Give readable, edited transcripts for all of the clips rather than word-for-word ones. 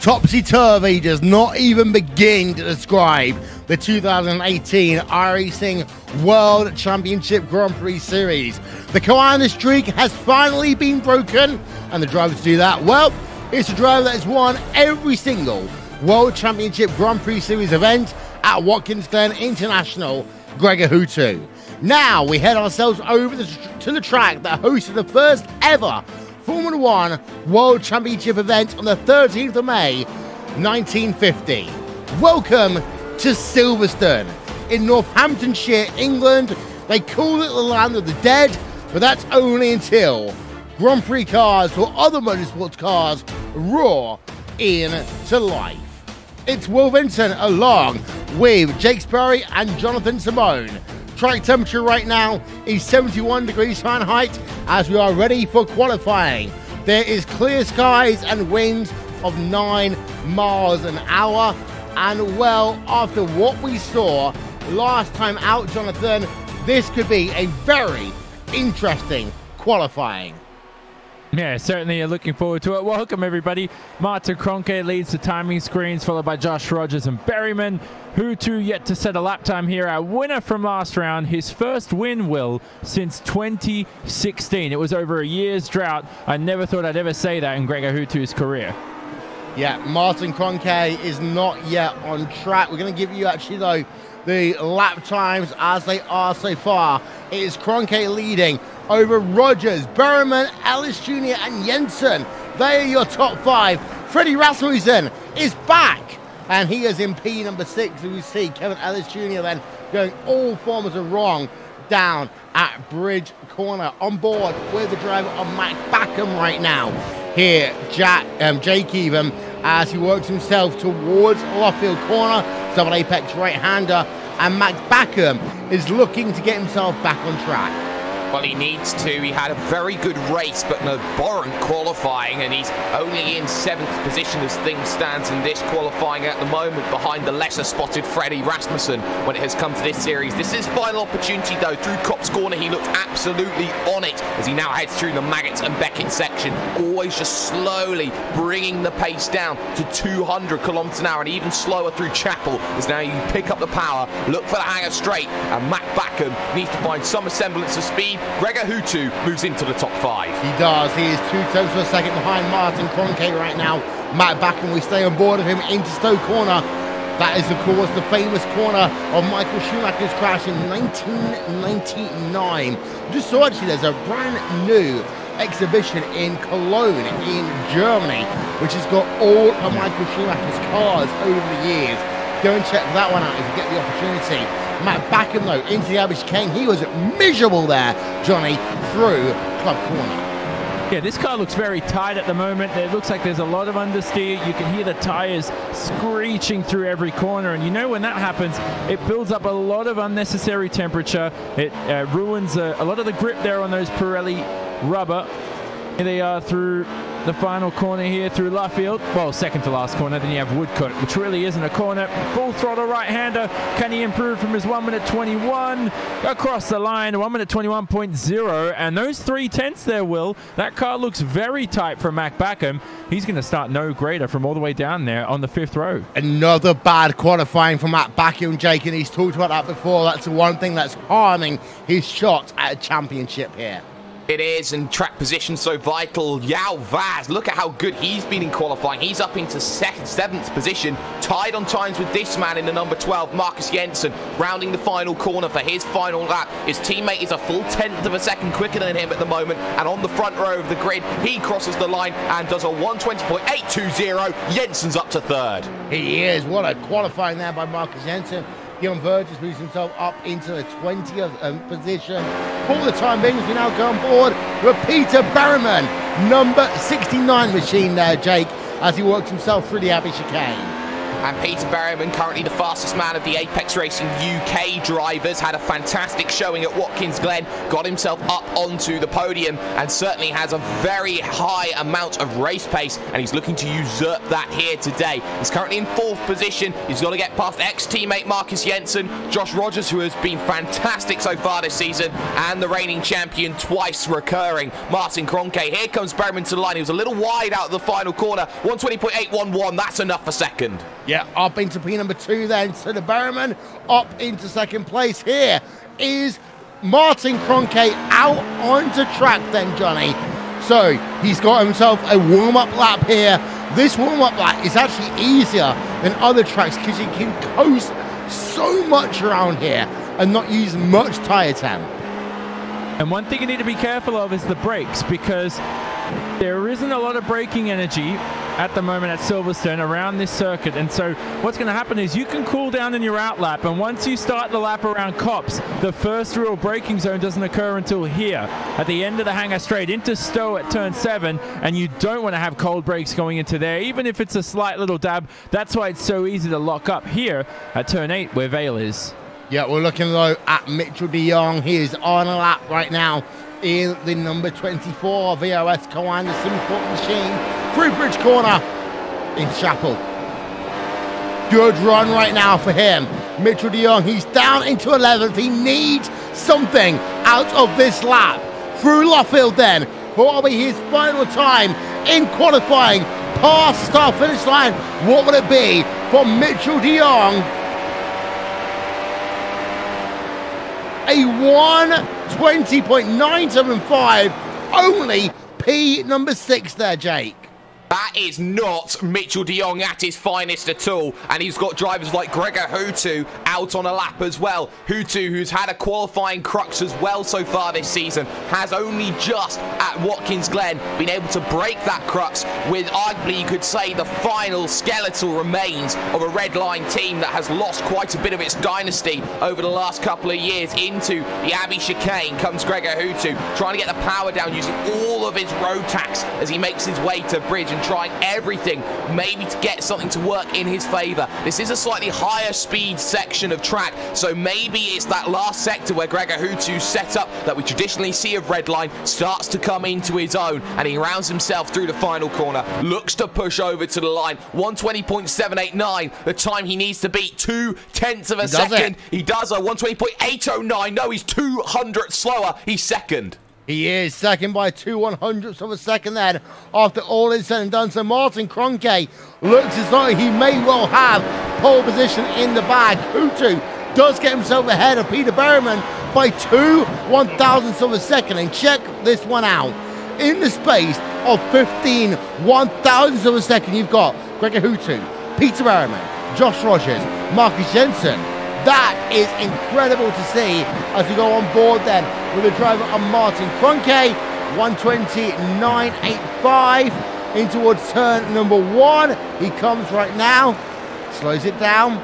Topsy-turvy does not even begin to describe the 2018 iRacing World Championship Grand Prix Series. The commander streak has finally been broken, and the driver to do that, well, it's a driver that has won every single World Championship Grand Prix Series event at Watkins Glen International, Gregor Hutu. Now we head ourselves over to the track that hosted the first ever Formula One World Championship event on the 13th of May, 1950. Welcome to Silverstone in Northamptonshire, England. They call it the land of the dead, but that's only until Grand Prix cars or other motorsports cars roar into life. It's Will Vinson along with Jake Sperry and Jonathan Simone. Track temperature right now is 71 degrees Fahrenheit as we are ready for qualifying. There is clear skies and winds of 9 miles an hour. And well, after what we saw last time out, Jonathan, this could be a very interesting qualifying. Yeah, certainly looking forward to it. Welcome, everybody. Martin Kroenke leads the timing screens, followed by Josh Rogers and Berryman. Hutu yet to set a lap time here. Our winner from last round, his first win, Will, since 2016. It was over a year's drought. I never thought I'd ever say that in Gregor Hutu's career. Yeah, Martin Kroenke is not yet on track. We're going to give you actually, though, the lap times as they are so far. It is Kroenke leading over Rogers, Berryman, Ellis Jr. and Jensen. They are your top 5. Freddie Rasmussen is back, and he is in P number 6. We see Kevin Ellis Jr. then going all forms of wrong down at Bridge Corner. On board with the driver of Matt Backham right now. Here, Jake even, as he works himself towards Luffield Corner, double apex right-hander, and Max Backham is looking to get himself back on track. Well, he needs to. He had a very good race, but an abhorrent qualifying, and he's only in 7th position as things stands in this qualifying at the moment, behind the lesser-spotted Freddie Rasmussen when it has come to this series. This is final opportunity, though. Through Copse Corner, he looked absolutely on it as he now heads through the Maggots and Beckett section, always just slowly bringing the pace down to 200 kilometers an hour, and even slower through Chapel as now you pick up the power, look for the hanger straight, and Matt Backham needs to find some semblance of speed. Gregor Hutu moves into the top 5. He does. He is 2 tenths of a second behind Martin Kroenke right now. Matt Backham, we stay on board of him into Stowe Corner. That is, of course, the famous corner of Michael Schumacher's crash in 1999. Just saw, actually, there's a brand new exhibition in Cologne in Germany, which has got all of Michael Schumacher's cars over the years. Go and check that one out if you get the opportunity. Matt Backham, though, into the Abbey chicane. He was miserable there, Johnny, through Club Corner. Yeah, this car looks very tight at the moment. It looks like there's a lot of understeer. You can hear the tires screeching through every corner. And you know when that happens, it builds up a lot of unnecessary temperature. It ruins a lot of the grip there on those Pirelli rubber. Here they are through the final corner here through Luffield. Well, second to last corner. Then you have Woodcote, which really isn't a corner. Full throttle right-hander. Can he improve from his 1:21 across the line? 1:21.0. And those 3/10 there, Will, that car looks very tight for Mac Backham. He's going to start no greater from all the way down there on the 5th row. Another bad qualifying for Matt Backham, Jake, and he's talked about that before. That's the one thing that's harming his shot at a championship here. It is, and track position so vital. Yao Vaz, look at how good he's been in qualifying. He's up into 7th position, tied on times with this man in the number 12, Marcus Jensen, rounding the final corner for his final lap. His teammate is a full 1/10 of a second quicker than him at the moment, and on the front row of the grid, he crosses the line and does a 1:20.820. Jensen's up to 3rd. He is. What a qualifying there by Marcus Jensen. Guillaume Verges moves himself up into the 20th position. For the time being, as we now go on board with Peter Berryman, number 69 machine there, Jake, as he works himself through the Abbey chicane. And Peter Berryman, currently the fastest man of the Apex Racing UK drivers, had a fantastic showing at Watkins Glen, got himself up onto the podium, and certainly has a very high amount of race pace, and he's looking to usurp that here today. He's currently in 4th position. He's got to get past ex-teammate Marcus Jensen, Josh Rogers, who has been fantastic so far this season, and the reigning champion twice recurring, Martin Kroenke. Here comes Berryman to the line. He was a little wide out of the final corner. 120.811, that's enough for second. Yeah, up into P2 then. So the Berryman up into second place. Here is Martin Kroenke out onto track then, Johnny. So he's got himself a warm-up lap here. This warm-up lap is actually easier than other tracks because you can coast so much around here and not use much tyre temp. And one thing you need to be careful of is the brakes, because there isn't a lot of braking energy at the moment at Silverstone around this circuit. And so what's going to happen is you can cool down in your out lap, and once you start the lap around Copse, the first real braking zone doesn't occur until here at the end of the hangar straight into Stowe at turn 7, and you don't want to have cold brakes going into there, even if it's a slight little dab. That's why it's so easy to lock up here at turn 8 where Vale is. Yeah, we're looking though at Mitchell de Jong. He is on a lap right now in the number 24 VOS Coanda SimSport machine through Bridge Corner in Chapel. Good run right now for him. Mitchell de Jong, he's down into 11th. He needs something out of this lap. Through Luffield then, for what will be his final time in qualifying past start finish line. What will it be for Mitchell de Jong? A 1:20.975, only P6 there, Jake. That is not Mitchell de Jong at his finest at all, and he's got drivers like Gregor Hutu out on a lap as well. Hutu, who's had a qualifying crux as well so far this season, has only just at Watkins Glen been able to break that crux with arguably, you could say, the final skeletal remains of a red line team that has lost quite a bit of its dynasty over the last couple of years. Into the Abbey chicane comes Gregor Hutu, trying to get the power down using all of his road tax as he makes his way to Bridge, and trying everything maybe to get something to work in his favor. This is a slightly higher speed section of track, so maybe it's that last sector where Gregor Hutu's setup that we traditionally see of Redline starts to come into his own, and he rounds himself through the final corner, looks to push over to the line. 120.789, the time he needs to beat 0.2 of a second. He does a 120.809. No, he's 200 slower. He's second. He is second by 2/100ths of a second then, after all is said and done. So Martin Kroenke looks as though he may well have pole position in the bag. Hutu does get himself ahead of Peter Berryman by 2/1000ths of a second. And check this one out. In the space of 15/1000ths of a second, you've got Gregor Hutu, Peter Berryman, Josh Rogers, Marcus Jensen. That is incredible to see as we go on board then with the driver of Martin Kroenke. 120.985 in towards turn number 1. He comes right now, slows it down.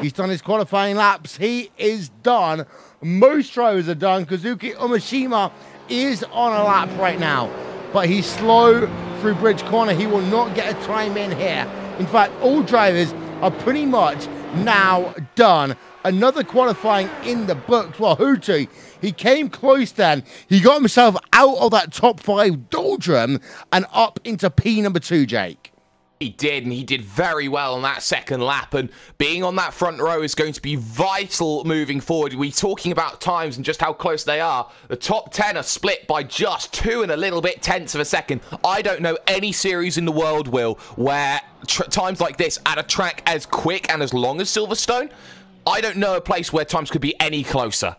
He's done his qualifying laps. He is done. Most drivers are done. Kazuki Umeshima is on a lap right now, but he's slow through Bridge Corner. He will not get a time in here. In fact, all drivers are pretty much now done. Another qualifying in the books. Well, Hutu, he came close then. He got himself out of that top 5 doldrum and up into P2, Jake. He did, and he did very well on that second lap, and being on that front row is going to be vital moving forward. We're talking about times and just how close they are. The top 10 are split by just 2 and a little bit tenths of a second. I don't know any series in the world, Will, where times like this at a track as quick and as long as Silverstone, I don't know a place where times could be any closer.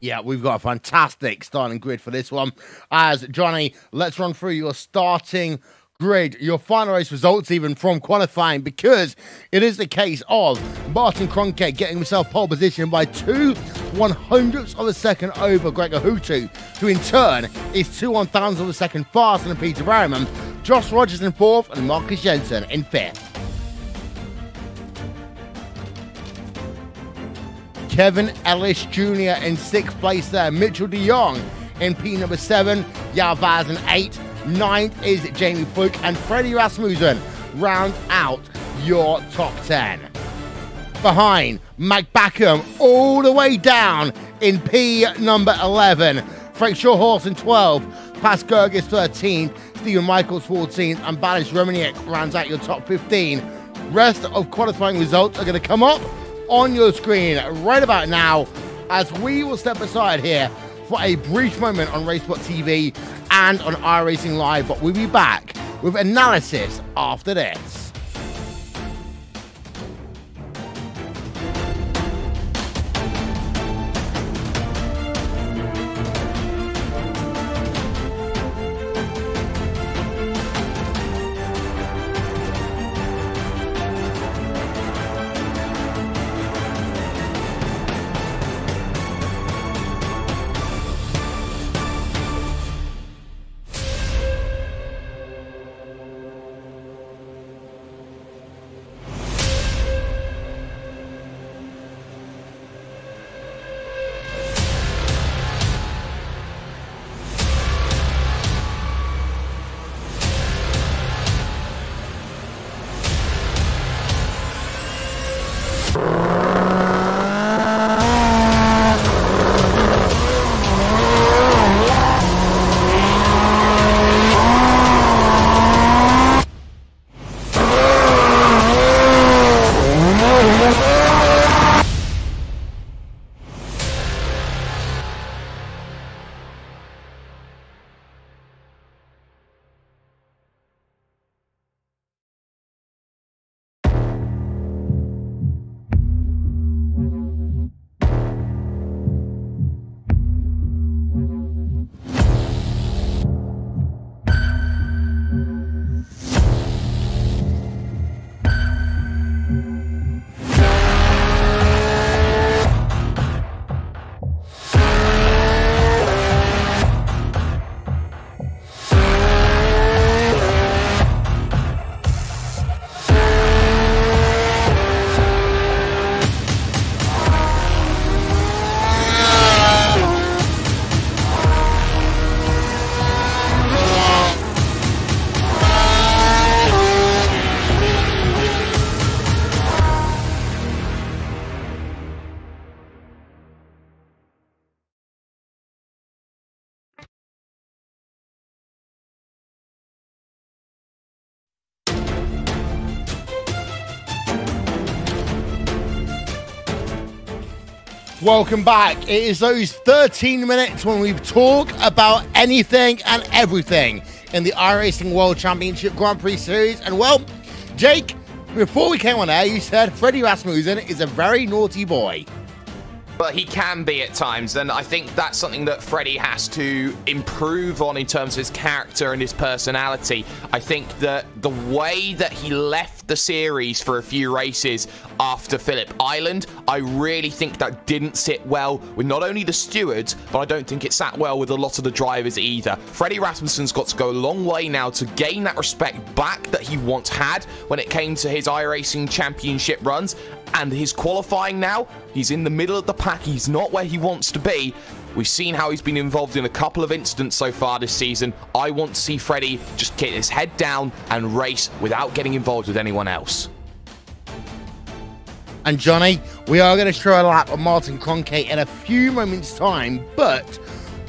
Yeah, we've got a fantastic starting grid for this one. As Johnny, let's run through your starting grid, your final race results even from qualifying, because it is the case of Martin Kroenke getting himself pole position by 2/100ths of a second over Gregor Hutu, who in turn is 2/1000ths of a second faster than Peter Berryman. Josh Rogers in 4th and Marcus Jensen in 5th. Kevin Ellis Jr. in 6th place there. Mitchell de Jong in P7. Yavaz in 8th. 9th is Jamie Fluke, and Freddie Rasmussen rounds out your top 10. Behind, McBackham all the way down in P number 11. Frank Shawhorse in 12, Pas Gergis 13th, Stephen Michaels 14th, and Balish Romaniak rounds out your top 15. Rest of qualifying results are going to come up on your screen right about now as we will step aside here for a brief moment on RaceSpotTV and on iRacing Live, but we'll be back with analysis after this. Welcome back. It is those 13 minutes when we talk about anything and everything in the iRacing World Championship Grand Prix Series. And well, Jake, before we came on air, you said Freddie Rasmussen is a very naughty boy. But he can be at times, and I think that's something that Freddie has to improve on in terms of his character and his personality. I think that the way that he left the series for a few races after Phillip Island, I really think that didn't sit well with not only the stewards, but I don't think it sat well with a lot of the drivers either. Freddie Rasmussen's got to go a long way now to gain that respect back that he once had when it came to his iRacing championship runs. And his qualifying now, he's in the middle of the pack. He's not where he wants to be. We've seen how he's been involved in a couple of incidents so far this season. I want to see Freddie just get his head down and race without getting involved with anyone else. And Johnny, we are going to show a lap of Martin Cronkite in a few moments' time, but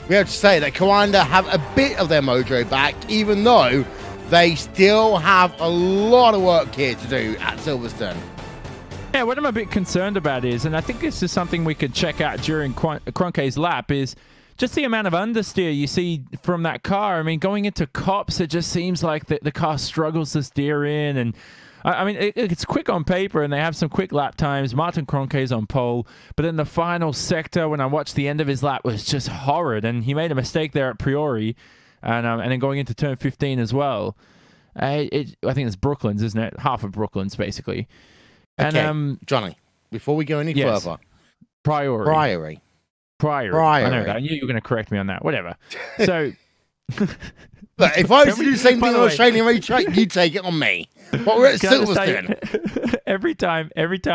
we have to say that Coanda have a bit of their mojo back, even though they still have a lot of work here to do at Silverstone. Yeah, what I'm a bit concerned about is, and I think this is something we could check out during Cronkite's lap, is just the amount of understeer you see from that car. I mean, going into Cops, it just seems like the car struggles to steer in. And I mean, it's quick on paper, and they have some quick lap times. Martin Cronkite's on pole. But in the final sector, when I watched the end of his lap, was just horrid. And he made a mistake there at Prix, and then going into turn 15 as well. I think it's Brooklands, isn't it? Half of Brooklands, basically. Okay, And Johnny, before we go any further, Priory. I know that. I knew you were going to correct me on that. Whatever. So, look, if I was to do the same thing on Australian racetrack, you take it on me. But we're at Silverstone. every time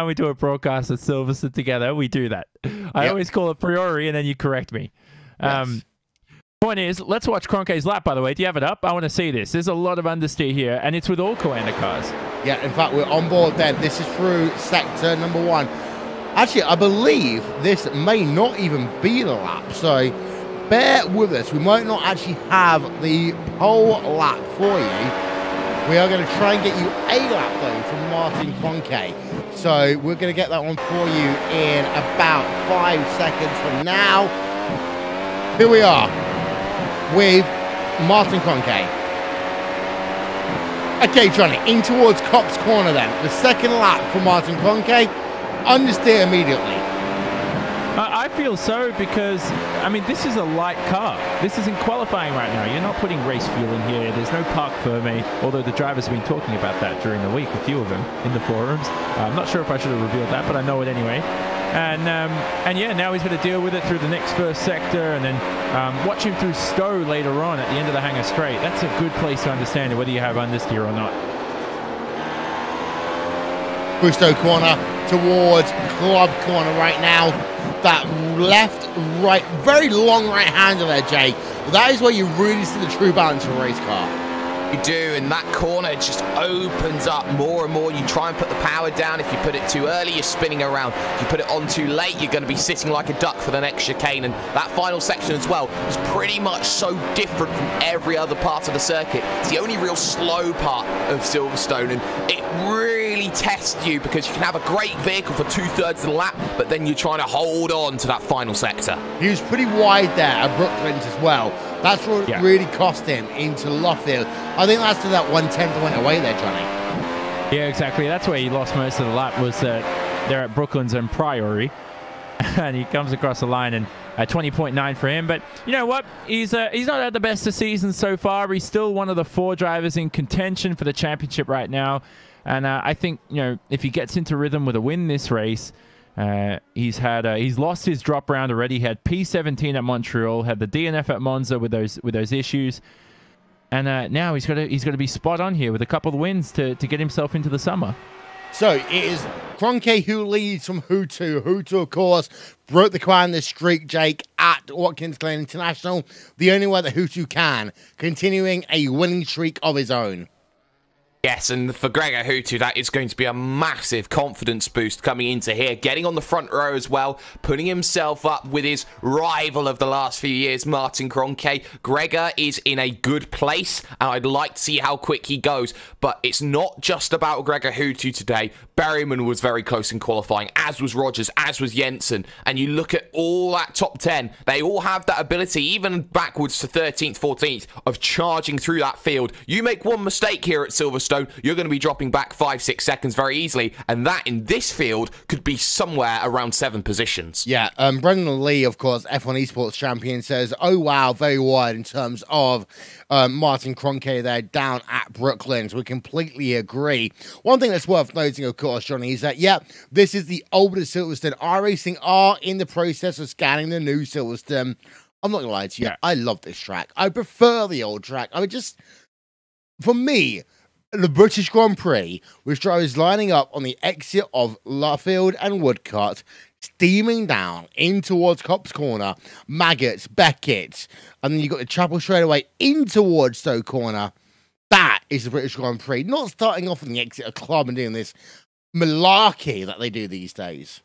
we do a broadcast at Silverstone together, we do that. I always call it Priory, and then you correct me. Yes. Point is, let's watch Cronkite's lap, by the way. Do you have it up? I want to see this. There's a lot of understeer here, and it's with all Coanda cars. Yeah, in fact, we're on board then. This is through sector number 1. Actually, I believe this may not even be the lap, so bear with us. We might not actually have the pole lap for you. We are going to try and get you a lap, though, from Martin Cronkey. So we're going to get that one for you in about 5 seconds from now. Here we are with Martin Cronkey. Okay, Johnny, in towards Copse Corner then. The second lap for Martin Cronkey. Understeer immediately. I feel so because, I mean, this is a light car. This is in qualifying right now. You're not putting race fuel in here. There's no parc fermé, although the drivers have been talking about that during the week, a few of them in the forums. I'm not sure if I should have revealed that, but I know it anyway. And yeah, now he's going to deal with it through the next first sector and then watch him through Stowe later on at the end of the Hangar Straight. That's a good place to understand it, whether you have understeer or not. Through Stowe corner towards Club Corner right now. That left, right, very long right-hander there, Jake. That is where you really see the true balance of a race car. You do, and that corner just opens up more and more. You try and put the power down. If you put it too early, you're spinning around. If you put it on too late, you're going to be sitting like a duck for the next chicane. And that final section as well is pretty much so different from every other part of the circuit. It's the only real slow part of Silverstone, and it really tests you because you can have a great vehicle for 2/3 of the lap, but then you're trying to hold on to that final sector. He was pretty wide there at Brooklands as well. That's what really cost him into Luffield. I think that's to that 1/10 went away there, Johnny. Yeah, exactly. That's where he lost most of the lap, was there at Brooklands and Priory. And he comes across the line and 20.9 for him. But you know what? He's not had the best of seasons so far. He's still one of the 4 drivers in contention for the championship right now. And I think, you know, if he gets into rhythm with a win this race, he's lost his drop round already. He had P17 at Montreal, had the DNF at Monza with those issues, and now he's got to be spot on here with a couple of wins to get himself into the summer. So it is Cronkey who leads from Hutu. Hutu, of course, broke the Quander streak, Jake, at Watkins Glen International. The only way that Hutu can, continuing a winning streak of his own. Yes, and for Gregor Hutu, that is going to be a massive confidence boost coming into here, getting on the front row as well, putting himself up with his rival of the last few years, Martin Cronkey. Gregor is in a good place, and I'd like to see how quick he goes, but it's not just about Gregor Hutu today. Berryman was very close in qualifying, as was Rogers, as was Jensen, and you look at all that top 10, they all have that ability, even backwards to 13th, 14th, of charging through that field. You make one mistake here at Silverstone, you're going to be dropping back 5-6 seconds very easily, and that in this field could be somewhere around 7 positions. Yeah, Brendan Lee, of course, F1 eSports champion, says, oh wow, very wide in terms of Martin Cronkey there down at Brooklands. We completely agree. One thing that's worth noting, of course, Johnny, is that, yeah, this is the older Silverstone. iRacing are in the process of scanning the new Silverstone. I'm not going to lie to you, I love this track. I prefer the old track. I mean, just, for me, the British Grand Prix, with drivers lining up on the exit of Luffield and Woodcote, steaming down in towards Copse Corner, Maggots, Beckett, and then you've got the Chapel straightaway in towards Stowe Corner. That is the British Grand Prix. Not starting off on the exit of Club and doing this malarkey that they do these days.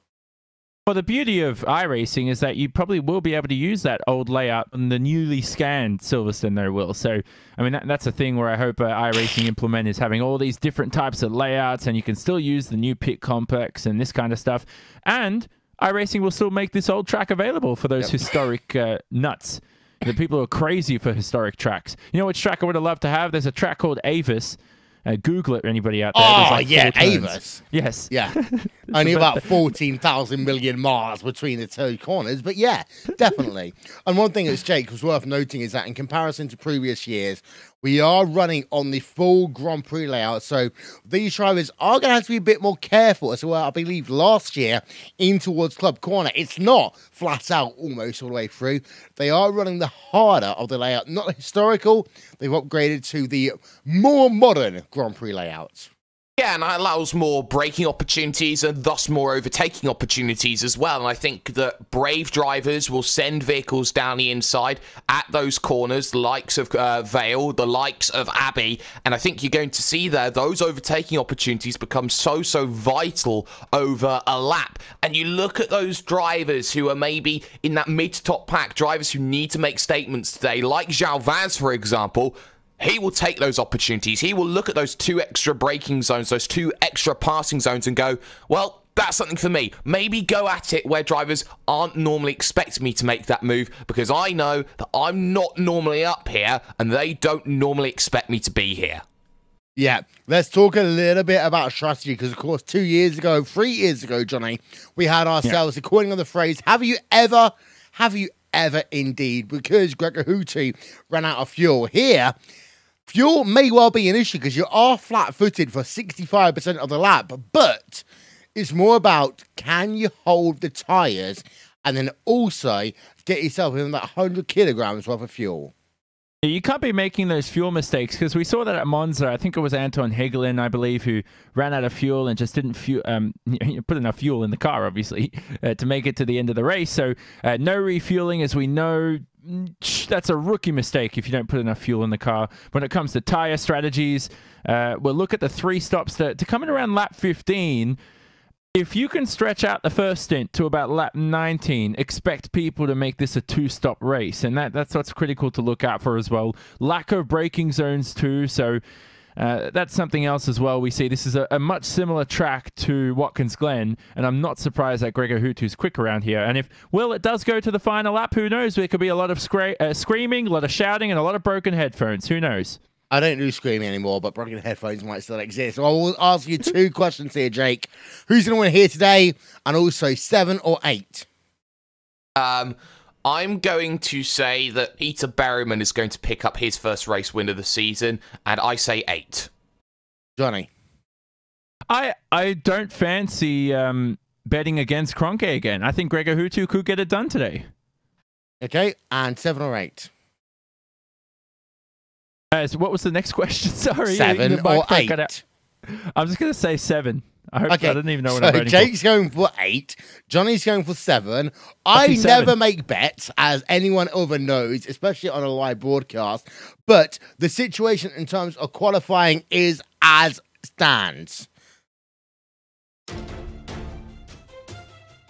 Well, the beauty of iRacing is that you probably will be able to use that old layout on the newly scanned Silverstone, though, Will. So, I mean, that's a thing where I hope iRacing implement is having all these different types of layouts, and you can still use the new pit complex and this kind of stuff. And iRacing will still make this old track available for those historic nuts. The people who are crazy for historic tracks. You know which track I would have loved to have? There's a track called Avis. Google it, anybody out there. Oh, like yeah, Avis. Yes. Yeah. Only about 14,000 million miles between the 2 corners, but yeah, definitely. And one thing that's, Jake, was worth noting is that in comparison to previous years, we are running on the full Grand Prix layout, so these drivers are going to have to be a bit more careful as well. I believe last year in towards Club Corner, it's not flat out almost all the way through. They are running the harder of the layout, not the historical. They've upgraded to the more modern Grand Prix layouts. Yeah, and that allows more braking opportunities and thus more overtaking opportunities as well. And I think that brave drivers will send vehicles down the inside at those corners, the likes of Vale, the likes of Abbey. And I think you're going to see there those overtaking opportunities become so vital over a lap. And you look at those drivers who are maybe in that mid to top pack, drivers who need to make statements today, like João Vaz, for example. He will take those opportunities. He will look at those 2 extra braking zones, those 2 extra passing zones and go, well, that's something for me. Maybe go at it where drivers aren't normally expecting me to make that move, because I know that I'm not normally up here and they don't normally expect me to be here. Yeah, let's talk a little bit about strategy, because, of course, 3 years ago, Johnny, we had ourselves, according to the phrase, have you ever indeed, because Gregor Houtu ran out of fuel. Here, fuel may well be an issue because you are flat-footed for 65% of the lap, but it's more about, can you hold the tyres and then also get yourself in that 100 kilograms worth of fuel? You can't be making those fuel mistakes, because we saw that at Monza. I think it was Anton Hegelin, I believe, who ran out of fuel and just didn't put enough fuel in the car, obviously, to make it to the end of the race. So no refueling, as we know. That's a rookie mistake if you don't put enough fuel in the car. When it comes to tire strategies, we'll look at the 3 stops to come in around lap 15. If you can stretch out the first stint to about lap 19, expect people to make this a 2-stop race. And that's what's critical to look out for as well. Lack of braking zones too. So that's something else as well. We see this is a much similar track to Watkins Glen. And I'm not surprised that Gregor Houtu's quick around here. And if, well, it does go to the final lap, who knows? There could be a lot of screaming, a lot of shouting, and a lot of broken headphones. Who knows? I don't do screaming anymore, but broken headphones might still exist. So I will ask you 2 questions here, Jake. Who's going to win here today? And also 7 or 8? I'm going to say that Peter Berryman is going to pick up his first race win of the season, and I say 8. Johnny? I don't fancy betting against Kroenke again. I think Gregor Houtu could get it done today. Okay, and 7 or 8? So what was the next question? Sorry. 7 or 8? I'm just going to say 7. I hope. Okay. I don't even know what I'm voting Jake's going for 8. Johnny's going for 7. I never make bets, as anyone over knows, especially on a live broadcast. But the situation in terms of qualifying is as stands.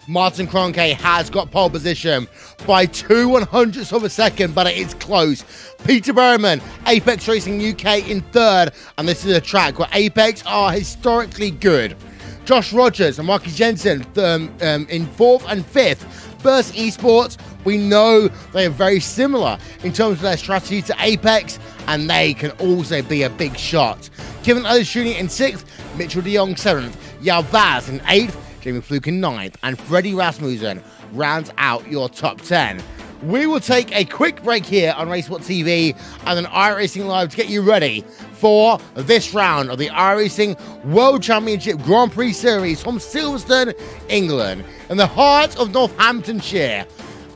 Martin Kroenke has got pole position by 2/100ths of a second, but it is close. Peter Berryman, Apex Racing UK in 3rd, and this is a track where Apex are historically good. Josh Rogers and Marcus Jensen in 4th and 5th. Burst eSports, we know they are very similar in terms of their strategy to Apex, and they can also be a big shot. Kevin Oshuni in 6th, Mitchell de Jong 7th, João Vaz in 8th, Jamie Fluke in 9th, and Freddie Rasmussen rounds out your top 10. We will take a quick break here on RaceSpotTV and then iRacing Live to get you ready for this round of the iRacing World Championship Grand Prix Series from Silverstone, England, in the heart of Northamptonshire,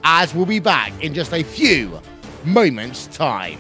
as we'll be back in just a few moments' time.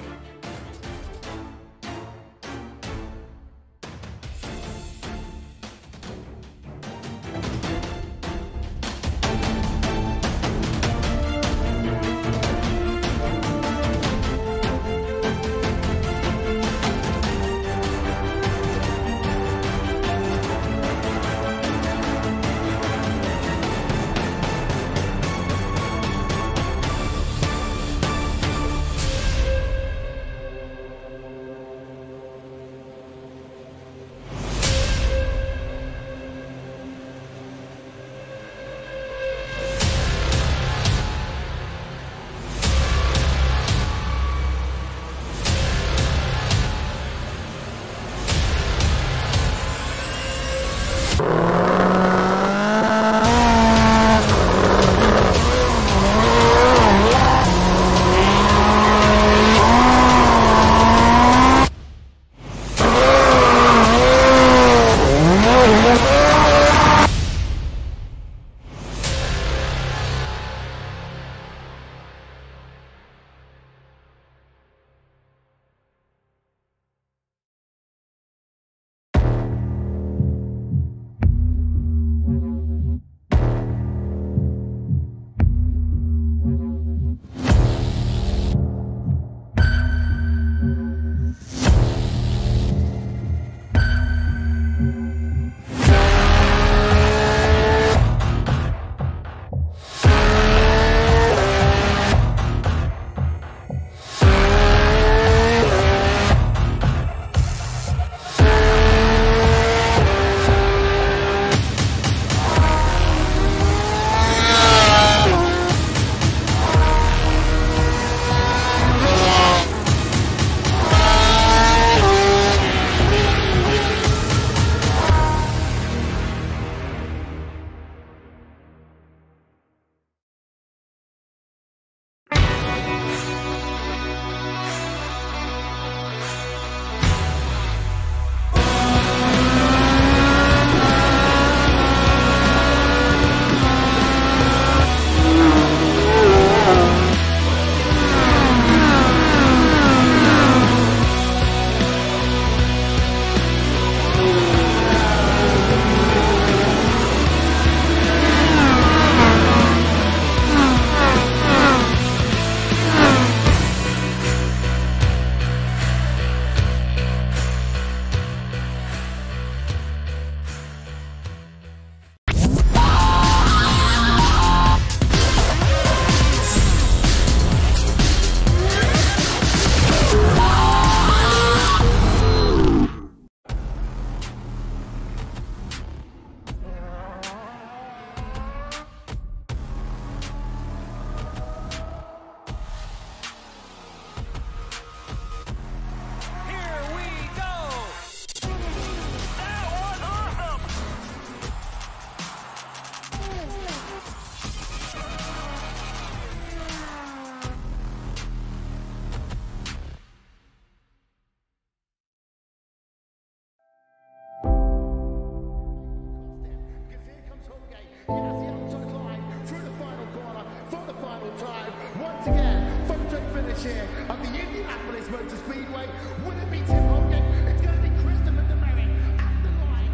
Motor Speedway. Would it be Tim Hogan? It's going to be Christopher Domenic at the line.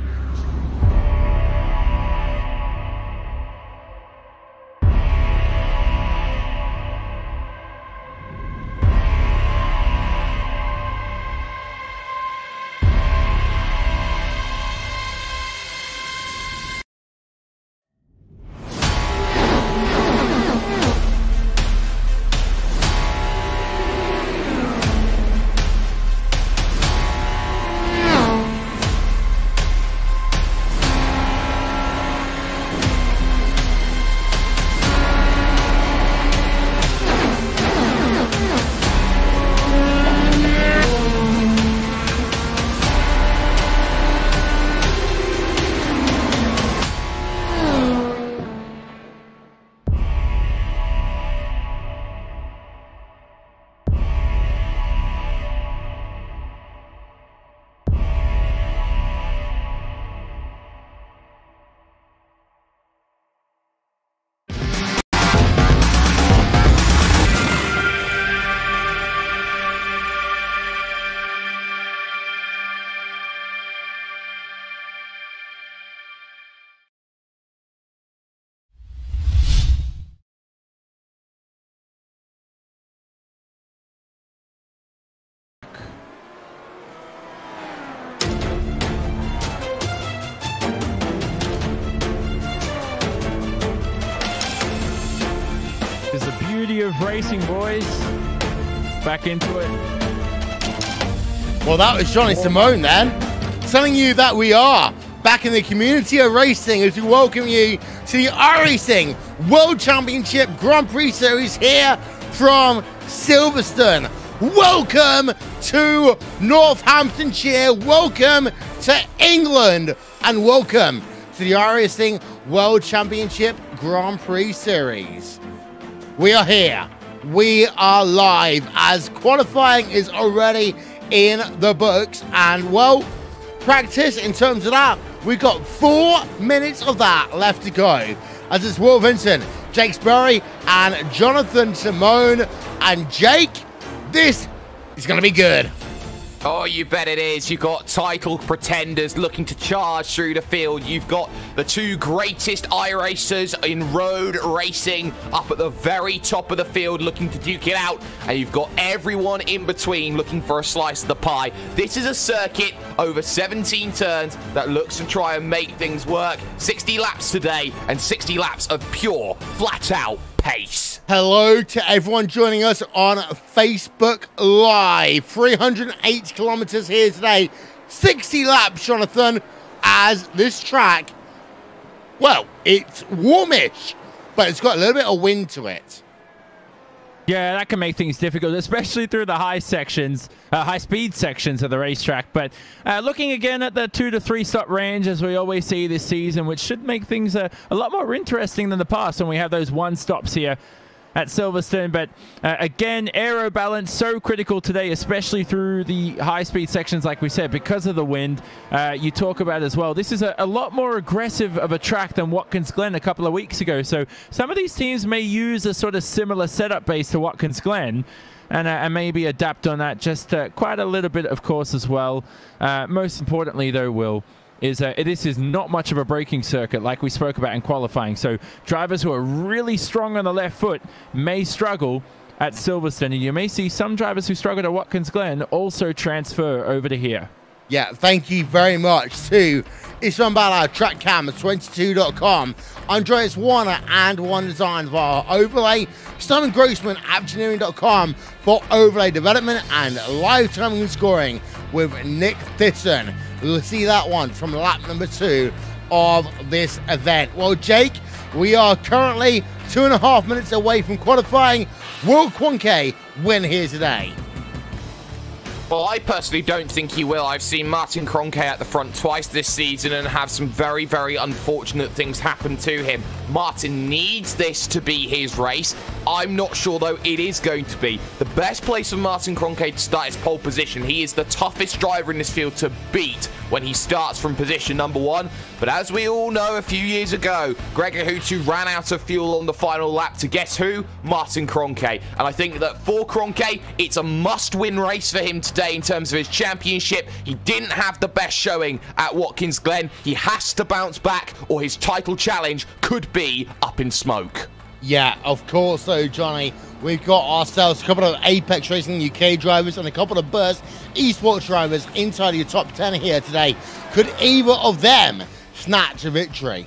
There's the beauty of racing, boys. Back into it. Well, that was Johnny Simone then, telling you that we are back in the community of racing as we welcome you to the iRacing World Championship Grand Prix Series here from Silverstone. Welcome to Northamptonshire, welcome to England, and welcome to the iRacing World Championship Grand Prix Series. We are here. We are live as qualifying is already in the books, and well, practice in terms of that, we've got 4 minutes of that left to go as it's Will Vincent, Jake Sperry, and Jonathan Simone. And Jake, this is going to be good. Oh, you bet it is. You've got title pretenders looking to charge through the field. You've got the two greatest iRacers in road racing up at the very top of the field looking to duke it out. And you've got everyone in between looking for a slice of the pie. This is a circuit over 17 turns that looks to try and make things work. 60 laps today and 60 laps of pure, flat-out pace. Hello to everyone joining us on Facebook Live. 308 kilometers here today. 60 laps, Jonathan, as this track, well, it's warmish, but it's got a little bit of wind to it. Yeah, that can make things difficult, especially through the high-speed sections of the racetrack. But looking again at the 2 to 3 stop range, as we always see this season, which should make things a lot more interesting than the past when we have those 1 stops here at Silverstone. But again, aero balance so critical today, especially through the high-speed sections, like we said, because of the wind. You talk about as well, this is a lot more aggressive of a track than Watkins Glen a couple of weeks ago. So some of these teams may use a sort of similar setup base to Watkins Glen and maybe adapt on that just quite a little bit, of course, as well. Most importantly, though, Will, is this is not much of a braking circuit like we spoke about in qualifying. So drivers who are really strong on the left foot may struggle at Silverstone, and you may see some drivers who struggled at Watkins Glen also transfer over to here. Yeah, thank you very much to Isman Ballard, TrackCam22.com, Andreas Warner and One Design via Overlay, Simon Grossman, Engineering.com for overlay development, and live timing and scoring with Nick Thisson. We'll see that one from lap number 2 of this event. Well, Jake, we are currently 2.5 minutes away from qualifying. Will Quonke win here today? Well, I personally don't think he will. I've seen Martin Kroenke at the front twice this season and have some very, very unfortunate things happen to him. Martin needs this to be his race. I'm not sure, though, it is going to be. The best place for Martin Kroenke to start his pole position. He is the toughest driver in this field to beat when he starts from position number 1. But as we all know, a few years ago, Gregor Hutu ran out of fuel on the final lap to guess who? Martin Kroenke. And I think that for Kroenke, it's a must-win race for him today in terms of his championship. He didn't have the best showing at Watkins Glen. He has to bounce back, or his title challenge could be up in smoke. Yeah, of course, though, Johnny. We've got ourselves a couple of Apex Racing UK drivers and a couple of Burst eSport drivers inside your top 10 here today. Could either of them snatch a victory?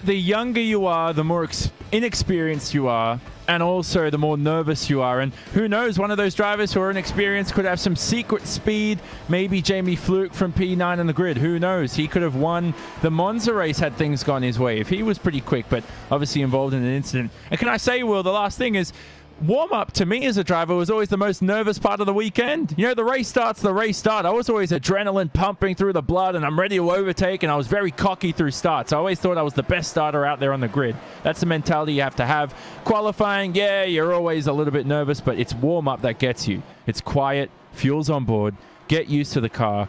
The younger you are, the more inexperienced you are, and also the more nervous you are. And who knows, one of those drivers who are inexperienced could have some secret speed. Maybe Jamie Fluke from P9 on the grid. Who knows? He could have won the Monza race had things gone his way if he was pretty quick, but obviously involved in an incident. And can I say, Will, the last thing is, warm-up to me as a driver was always the most nervous part of the weekend. You know, the race starts, the race start. I was always adrenaline pumping through the blood, and I'm ready to overtake, and I was very cocky through starts. I always thought I was the best starter out there on the grid. That's the mentality you have to have. Qualifying, yeah, you're always a little bit nervous, but it's warm-up that gets you. It's quiet, fuel's on board, get used to the car,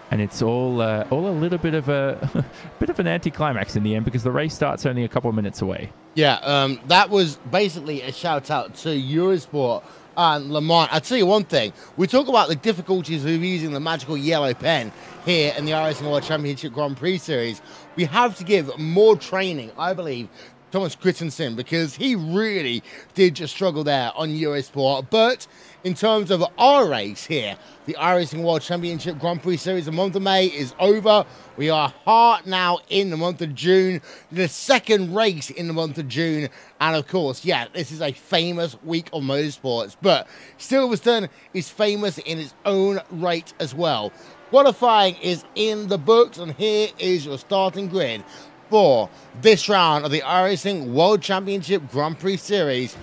and it's all a little bit of a bit of an anticlimax in the end because the race starts only a couple of minutes away. Yeah, that was basically a shout out to Eurosport and Le Mans. I'll tell you one thing. We talk about the difficulties of using the magical yellow pen here in the iRacing World Championship Grand Prix Series. We have to give more training, I believe, Thomas Christensen, because he really did just struggle there on Eurosport. But in terms of our race here, the iRacing World Championship Grand Prix Series, the month of May is over. We are hard now in the month of June, the second race in the month of June. And of course, yeah, this is a famous week of motorsports, but Silverstone is famous in its own right as well. Qualifying is in the books, and here is your starting grid for this round of the iRacing World Championship Grand Prix Series,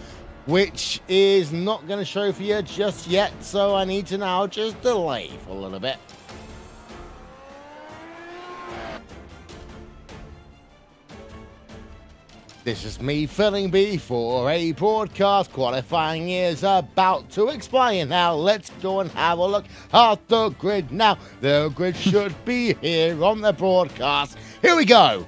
which is not going to show for you just yet, so I need to now just delay for a little bit. This is me filling before a broadcast. Qualifying is about to explain. Now let's go and have a look at the grid now. The grid should be here on the broadcast. Here we go.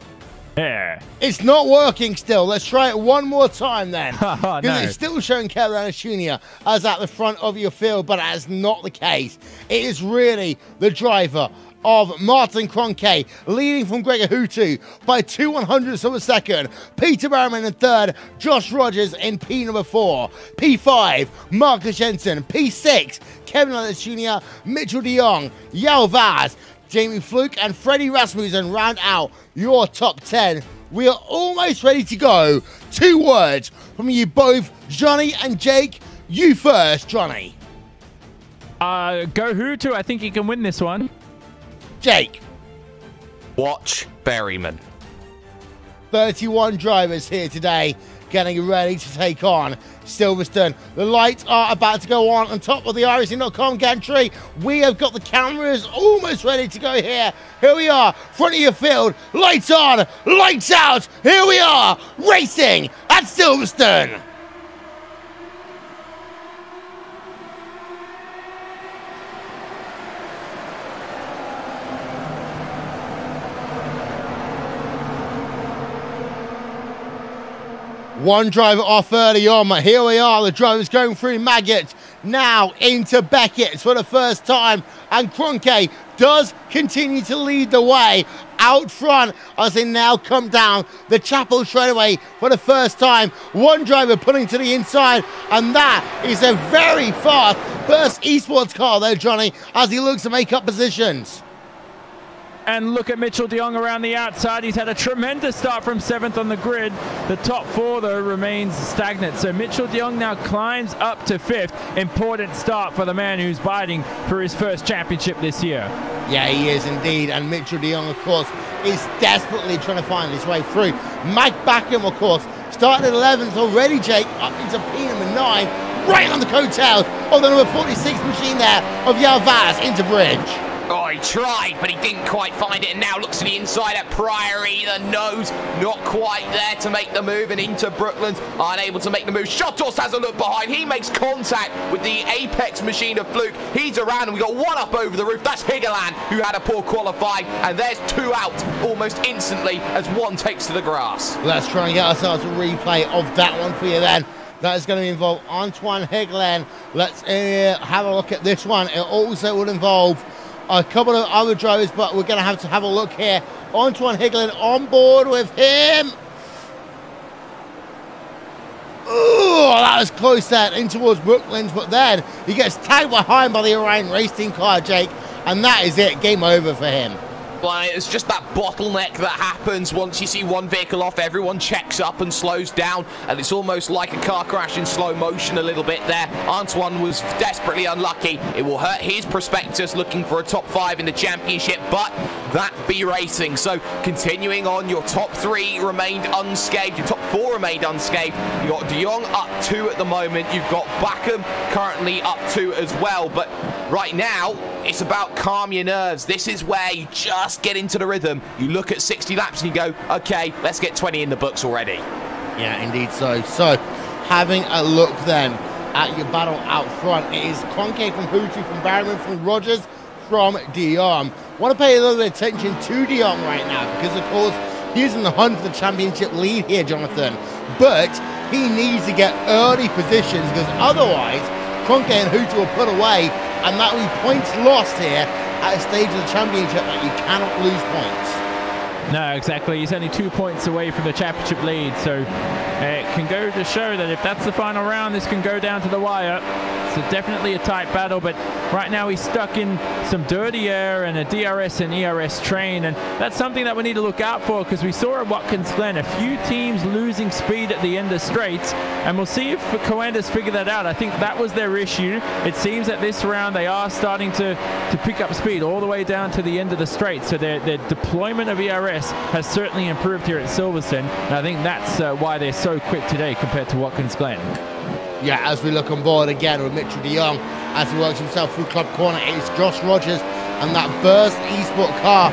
Yeah. It's not working still. Let's try it one more time then. Because no. It's still showing Kevin Jr. as at the front of your field, but that is not the case. It is really the driver of Martin Kroenke, leading from Gregor Hutu by 2/100ths of a second. Peter Barrowman in third, Josh Rogers in P number 4. P5, Marcus Jensen. P6, Kevin Ellis Jr., Mitchell de Jong, Yao Vaz, Jamie Fluke, and Freddie Rasmussen round out your top 10. We are almost ready to go. 2 words from you both, Johnny and Jake. You first, Johnny. Go Hutu. I think he can win this one. Jake. Watch Berryman. 31 drivers here today getting ready to take on Silverstone. The lights are about to go on top of the iRacing.com gantry. We have got the cameras almost ready to go here. Here we are, front of your field. Lights on, lights out. Here we are, racing at Silverstone. One driver off early on, but here we are. The drivers going through Maggot, now into Beckett for the first time. And Kroenke does continue to lead the way out front as they now come down the Chapel straightaway for the first time. One driver pulling to the inside, and that is a very fast Burst eSports car there, Johnny, as he looks to make up positions. And look at Mitchell de Jong around the outside. He's had a tremendous start from 7th on the grid. The top 4, though, remains stagnant. So Mitchell de Jong now climbs up to 5th. Important start for the man who's biting for his first championship this year. Yeah, he is indeed. And Mitchell de Jong, of course, is desperately trying to find his way through. Mike Backham, of course, started at 11th already, Jake, up into P number 9, right on the coattails of the number 46 machine there of Yao Vaz into Bridge. Oh, he tried, but he didn't quite find it, and now looks to the inside at Priory. The nose not quite there to make the move, and into Brooklands, unable to make the move. Shotos has a look behind. He makes contact with the apex machine of Fluke. He's around, and we got one up over the roof. That's Higeland, who had a poor qualifying, and there's two out almost instantly as one takes to the grass. Let's try and get ourselves a replay of that one for you then. That is going to involve Antoine Higeland. Let's have a look at this one. It also will involve a couple of other drivers, but we're going to have a look here. Antoine Higeland on board with him. Ooh, that was close then, in towards Brooklands, but then he gets tagged behind by the Orion Racing car, Jake, and that is it. Game over for him. It's just that bottleneck that happens once you see one vehicle off. Everyone checks up and slows down, and it's almost like a car crash in slow motion a little bit there. Antoine was desperately unlucky. It will hurt his prospectus looking for a top 5 in the championship, but that be racing. So continuing on, your top 3 remained unscathed, your top 4 remained unscathed. You've got De Jong up 2 at the moment. You've got Backham currently up 2 as well, but right now it's about calm your nerves. This is where you just get into the rhythm. You look at 60 laps and you go, okay, let's get 20 in the books already. Yeah, indeed so. So, having a look then at your battle out front, it is Concave from Hutu, from Barrowman, from Rogers, from De Jong. Want to pay a little bit of attention to De Jong right now, because of course he's in the hunt for the championship lead here, Jonathan. But he needs to get early positions, because otherwise Concave and Hutu will put away, and that will be points lost here at a stage of the championship that you cannot lose points. No, exactly. He's only 2 points away from the championship lead, so it can go to show that if that's the final round, this can go down to the wire. So definitely a tight battle, but right now he's stuck in some dirty air and a DRS and ERS train, and that's something that we need to look out for, because we saw at Watkins Glen a few teams losing speed at the end of straights, and we'll see if Coanders figure that out. I think that was their issue. It seems that this round they are starting to pick up speed all the way down to the end of the straight, so their deployment of ERS has certainly improved here at Silverstone, and I think that's why they're so quick today compared to Watkins Glen. Yeah, as we look on board again with Mitchell De Jong, as he works himself through Club Corner, it's Josh Rogers and that Burst eSport car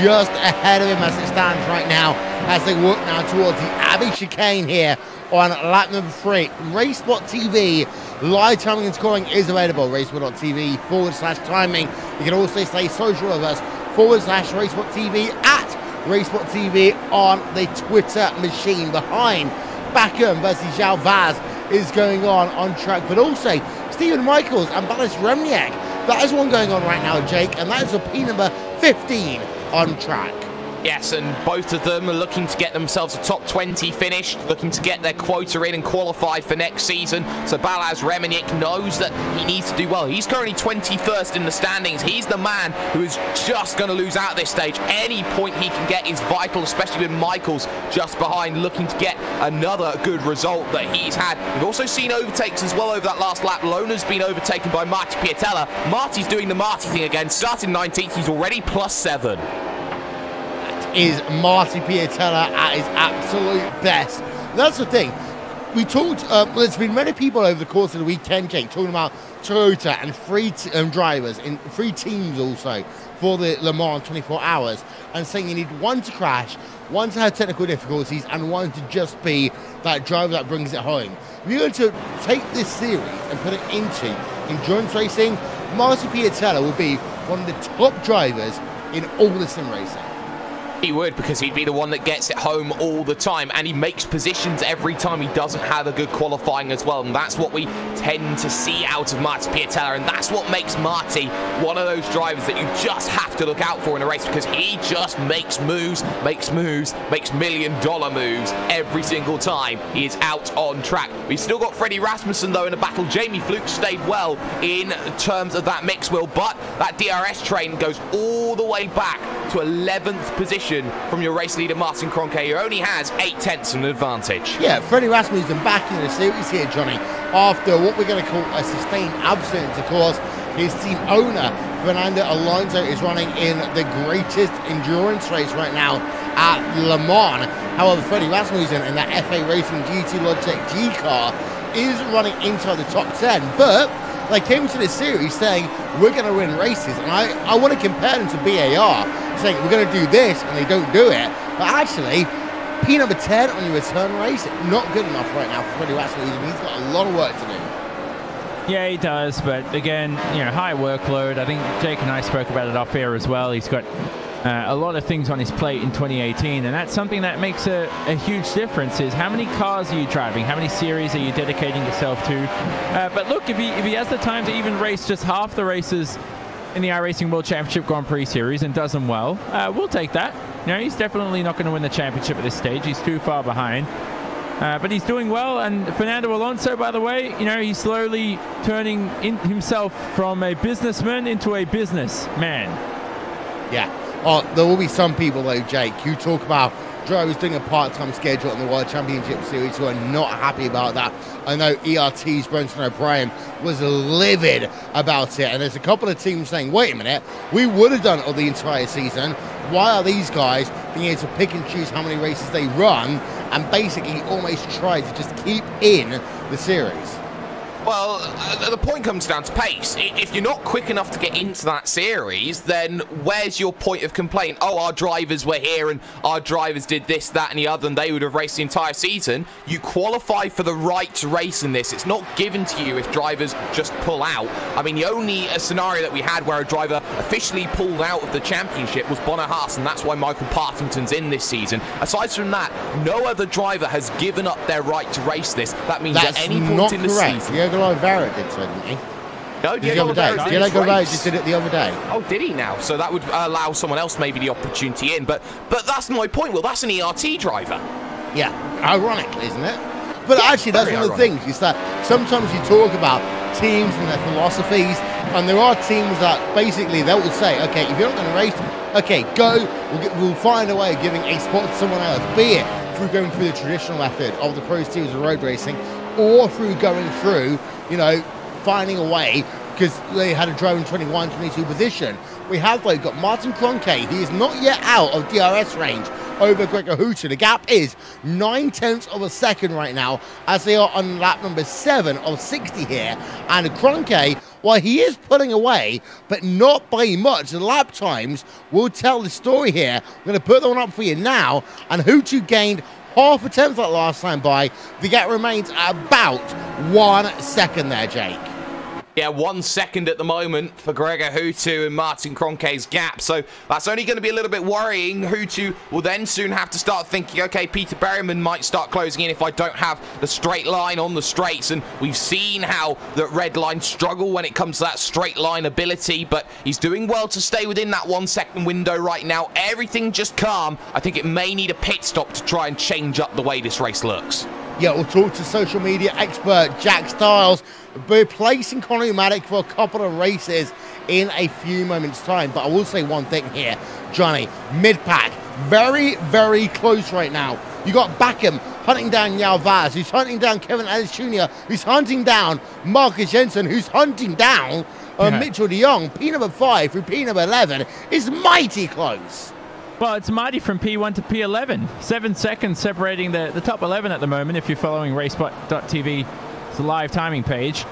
just ahead of him as it stands right now, as they work now towards the Abbey chicane here on lap number 3. RaceSpotTV live timing and scoring is available. RaceSpot.tv/timing. You can also stay social with us /RaceSpotTV at RaceSpotTV on the Twitter machine. Behind Backham versus Zhao Vaz is going on track, but also Stephen Michaels and Balis Remniak. That is one going on right now, Jake, and that is a P number 15 on track. Yes, and both of them are looking to get themselves a top 20 finish, looking to get their quota in and qualify for next season. So Balaz Remenick knows that he needs to do well. He's currently 21st in the standings. He's the man who is just going to lose out at this stage. Any point he can get is vital, especially with Michaels just behind, looking to get another good result that he's had. We've also seen overtakes as well over that last lap. Lona's been overtaken by Marty Piatella. Marty's doing the Marty thing again. Starting 19th, he's already +7. Is Marty Piatella at his absolute best. That's the thing. We talked, there's been many people over the course of the weekend, Jake, talking about Toyota and 3 drivers in 3 teams also for the Le Mans 24 hours, and saying you need one to crash, one to have technical difficulties, and one to just be that driver that brings it home. If you're going to take this series and put it into endurance racing, Marty Piatella will be one of the top drivers in all the sim racing. He would, because he'd be the one that gets it home all the time, and he makes positions every time he doesn't have a good qualifying as well, and that's what we tend to see out of Marty Piatella, and that's what makes Marty one of those drivers that you just have to look out for in a race, because he just makes moves, makes million-dollar moves every single time he is out on track. We've still got Freddie Rasmussen though in a battle. Jamie Fluke stayed well in terms of that mix wheel, but that DRS train goes all the way back to 11th position from your race leader Martin Kroenke, who only has 8/10 of an advantage. Yeah, Freddie Rasmussen back in the series here, Johnny, after what we're going to call a sustained absence. Of course, his team owner, Fernando Alonso, is running in the greatest endurance race right now at Le Mans. However, Freddie Rasmussen in that FA Racing GT Logitech G car is running inside the top 10, but They came into this series saying, we're going to win races. And I want to compare them to BAR, saying, we're going to do this, and they don't do it. But actually, P number 10 on your return race, not good enough right now for Freddie Rasmussen. He's got a lot of work to do. Yeah, he does, but again, you know, high workload. I think Jake and I spoke about it off air as well. He's got a lot of things on his plate in 2018, and that's something that makes a huge difference, is how many cars are you driving, how many series are you dedicating yourself to. But look, if he has the time to even race just half the races in the iRacing World Championship Grand Prix Series and does them well, we'll take that. You know, he's definitely not going to win the championship at this stage. He's too far behind. But he's doing well, and Fernando Alonso, by the way, you know, he's slowly turning himself from a businessman into a businessman. Yeah. Oh, there will be some people, though, Jake, who talk about drivers doing a part-time schedule in the World Championship Series who are not happy about that. I know ERT's Brenton O'Brien was livid about it, and there's a couple of teams saying, wait a minute, we would have done it all the entire season. Why are these guys being able to pick and choose how many races they run and basically almost try to just keep in the series? Well, the point comes down to pace. If you're not quick enough to get into that series, then where's your point of complaint? Oh, our drivers were here and our drivers did this, that, and the other, and they would have raced the entire season. You qualify for the right to race in this. It's not given to you if drivers just pull out. I mean, the only scenario that we had where a driver officially pulled out of the championship was Bonner Haas, and that's why Michael Partington's in this season. Aside from that, no other driver has given up their right to race this. That means at any point in the season... Diego Rivera did so, didn't he? No, Diego Rivera just did it the other day. Oh, did he now? So that would allow someone else maybe the opportunity in. But that's my point, Will. That's an ERT driver. Yeah, ironically, isn't it? But yeah, actually, that's one of the things, is that sometimes you talk about teams and their philosophies, and there are teams that basically they will say, okay, if you're not going to race, okay, go, we'll find a way of giving a spot to someone else, be it through going through the traditional method of the Pro Series of road racing, or through going through, you know, finding a way, because they had a driver in 21, 22 position. We have, though, got Martin Cronkey. He is not yet out of DRS range over Gregor Hooter. The gap is 9/10 of a second right now, as they are on lap number 7 of 60 here. And Cronkey, while he is pulling away, but not by much, the lap times will tell the story here. I'm going to put that one up for you now. And Hooter gained half a tenth that last time by. The gap remains at about 1 second there, Jake. Yeah, 1 second at the moment for Gregor Hooter and Martin Cronkey's gap. So that's only going to be a little bit worrying. Hooter will then soon have to start thinking, okay, Peter Berryman might start closing in if I don't have the straight line on the straights. And we've seen how the red line struggle when it comes to that straight line ability. But he's doing well to stay within that 1 second window right now. Everything just calm. I think it may need a pit stop to try and change up the way this race looks. Yeah, we'll talk to social media expert Jack Stiles, replacing Conor Umatic for a couple of races in a few moments' time. But I will say one thing here, Johnny, mid-pack, very, very close right now. You got Backham hunting down Yao Vaz, who's hunting down Kevin Ellis Jr., who's hunting down Marcus Jensen, who's hunting down Mitchell de Jong. P number 5 through P number 11 is mighty close. Well, it's mighty from P1 to P11. 7 seconds separating the top 11 at the moment, if you're following RaceSpotTV's live timing page.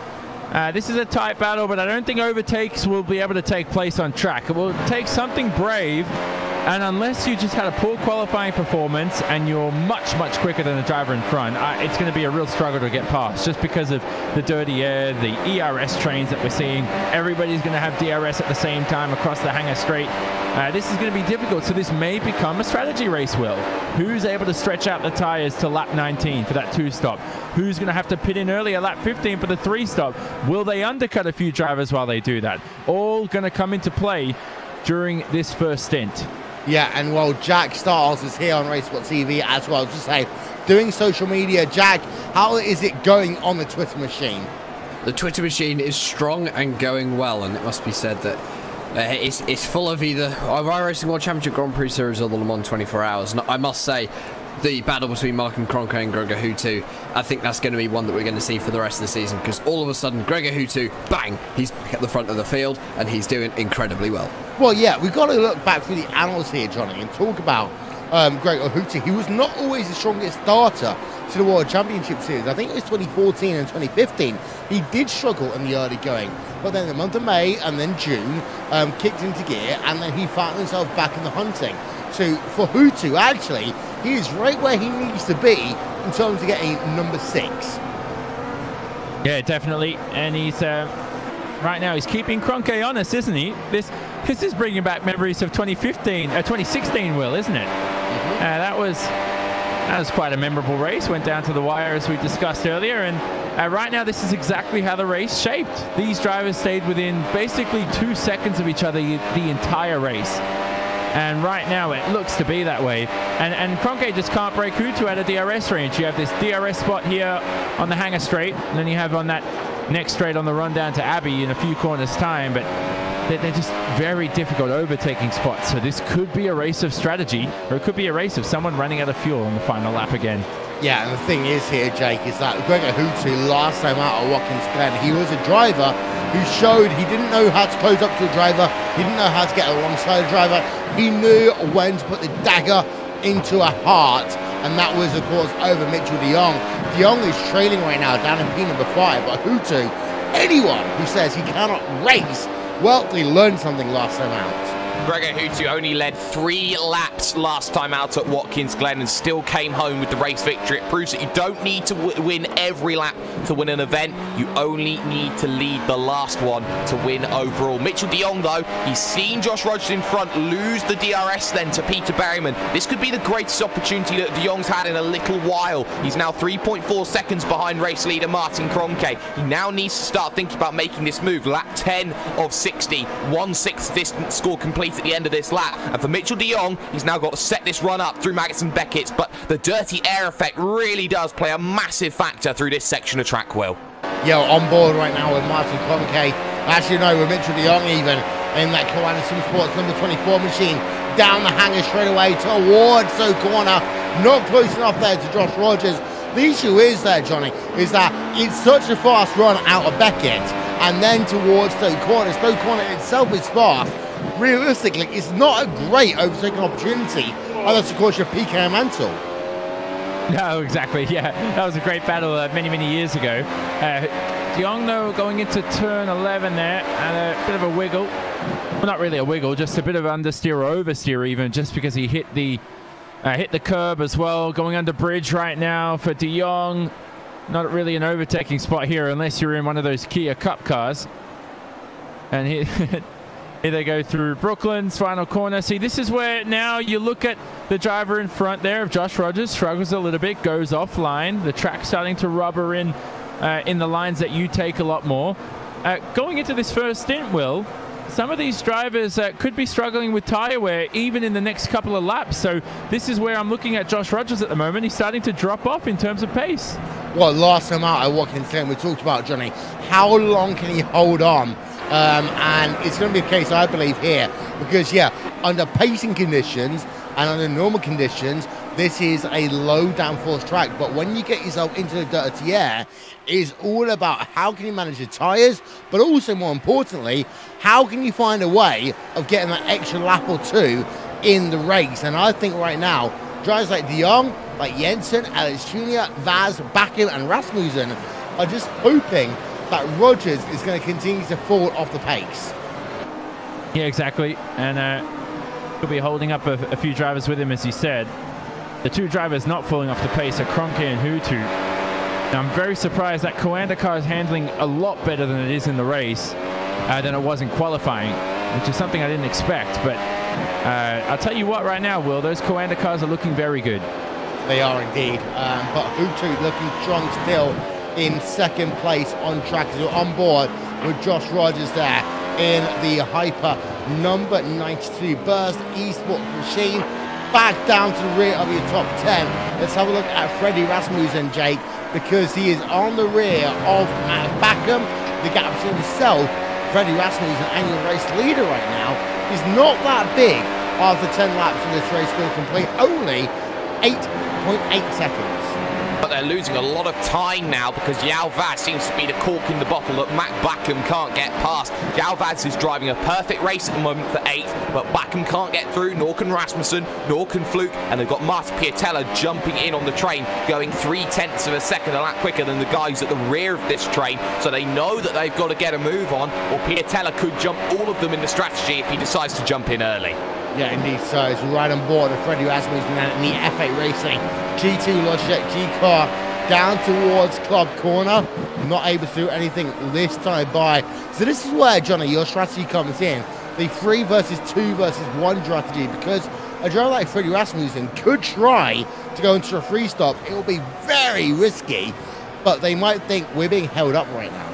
This is a tight battle, but I don't think overtakes will be able to take place on track. It will take something brave, and unless you just had a poor qualifying performance and you're much, much quicker than the driver in front, it's going to be a real struggle to get past, just because of the dirty air, the ERS trains that we're seeing. Everybody's going to have DRS at the same time across the hangar straight. This is going to be difficult, so this may become a strategy race, Will. Who's able to stretch out the tires to lap 19 for that 2-stop? Who's going to have to pit in earlier, lap 15 for the 3-stop? Will they undercut a few drivers while they do that? All going to come into play during this first stint. Yeah, and while Jack Stiles is here on RaceSpotTV as well, just say, doing social media, Jack, how is it going on the Twitter machine? The Twitter machine is strong and going well, and it must be said that it's full of either iRacing World Championship Grand Prix Series or the Le Mans 24 Hours. And I must say, the battle between Martin Cronkey and Gregor Hooter, I think that's going to be one that we're going to see for the rest of the season, because all of a sudden, Gregor Hooter, bang, he's back at the front of the field, and he's doing incredibly well. Well, yeah, we've got to look back through the annals here, Johnny, and talk about Greg Ohutu, he was not always the strongest starter to the World Championship Series. I think it was 2014 and 2015. He did struggle in the early going, but then the month of May and then June kicked into gear, and then he found himself back in the hunting. So for Hutu, actually, he is right where he needs to be in terms of getting number 6. Yeah, definitely. And he's right now he's keeping Kroenke honest, isn't he? This is bringing back memories of 2016, Will, isn't it? Mm-hmm. That was quite a memorable race. Went down to the wire as we discussed earlier, and right now this is exactly how the race shaped. These drivers stayed within basically 2 seconds of each other the entire race. And right now it looks to be that way. And Kroenke just can't break Hutu out of DRS range. You have this DRS spot here on the hangar straight, and then you have on that next straight on the run down to Abbey in a few corners time, but they're just very difficult overtaking spots. So this could be a race of strategy, or it could be a race of someone running out of fuel on the final lap again. Yeah, and the thing is here, Jake, is that Greg Ohutu, last time out at Watkins Glen, he was a driver who showed he didn't know how to close up to a driver, he didn't know how to get alongside a driver, he knew when to put the dagger into a heart, and that was, of course, over Mitchell de Jong. De Jong is trailing right now down in P5, but Hutu, anyone who says he cannot race, well, they learned something last time out. Greg Ohutu only led 3 laps last time out at Watkins Glen and still came home with the race victory. It proves that you don't need to win every lap to win an event. You only need to lead the last one to win overall. Mitchell de Jong, though, he's seen Josh Rogers in front lose the DRS then to Peter Berryman. This could be the greatest opportunity that de Jong's had in a little while. He's now 3.4 seconds behind race leader Martin Kroenke. He now needs to start thinking about making this move. Lap 10 of 60, 1/6 distance score complete at the end of this lap, and for Mitchell de Jong, he's now got to set this run up through Maggots and Beckett's, but the dirty air effect really does play a massive factor through this section of track, Will. Yeah, on board right now with Martin Kroenke, actually no, with Mitchell de Jong even, in that Koana Sim Sports number 24 machine, down the hangar straight away towards the corner, not close enough there to Josh Rogers. The issue is there, Johnny, is that it's such a fast run out of Beckett, and then towards Stoke Corner. Stoke Corner itself is fast. Realistically, it's not a great overtaking opportunity unless, of course, you're PK Mantle. No, exactly. Yeah, that was a great battle many, many years ago. De Jong, though, going into turn 11 there, and a bit of a wiggle. Well, not really a wiggle, just a bit of understeer or oversteer even, just because he hit the curb as well. Going under bridge right now for de Jong. Not really an overtaking spot here unless you're in one of those Kia Cup cars. And here they go through Brooklyn's final corner. See, this is where now you look at the driver in front there of Josh Rogers, struggles a little bit, goes offline. The track's starting to rubber in the lines that you take a lot more. Going into this first stint, Will, some of these drivers could be struggling with tyre wear even in the next couple of laps. So this is where I'm looking at Josh Rogers at the moment. He's starting to drop off in terms of pace. Well, last time out at Watkins Glen, we talked about, Johnny, how long can he hold on? And it's going to be the case, I believe, here, because, yeah, under pacing conditions and under normal conditions, this is a low downforce track. But when you get yourself into the dirty air, it's all about how can you manage the tyres, but also, more importantly, how can you find a way of getting that extra lap or two in the race. And I think right now, drivers like de Jong, like Jensen, Alex Jr., Vaz, Bakken, and Rasmussen are just hoping that Rogers is going to continue to fall off the pace. Yeah, exactly. And he'll be holding up a few drivers with him, as he said. The two drivers not falling off the pace are Kroenke and Hutu. Now, I'm very surprised that Coanda car is handling a lot better than it is in the race than it was in qualifying, which is something I didn't expect. But I'll tell you what, right now, Will, those Coanda cars are looking very good. They are indeed. But Hutu looking strong still in second place on track. So on board with Josh Rogers there in the Hyper number 92 Burst eSport machine. Back down to the rear of your top 10. Let's have a look at Freddie Rasmussen, Jake, because he is on the rear of Matt Bakken. The gap between himself, Freddie Rasmussen, and your race leader right now, is not that big after 10 laps of this race score complete. Only 8.8 seconds. But they're losing a lot of time now because João Vaz seems to be the cork in the bottle that Matt Backham can't get past. João Vaz is driving a perfect race at the moment for 8th, but Backham can't get through, nor can Rasmussen, nor can Fluke, and they've got Martin Piatella jumping in on the train, going 0.3 of a second a lap quicker than the guys at the rear of this train, so they know that they've got to get a move on, or Piatella could jump all of them in the strategy if he decides to jump in early. Yeah, indeed. So as we ride on board with Freddie Rasmussen and the F8 Racing GT Logitech G car down towards Club Corner, not able to do anything this time by. So this is where, Johnny, your strategy comes in. The 3 versus 2 versus 1 strategy, because a driver like Freddie Rasmussen could try to go into a free stop. It will be very risky, but they might think we're being held up right now.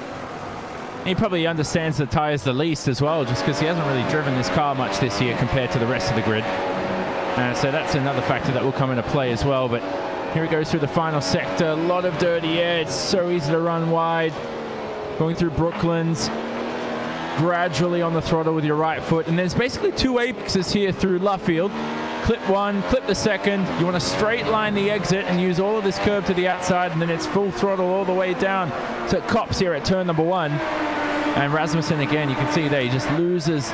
He probably understands the tyres the least as well, just because he hasn't really driven this car much this year compared to the rest of the grid. So that's another factor that will come into play as well. But here it goes through the final sector. A lot of dirty air. It's so easy to run wide. Going through Brooklands. Gradually on the throttle with your right foot. And there's basically 2 apexes here through Luffield. Clip 1, clip the second. You want to straight line the exit and use all of this curve to the outside, and then it's full throttle all the way down to Copse here at turn number 1. And Rasmussen, again, you can see there, he just loses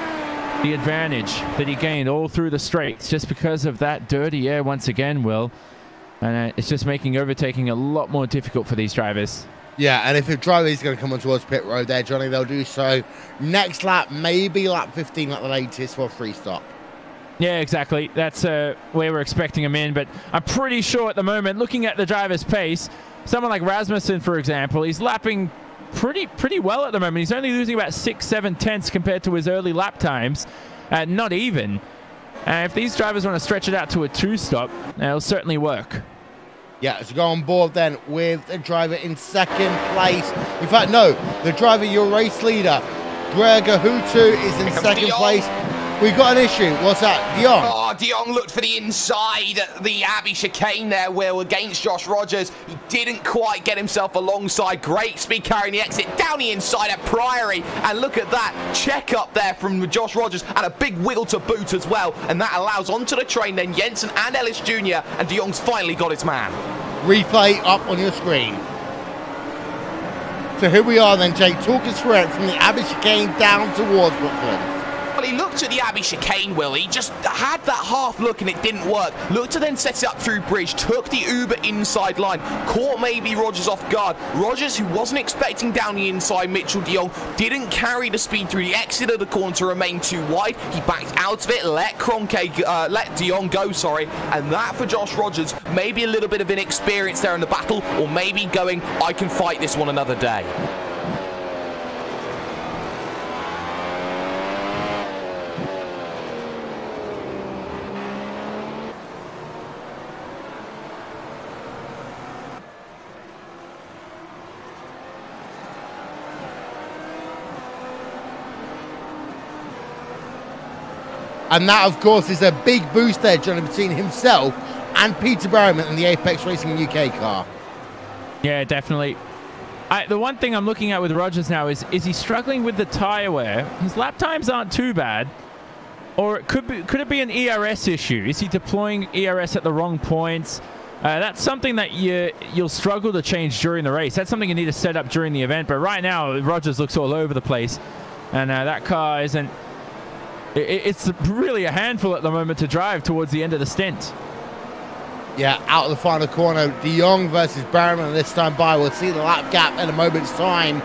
the advantage that he gained all through the straights just because of that dirty air once again, Will. And it's just making overtaking a lot more difficult for these drivers. Yeah, and if a driver is going to come on towards pit road there, Johnny, they'll do so next lap, maybe lap 15 at the latest for a free stop. Yeah, exactly. That's where we're expecting him in. But I'm pretty sure at the moment, looking at the driver's pace, someone like Rasmussen, for example, he's lapping pretty well at the moment. He's only losing about 6-7 tenths compared to his early lap times. Not even. If these drivers want to stretch it out to a 2-stop, it'll certainly work. Yeah, so go on board then with the driver in 2nd place. In fact, no, the driver, your race leader, Gregor Hutu, is in 2nd place. We've got an issue. What's that? De Jong. Oh, De Jong looked for the inside at the Abbey chicane there, Will, against Josh Rogers. He didn't quite get himself alongside. Great speed carrying the exit down the inside at Priory. And look at that check up there from Josh Rogers, and a big wiggle to boot as well. And that allows onto the train then Jensen and Ellis Jr. And De Jong's finally got his man. Replay up on your screen. So here we are then, Jake. Talk us through it from the Abbey chicane down towards Brooklyn. Well, he looked at the Abbey chicane, Will. He just had that half look and it didn't work. Looked to then set it up through bridge, took the Uber inside line, caught maybe Rogers off guard. Rogers, who wasn't expecting down the inside Mitchell de Jong, didn't carry the speed through the exit of the corner to remain too wide. He backed out of it, let de Jong go, sorry. And that for Josh Rogers, maybe a little bit of inexperience there in the battle, or maybe going, I can fight this one another day. And that, of course, is a big boost there, Johnny, between himself and Peter Barrowman in the Apex Racing UK car. Yeah, definitely. The one thing I'm looking at with Rogers now is he struggling with the tyre wear? His lap times aren't too bad. Or could it be an ERS issue? Is he deploying ERS at the wrong points? That's something that you'll struggle to change during the race. That's something you need to set up during the event. But right now, Rogers looks all over the place. And that car isn't... It's really a handful at the moment to drive towards the end of the stint. Yeah, out of the final corner, De Jong versus Barrowman this time by. We'll see the lap gap in a moment's time.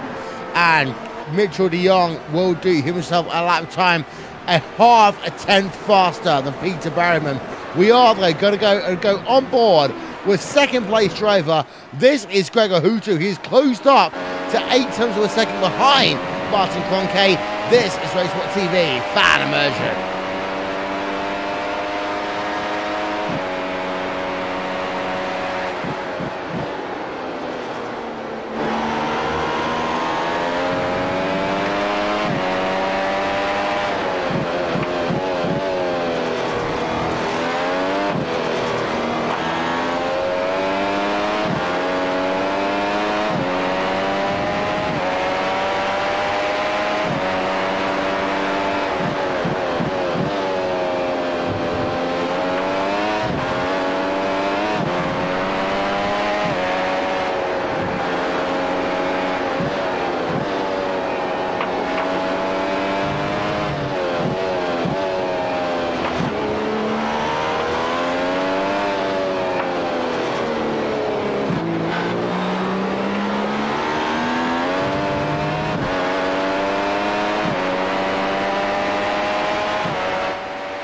And Mitchell de Jong will do himself a lap time a half a tenth faster than Peter Barrowman. We are, though, going to go on board with 2nd place driver. This is Gregor Hutu. He's closed up to 8 tenths of a second behind Martin Cronkey. This is RaceSpotTV Fan Immersion.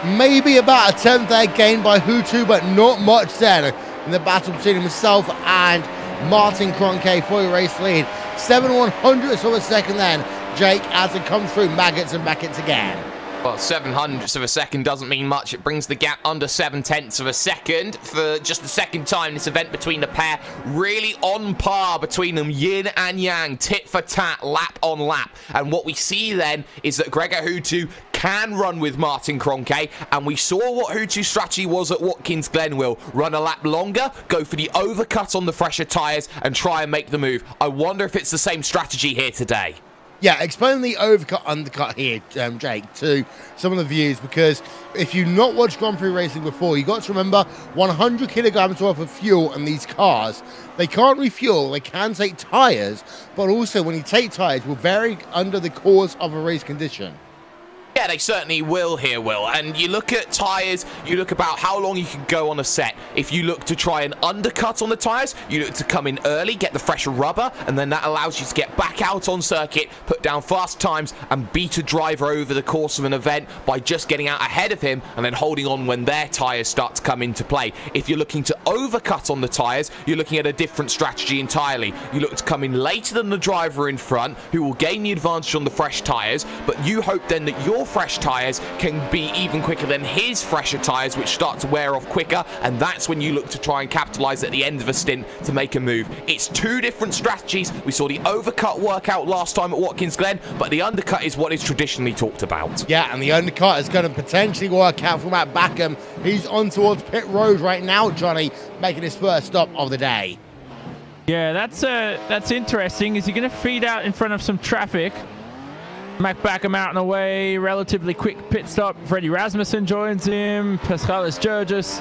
Maybe about a 10th there gained by Hutu, but not much then in the battle between himself and Martin Kroenke for the race lead. 7/100ths of a second then, Jake, as it comes through Maggots and Beckett's again. Well, 7/100ths of a second doesn't mean much. It brings the gap under 7/10ths of a second for just the second time this event between the pair. Really on par between them, yin and yang, tit for tat, lap on lap. And what we see then is that Gregor Hutu can run with Martin Kroenke, and we saw what Hutu's strategy was at Watkins Glen. Will run a lap longer, go for the overcut on the fresher tyres, and try and make the move. I wonder if it's the same strategy here today. Yeah, explain the overcut, undercut here, Jake, to some of the viewers, because if you've not watched Grand Prix racing before, you got to remember 100 kilograms worth of fuel in these cars. They can't refuel, they can take tyres, but also when you take tyres, will vary under the course of a race condition. Yeah, they certainly will here, Will. And you look at tyres, you look about how long you can go on a set. If you look to try and undercut on the tyres, you look to come in early, get the fresher rubber, and then that allows you to get back out on circuit, put down fast times, and beat a driver over the course of an event by just getting out ahead of him and then holding on when their tyres start to come into play. If you're looking to overcut on the tyres, you're looking at a different strategy entirely. You look to come in later than the driver in front, who will gain the advantage on the fresh tyres, but you hope then that your fresh tyres can be even quicker than his fresher tyres, which start to wear off quicker, and that's when you look to try and capitalise at the end of a stint to make a move. It's two different strategies. We saw the overcut work out last time at Watkins Glen, but the undercut is what is traditionally talked about. Yeah, and the undercut is going to potentially work out for Matt Backham. He's on towards pit road right now, Johnny, making his first stop of the day. Yeah, that's interesting. Is he going to feed out in front of some traffic? Mac Backham out and away, relatively quick pit stop. Freddie Rasmussen joins him. Pascalis Georgis.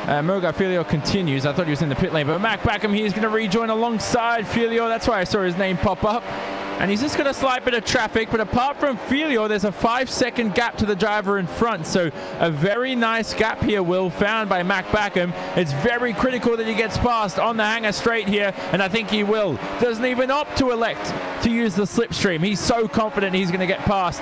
Mogar Filio continues. I thought he was in the pit lane, but Mac Backham here is going to rejoin alongside Filio. That's why I saw his name pop up. And he's just got a slight bit of traffic, but apart from Filio, there's a 5-second gap to the driver in front. So a very nice gap here, Will, found by Mac Backham. It's very critical that he gets past on the hanger straight here, and I think he will. Doesn't even opt to elect to use the slipstream. He's so confident he's going to get past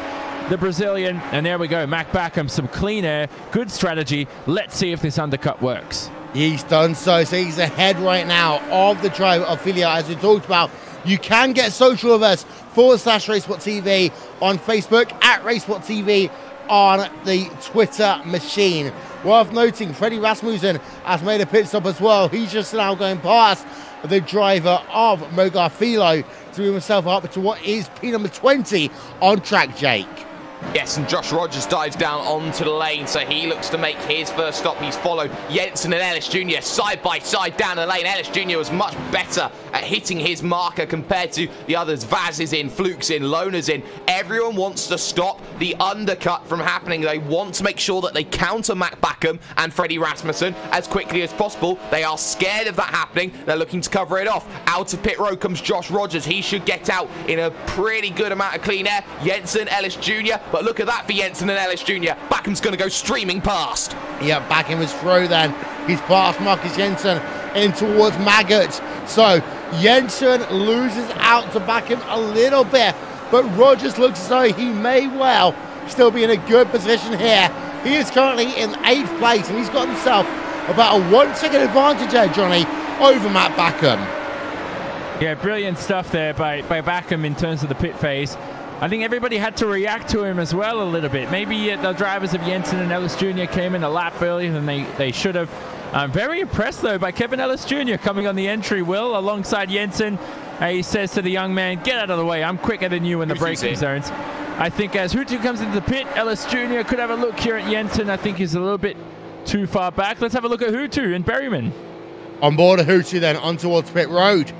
the Brazilian. And there we go, Mac Backham, some clean air, good strategy. Let's see if this undercut works. He's done so he's ahead right now of the driver of Filio, as we talked about. You can get social with us, /RaceSpotTV on Facebook, at RaceSpotTV on the Twitter machine. Worth noting, Freddie Rasmussen has made a pit stop as well. He's just now going past the driver of Mogar Filio to move himself up to what is P number 20 on track, Jake. Yes, and Josh Rogers dives down onto the lane, so he looks to make his first stop. He's followed Jensen and Ellis Jr. side by side down the lane. Ellis Jr. was much better at hitting his marker compared to the others. Vaz is in, Fluke's in, Lona's in. Everyone wants to stop the undercut from happening. They want to make sure that they counter Mac Backham and Freddie Rasmussen as quickly as possible. They are scared of that happening. They're looking to cover it off. Out of pit road comes Josh Rogers. He should get out in a pretty good amount of clean air. Jensen, Ellis Jr. But look at that for Jensen and Ellis Jr. Backham's going to go streaming past. Yeah, Backham is through then. He's past Marcus Jensen in towards Maggot. So Jensen loses out to Backham a little bit, but Rogers looks as though he may well still be in a good position here. He is currently in 8th place, and he's got himself about a 1-second advantage there, Johnny, over Matt Backham. Yeah, brilliant stuff there by Backham in terms of the pit phase. I think everybody had to react to him as well a little bit. Maybe the drivers of Jensen and Ellis Jr. came in a lap earlier than they should have. I'm very impressed, though, by Kevin Ellis Jr. coming on the entry, Will, alongside Jensen. He says to the young man, get out of the way. I'm quicker than you in the braking zones. I think as Hutu comes into the pit, Ellis Jr. could have a look here at Jensen. I think he's a little bit too far back. Let's have a look at Hutu and Berryman. On board of Hutu then, on towards pit road.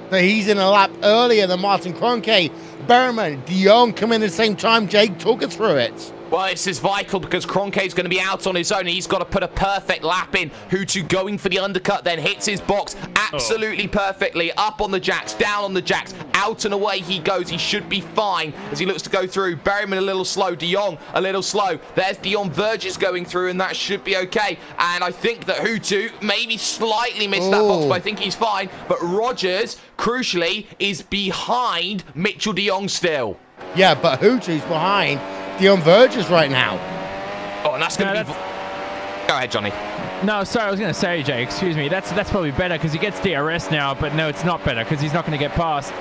So he's in a lap earlier than Martin Kroenke. Berryman, De Jong come in at the same time. Jake, talk us through it. Well, this is vital because Kroenke's going to be out on his own. He's got to put a perfect lap in. Hutu going for the undercut, then hits his box absolutely perfectly. Up on the jacks, down on the jacks, out and away he goes. He should be fine as he looks to go through. Berryman a little slow, De Jong a little slow. There's Dion Verges going through, and that should be okay. And I think that Hutu maybe slightly missed that box, but I think he's fine. But Rogers, crucially, is behind Mitchell De Jong still. Yeah, but Hutu's behind Dion Verges right now. Oh, and that's going to be... Go ahead, Johnny. No, sorry, I was going to say, Jay, excuse me. That's probably better because he gets DRS now, but no, it's not better because he's not going to get past.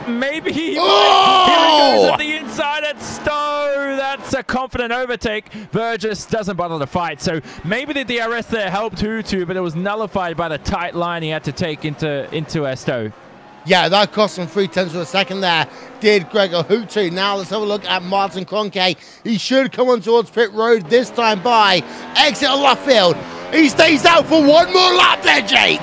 Maybe he might. Here he goes at the inside at Stowe. That's a confident overtake. Burgess doesn't bother to fight. So maybe the DRS there helped Hutu, but it was nullified by the tight line he had to take into Stowe. Yeah, that cost him 0.3 of a second there, did Gregor Hutu. Now let's have a look at Martin Kroenke. He should come on towards pit road this time by exit of left field. He stays out for one more lap there, Jake.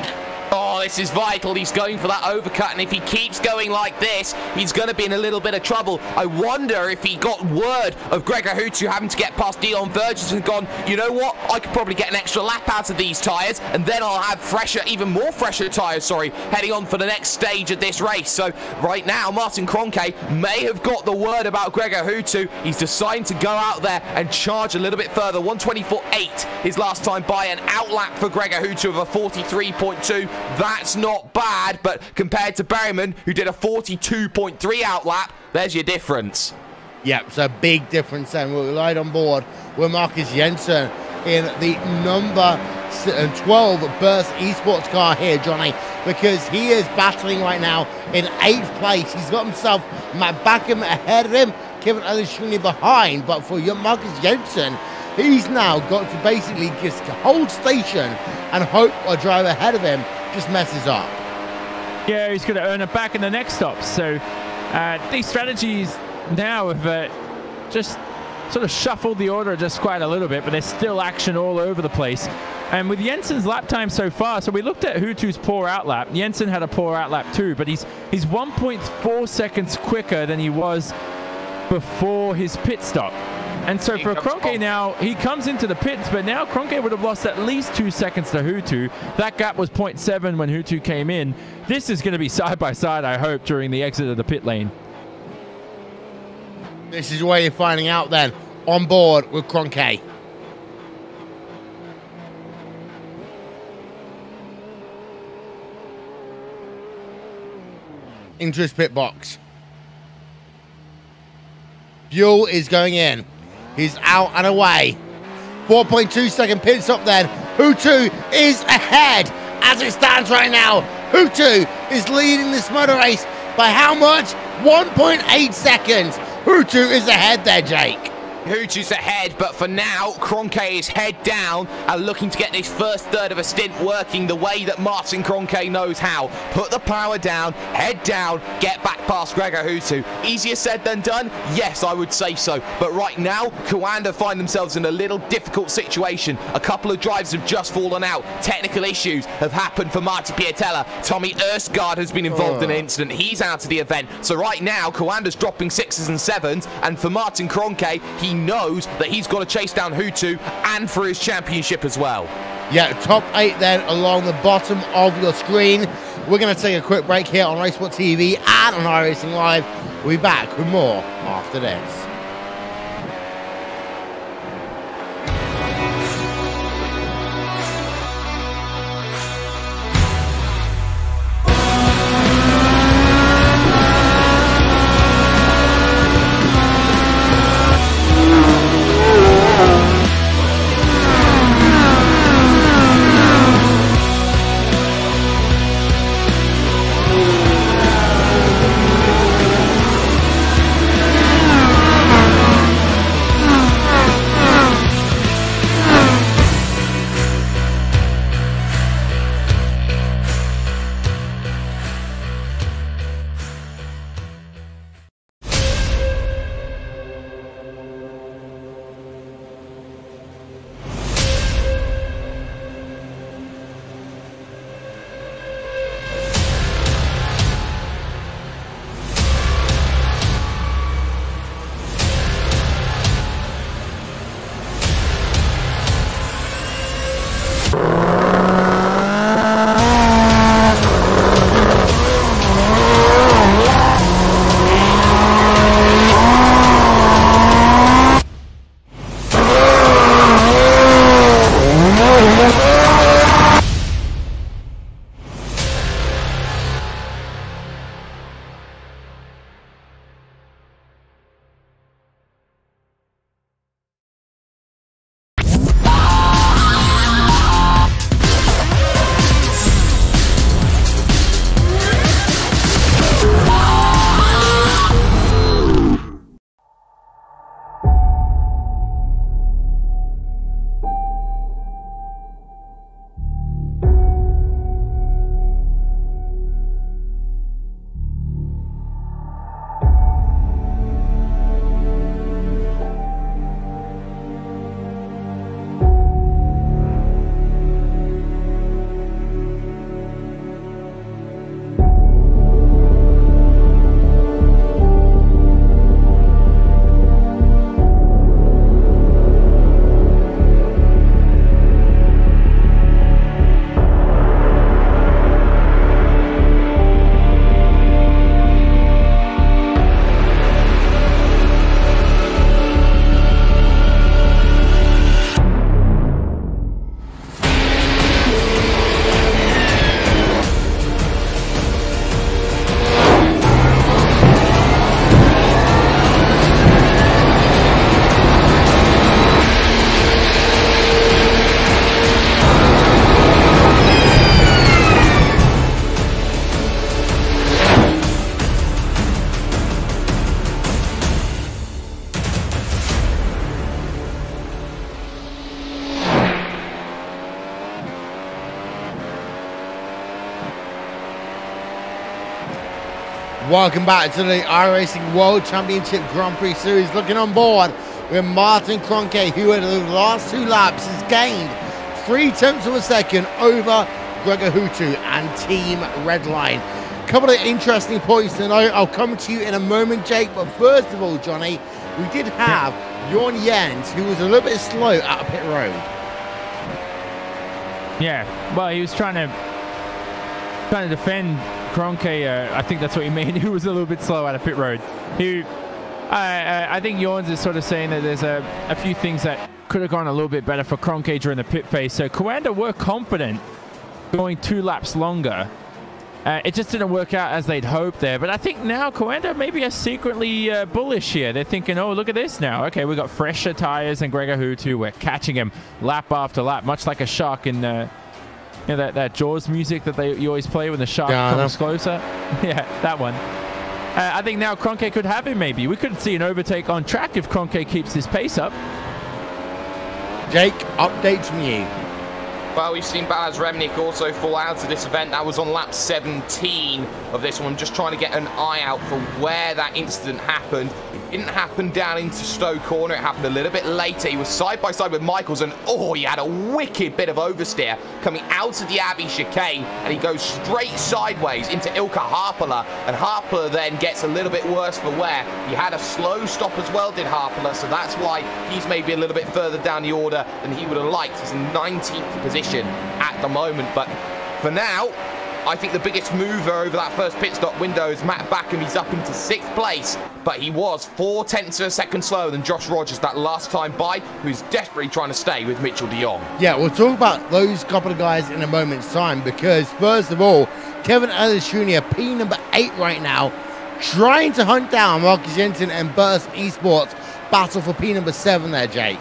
Oh, this is vital. He's going for that overcut, and if he keeps going like this, he's going to be in a little bit of trouble. I wonder if he got word of Gregor Hutu having to get past Dion Burgess and gone, you know what, I could probably get an extra lap out of these tyres, and then I'll have fresher, even more fresher tyres, heading on for the next stage of this race. So right now, Martin Kroenke may have got the word about Gregor Hutu. He's deciding to go out there and charge a little bit further. 124.8 his last time by, an outlap for Gregor Hutu of a 43.2. That's not bad, but compared to Berryman, who did a 42.3 outlap, there's your difference. Yep, so big difference then. We're right on board with Marcus Jensen in the number 12 Burst eSports car here, Johnny, because he is battling right now in 8th place. He's got himself Matt Backham ahead of him, Kevin Alishuni behind, but for Marcus Jensen, he's now got to basically just hold station and hope a driver ahead of him just messes up. Yeah, he's going to earn it back in the next stop. So these strategies now have just sort of shuffled the order just quite a little bit, but there's still action all over the place. And with Jensen's lap time so far, so we looked at Hutu's poor outlap. Jensen had a poor outlap too, but he's 1.4 seconds quicker than he was before his pit stop. And so for Kroenke now, he comes into the pits, but now Kroenke would have lost at least 2 seconds to Hutu. That gap was 0.7 when Hutu came in. This is going to be side by side, I hope, during the exit of the pit lane. This is where you're finding out then, on board with Kroenke. Into his pit box. Buell is going in. He's out and away. 4.2 second pit stop then. Hutu is ahead as it stands right now. Hutu is leading this motor race by how much? 1.8 seconds. Hutu is ahead there, Jake. Hutu's ahead, but for now, Kroenke is head down and looking to get this first third of a stint working the way that Martin Kroenke knows how. Put the power down, head down, get back past Gregor Hutu. Easier said than done? Yes, I would say so. But right now, Coanda find themselves in a little difficult situation. A couple of drives have just fallen out. Technical issues have happened for Marty Piatella. Tommy Erskard has been involved in an incident. He's out of the event. So right now, Coanda's dropping 6s and 7s, and for Martin Kroenke, he knows that he's got to chase down Hutu and for his championship as well. Yeah, top 8 then along the bottom of your screen. We're going to take a quick break here on RaceSpotTV and on iRacing Live. We'll be back with more after this. Welcome back to the iRacing World Championship Grand Prix Series. Looking on board with Martin Kroenke, who in the last 2 laps has gained 0.3 of a second over Gregor Hutu and Team Redline. A couple of interesting points to note. I'll come to you in a moment, Jake, but first of all, Johnny, we did have Jorn Jens, who was a little bit slow at pit road. Yeah, well, he was trying to defend Kroenke. I think that's what he meant. He was a little bit slow out of pit road. I think Jorns is sort of saying that there's a few things that could have gone a little bit better for Kroenke during the pit phase. So Coanda were confident going 2 laps longer. It just didn't work out as they'd hoped there. But I think now Coanda maybe are secretly bullish here. They're thinking, oh, look at this now. Okay, we've got fresher tires than Gregor Hutu. We're catching him lap after lap, much like a shark in you know, that Jaws music that you always play when the shark comes closer. Yeah, that one. I think now Kroenke could have him maybe. We could see an overtake on track if Kroenke keeps his pace up. Jake, update from you. Well, we've seen Balaz Remnik also fall out of this event. That was on lap 17 of this one. I'm just trying to get an eye out for where that incident happened. It didn't happen down into Stowe Corner. It happened a little bit later. He was side by side with Michaels, and oh, he had a wicked bit of oversteer coming out of the Abbey chicane, and he goes straight sideways into Ilkka Harpala, and Harpala then gets a little bit worse for wear. He had a slow stop as well, did Harpala, so that's why he's maybe a little bit further down the order than he would have liked. He's in 19th position at the moment, but for now, I think the biggest mover over that first pit stop window is Matt Backham. He's up into 6th place, but he was 0.4 of a second slower than Josh Rogers that last time by, who's desperately trying to stay with Mitchell de Jong. Yeah, we'll talk about those couple of guys in a moment's time, because first of all, Kevin Ellis Jr., P number 8 right now, trying to hunt down Marcus Jensen and Burst Esports. Battle for P number 7 there, Jake.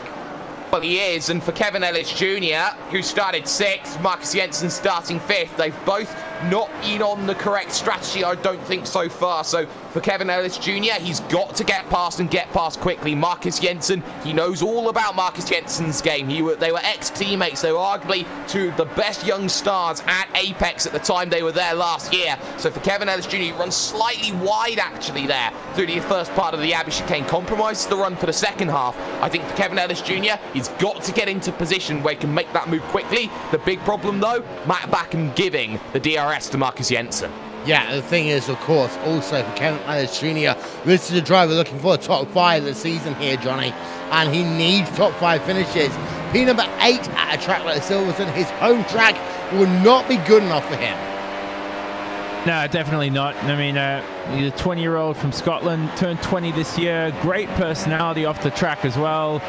Well, he is, and for Kevin Ellis Jr., who started 6th, Marcus Jensen starting 5th, they've both not been on the correct strategy, I don't think, so far. So for Kevin Ellis Jr., he's got to get past and get past quickly. Marcus Jensen, he knows all about Marcus Jensen's game. They were ex-teammates. They were arguably 2 of the best young stars at Apex at the time they were there last year. So for Kevin Ellis Jr., he runs slightly wide, actually, there through the first part of the Abbey chicane. Compromises the run for the second half. I think for Kevin Ellis Jr., he's got to get into position where he can make that move quickly. The big problem, though, Matt Backham giving the DRS to Marcus Jensen. Yeah, the thing is, of course, also for Kevin Ellis Jr., this is a driver looking for a top 5 this season here, Johnny, and he needs top 5 finishes. P number 8 at a track like Silverstone, his home track, will not be good enough for him. No, definitely not. I mean, he's a 20-year-old from Scotland, turned 20 this year, great personality off the track as well.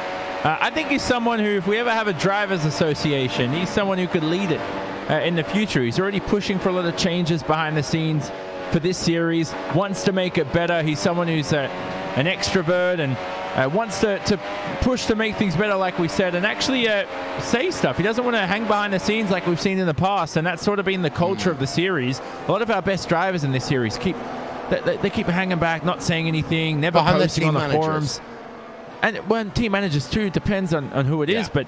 I think he's someone who, if we ever have a drivers association, he's someone who could lead it in the future. He's already pushing for a lot of changes behind the scenes for this series, wants to make it better. He's someone who's an extrovert and wants to push to make things better, like we said, and actually say stuff. He doesn't want to hang behind the scenes like we've seen in the past, and that's sort of been the culture of the series. A lot of our best drivers in this series keep hanging back, not saying anything, never posting on the forums. And when team managers too, depends on who it is, but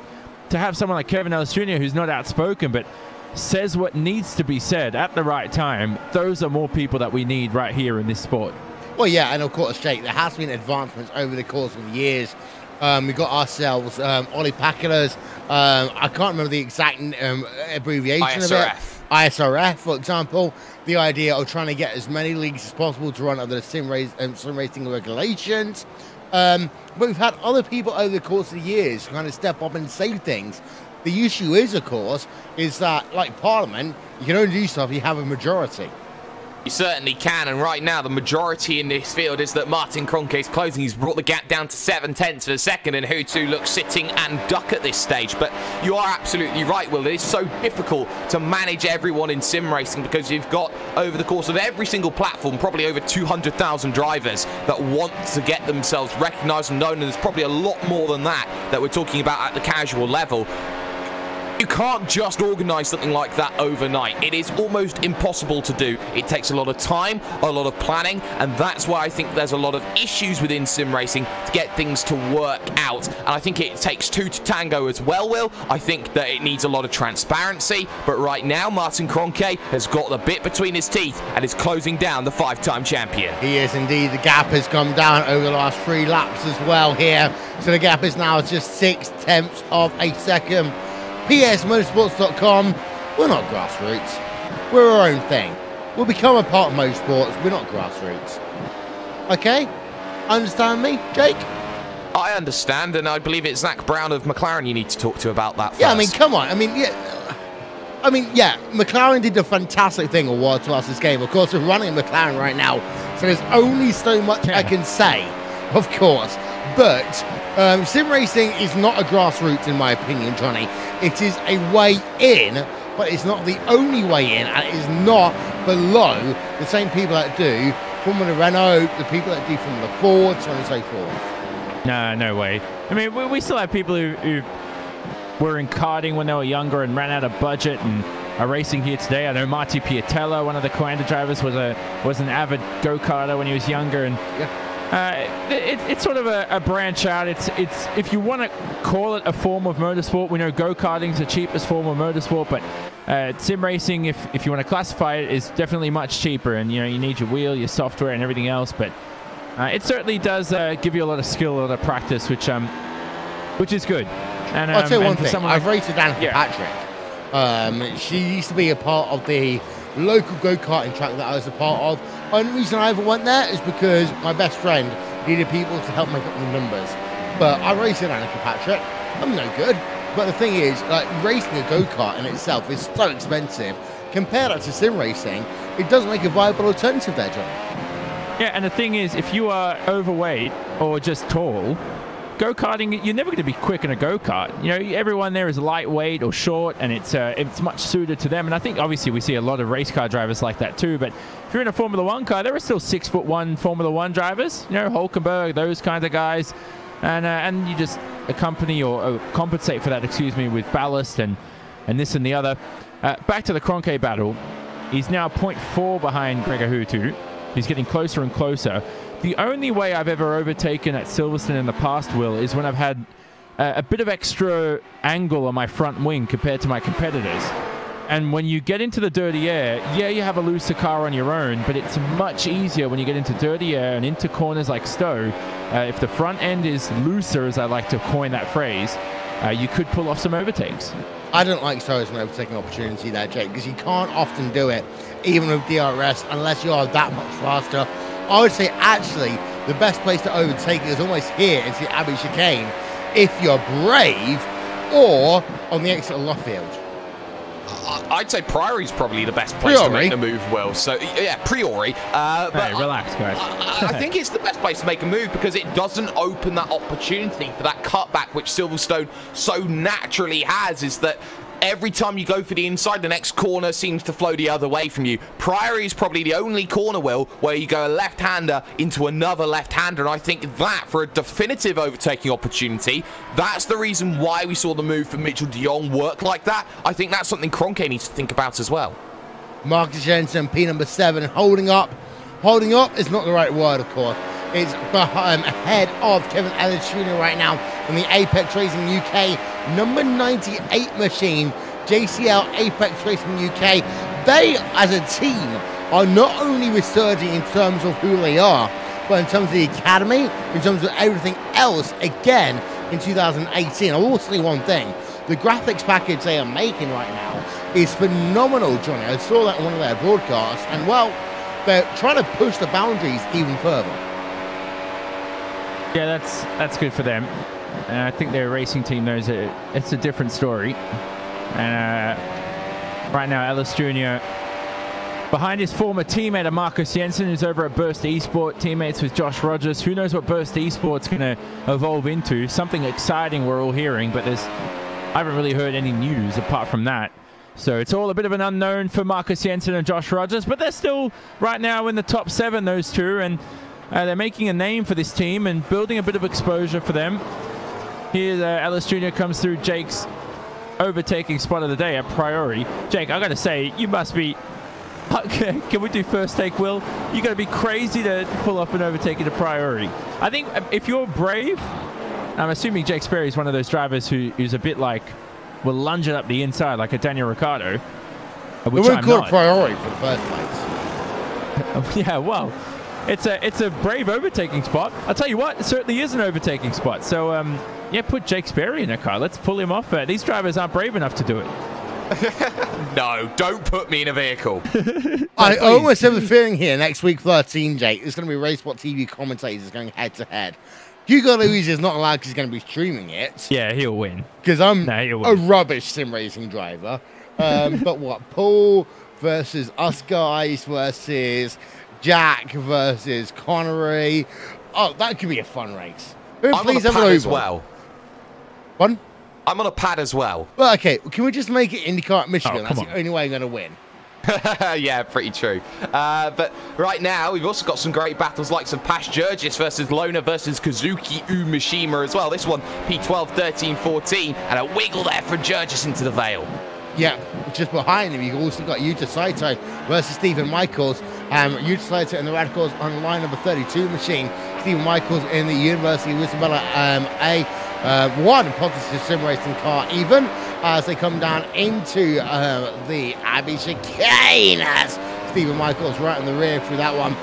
to have someone like Kevin Ellis Jr. who's not outspoken but says what needs to be said at the right time, those are more people that we need right here in this sport. Well, yeah, and of course, Jake, there has been advancements over the course of the years. We got ourselves Ollie Packers. I can't remember the exact abbreviation of it. ISRF, for example. The idea of trying to get as many leagues as possible to run under the sim racing regulations. But we've had other people over the course of the years kind of step up and say things. The issue is, of course, is that, like Parliament, you can only do stuff if you have a majority. You certainly can, and right now the majority in this field is that Martin Kroenke is closing. He's brought the gap down to 0.7 of a second, and Hutu looks sitting and duck at this stage. But you are absolutely right, Will. It is so difficult to manage everyone in sim racing because you've got, over the course of every single platform, probably over 200,000 drivers that want to get themselves recognised and known, and there's probably a lot more than that we're talking about at the casual level. You can't just organise something like that overnight. It is almost impossible to do. It takes a lot of time, a lot of planning, and that's why I think there's a lot of issues within sim racing to get things to work out. And I think it takes two to tango as well, Will. I think that it needs a lot of transparency, but right now, Martin Kroenke has got the bit between his teeth and is closing down the 5-time champion. He is indeed. The gap has come down over the last 3 laps as well here. So the gap is now just 0.6 of a second. PSMotorsports.com, we're not grassroots. We're our own thing. We'll become a part of motorsports. We're not grassroots. Okay? Understand me, Jake? I understand, and I believe it's Zach Brown of McLaren you need to talk to about that first. Yeah, I mean, come on. I mean, yeah, McLaren did a fantastic thing a while to us this game. Of course, we're running a McLaren right now, so there's only so much I can say, of course. But sim racing is not a grassroots, in my opinion, Johnny. It is a way in, but it's not the only way in, and it is not below the same people that do Formula Renault, the people that do Formula Ford, so on and so forth. No way. I mean, we still have people who were in karting when they were younger and ran out of budget and are racing here today. I know Marty Piatella, one of the Coanda drivers, was an avid go-karter when he was younger, and it's sort of a branch out. It's if you want to call it a form of motorsport, we know go-karting is the cheapest form of motorsport, but sim racing, if you want to classify it, is definitely much cheaper, and you need your wheel, your software, and everything else. But it certainly does give you a lot of skill, a lot of practice, which is good. And I'll tell you one thing. I've raced with Danica Patrick. She used to be a part of the local go-karting track that I was a part of. Only reason I ever went there is because my best friend needed people to help make up the numbers. But I raced with Danica Patrick. I'm no good. But the thing is, like, racing a go-kart in itself is so expensive. Compare that to sim racing, it doesn't make a viable alternative there, Johnny. Yeah, and the thing is, if you are overweight or just tall, go-karting, you're never going to be quick in a go-kart. Everyone there is lightweight or short, and it's much suited to them. And I think, obviously, we see a lot of race car drivers like that too. But if you're in a Formula 1 car, there are still 6'1" Formula 1 drivers. Hulkenberg, those kinds of guys. And you just accompany or compensate for that, with ballast and this and the other. Back to the Kroenke battle. He's now 0.4 behind Gregor Hutu. He's getting closer and closer. The only way I've ever overtaken at Silverstone in the past, Will, is when I've had a bit of extra angle on my front wing compared to my competitors. And when you get into the dirty air, yeah, you have a looser car on your own, but it's much easier when you get into dirty air and into corners like Stowe. If the front end is looser, as I like to coin that phrase, you could pull off some overtakes. I don't like Stowe as an overtaking opportunity there, Jake, because you can't often do it, even with DRS, unless you are that much faster. I would say, actually, the best place to overtake is almost here. It's the Abbey Chicane, if you're brave, or on the exit of Luffield. I'd say Priory is probably the best place to make a move, Will. So, yeah, Priory. Hey, relax, guys. I think it's the best place to make a move because it doesn't open that opportunity for that cutback, which Silverstone so naturally has, is that every time you go for the inside, the next corner seems to flow the other way from you. Priory is probably the only corner, Will, where you go a left-hander into another left-hander, and I think that, for a definitive overtaking opportunity, that's the reason why we saw the move for Mitchell de Jong work like that. I think that's something Kroenke needs to think about as well. Marcus Jensen, P number 7, holding up. Holding up is not the right word, of course. It's ahead of Kevin Ellis Jr. right now in the Apex Racing UK number 98 machine, JCL Apex Racing UK. They, as a team, are not only resurging in terms of who they are, but in terms of the academy, in terms of everything else, again, in 2018. I will say one thing. The graphics package they are making right now is phenomenal, Johnny. I saw that in one of their broadcasts, and, well, they're trying to push the boundaries even further. Yeah, that's good for them. And I think their racing team knows it. It's a different story. And right now, Ellis Jr. behind his former teammate, Marcus Jensen, who's over at Burst eSport, teammates with Josh Rogers. Who knows what Burst eSport's going to evolve into? Something exciting we're all hearing, but I haven't really heard any news apart from that. So it's all a bit of an unknown for Marcus Jensen and Josh Rogers, but they're still right now in the top 7, those two, and they're making a name for this team and building a bit of exposure for them. Here, Ellis Jr. comes through Jake's overtaking spot of the day at Priory. Jake, I got to say, you must be... Can we do first take, Will? You got to be crazy to pull off an overtaking at Priory. I think if you're brave, I'm assuming Jake Sperry is one of those drivers who's a bit like, will lunge it up the inside like a Daniel Ricciardo. Which I'm not. Priority for the first place. Yeah, well, it's a brave overtaking spot. I'll tell you what, it certainly is an overtaking spot. So, yeah, put Jake Sperry in a car. Let's pull him off. These drivers aren't brave enough to do it. No, don't put me in a vehicle. I almost have a feeling here next week 13, Jake, there's going to be RaceSpotTV commentators going head-to-head. Hugo Luis is not allowed because he's going to be streaming it. Yeah, he'll win. Because I'm a rubbish sim racing driver. But what? Paul versus us guys versus Jack versus Connery. Oh, that could be a fun race. I'm on a pad as well. One? I'm on a pad as well. Well, okay. Can we just make it IndyCar at Michigan? That's the only way I'm going to win. Yeah, pretty true. But right now, we've also got some great battles like some Pash Jurgis versus Lona versus Kazuki Umishima as well. This one, P12, 13, 14, and a wiggle there for Jurgis into the Vale. Yeah, just behind him, you've also got Yuta Saito versus Stephen Michaels. Yuta Saito in the Radicals on line number 32 machine. Stephen Michaels in the University of Isabella one positive sim racing car even as they come down into the Abbey chicane as Stephen Michaels right in the rear through that one.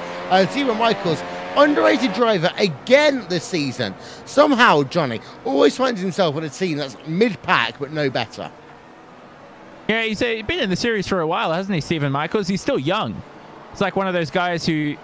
Stephen Michaels, underrated driver again this season. Somehow, Johnny always finds himself in a team that's mid-pack but no better. Yeah, he's been in the series for a while, hasn't he, Stephen Michaels? He's still young. It's like one of those guys who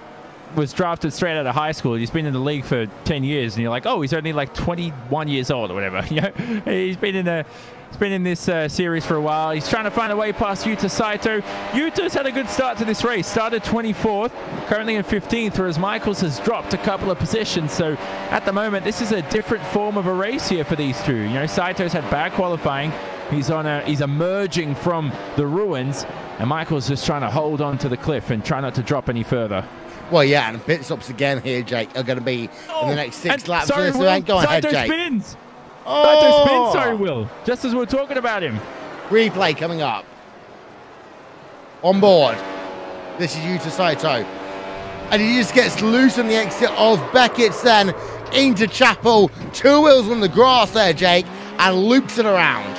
was drafted straight out of high school. He's been in the league for 10 years, and you're like, oh, he's only like 21 years old or whatever. You know, he's been in this series for a while. He's trying to find a way past Yuta Saito. Yuta's had a good start to this race. Started 24th, currently in 15th, whereas Michaels has dropped a couple of positions. So at the moment, this is a different form of a race here for these two. You know, Saito's had bad qualifying. He's emerging from the ruins, and Michael's just trying to hold on to the cliff and try not to drop any further. Well, yeah, and pit stops again here, Jake, are going to be in the next 6 laps. Sorry, so Will, go ahead, Saito Jake. Spins. Oh. Saito spins, sorry, Will. Just as we're talking about him. Replay coming up. On board. This is Yuta Saito. And he just gets loose on the exit of Beckett's then into Chapel. 2 wheels on the grass there, Jake, and loops it around.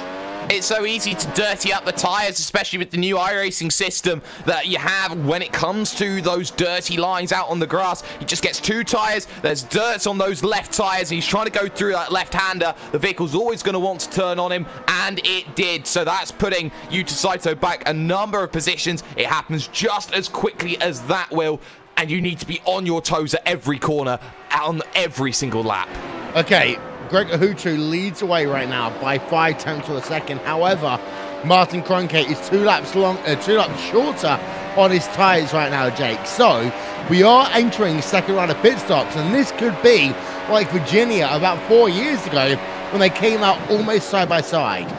It's so easy to dirty up the tyres, especially with the new iRacing system that you have when it comes to those dirty lines out on the grass. He just gets 2 tyres, there's dirt on those left tyres, and he's trying to go through that left-hander. The vehicle's always going to want to turn on him, and it did. So that's putting Yuta Saito back a number of positions. It happens just as quickly as that will, and you need to be on your toes at every corner, on every single lap. Okay. Greg Ahutu leads away right now by 5 tenths of a second. However, Martin Kroenke is 2 laps shorter on his tyres right now, Jake. So we are entering the second round of pit stops, and this could be like Virginia about 4 years ago when they came out almost side by side.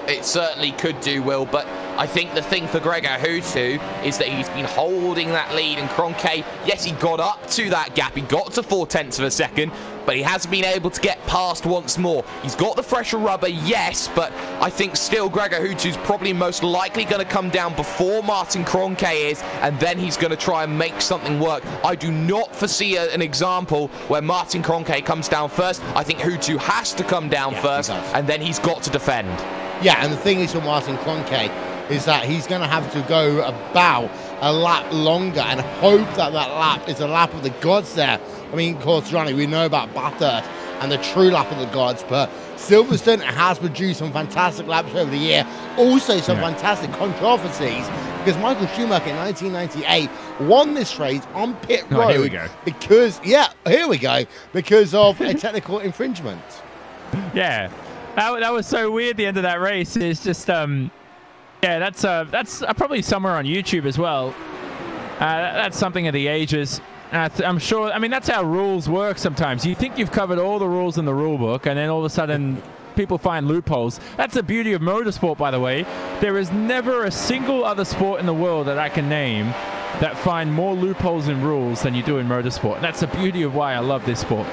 It certainly could do, Will, but I think the thing for Greg Ahutu is that he's been holding that lead, and Kroenke, yes, he got up to that gap. He got to 4 tenths of a second, but he hasn't been able to get past once more. He's got the fresher rubber, yes, but I think still Greg Ahutu's probably most likely going to come down before Martin Kroenke is, and then he's going to try and make something work. I do not foresee an example where Martin Kroenke comes down first. I think Ahutu has to come down first, and then he's got to defend. Yeah, and the thing is for Martin Kroenke is that he's going to have to go about a lap longer and hope that that lap is a lap of the gods there. I mean, of course, Johnny, we know about Bathurst and the true lap of the gods, but Silverstone has produced some fantastic laps over the year. Also, some fantastic controversies, because Michael Schumacher in 1998 won this race on pit road. Here we go. Because, because of a technical infringement. Yeah. That was so weird, the end of that race. It's just, yeah, that's probably somewhere on YouTube as well. That's something of the ages. I'm sure, I mean, that's how rules work sometimes. You think you've covered all the rules in the rule book, and then all of a sudden people find loopholes. That's the beauty of motorsport, by the way. There is never a single other sport in the world that I can name that find more loopholes in rules than you do in motorsport. And that's the beauty of why I love this sport.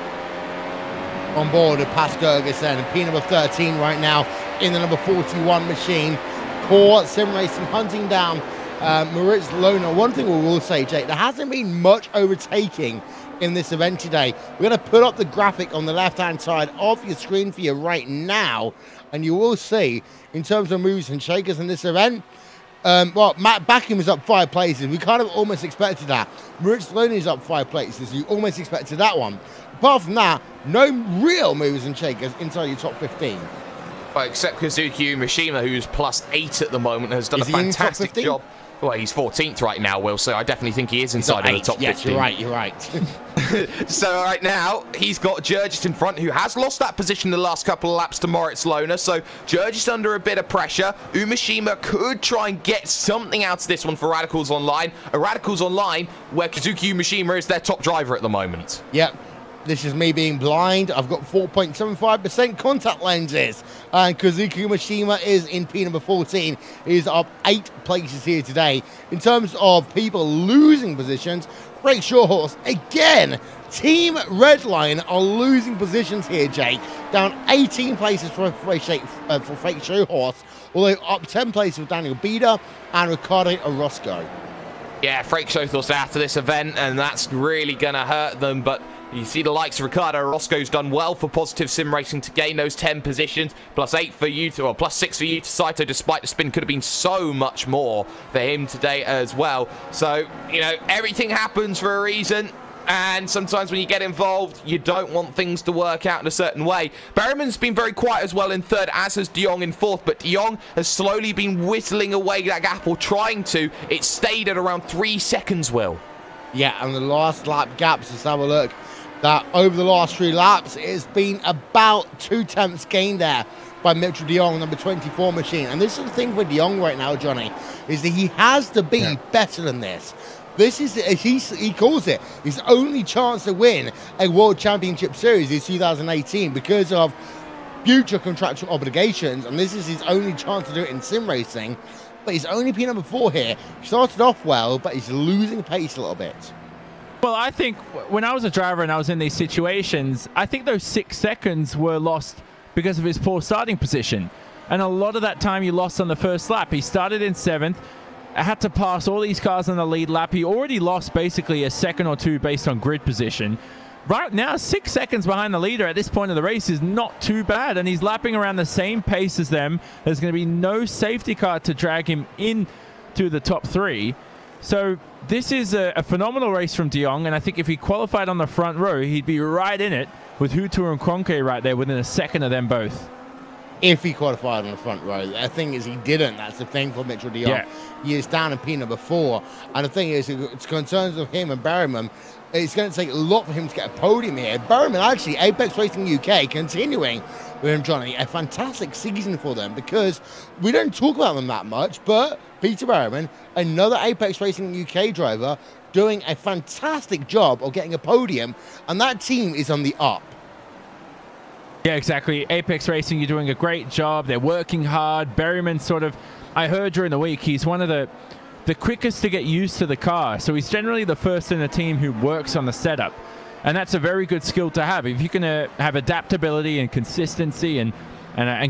On board with Pas Gerges then, and P number 13 right now in the number 41 machine. Core Sim Racing hunting down Moritz Lohner. One thing we will say, Jake, there hasn't been much overtaking in this event today. We're going to put up the graphic on the left-hand side of your screen for you right now, and you will see, in terms of moves and shakers in this event, well, Matt Backham is up 5 places. We kind of almost expected that. Moritz Lohner is up 5 places. You almost expected that one. Apart from that, no real moves and shakers inside your top 15. Well, except Kazuki Mishima, who's +8 at the moment, has done a fantastic job. Well, he's 14th right now, Will, so I definitely think he is inside of the top 15. Yes, you're right, you're right. So right now, he's got Jurgis in front, who has lost that position the last couple of laps to Moritz Lohner, so Jurgis under a bit of pressure. Umeshima could try and get something out of this one for Radicals Online. A Radicals Online where Kazuki Umeshima is their top driver at the moment. Yep. This is me being blind. I've got 4.75% contact lenses. And Kazuki Mishima is in P number 14. He is up 8 places here today. In terms of people losing positions, Freight Shawhorse, again, Team Redline are losing positions here, Jake. Down 18 places for Freight Shawhorse, although up 10 places with Daniel Bieder and Ricardo Orozco. Yeah, Freight Shawhorse after this event, and that's really going to hurt them, but you see the likes of Ricardo Orozco's done well for Positive Sim Racing to gain those 10 positions. +8 for Yuta, or +6 for Yuta Saito, despite the spin could have been so much more for him today as well. So, you know, everything happens for a reason. And sometimes when you get involved, you don't want things to work out in a certain way. Berriman's been very quiet as well in third, as has De Jong in fourth. But De Jong has slowly been whittling away that gap, or trying to. It stayed at around 3 seconds, Will. Yeah, and the last lap gaps, let's have a look. That over the last 3 laps, it's been about 2 tenths gained there by Mitchell De Jong, number 24 machine. And this is the thing for De Jong right now, Johnny, is that he has to be better than this. This is, he calls it, his only chance to win a World Championship Series is 2018 because of future contractual obligations, and this is his only chance to do it in sim racing. But he's only P number 4 here. He started off well, but he's losing pace a little bit. Well, I think when I was a driver and I was in these situations, I think those 6 seconds were lost because of his poor starting position. And a lot of that time he lost on the first lap. He started in 7th, had to pass all these cars on the lead lap. He already lost basically a second or 2 based on grid position. Right now, 6 seconds behind the leader at this point of the race is not too bad. And he's lapping around the same pace as them. There's going to be no safety car to drag him into the top 3. So this is a phenomenal race from De Jong, and I think if he qualified on the front row, he'd be right in it with Hutu and Kronke right there within a second of them both. If he qualified on the front row. The thing is he didn't. That's the thing for Mitchell De Jong. Yeah. He is down in P number 4. And the thing is, it's concerns of him and Berriman. It's going to take a lot for him to get a podium here. Berriman, actually, Apex Racing UK, continuing with him, Johnny, a fantastic season for them because we don't talk about them that much, but Peter Berriman, another Apex Racing UK driver, doing a fantastic job of getting a podium, and that team is on the up. Yeah, exactly. Apex Racing, you're doing a great job. They're working hard. Berriman sort of, I heard during the week, he's one of the quickest to get used to the car. So he's generally the first in the team who works on the setup. And that's a very good skill to have. If you can have adaptability and consistency and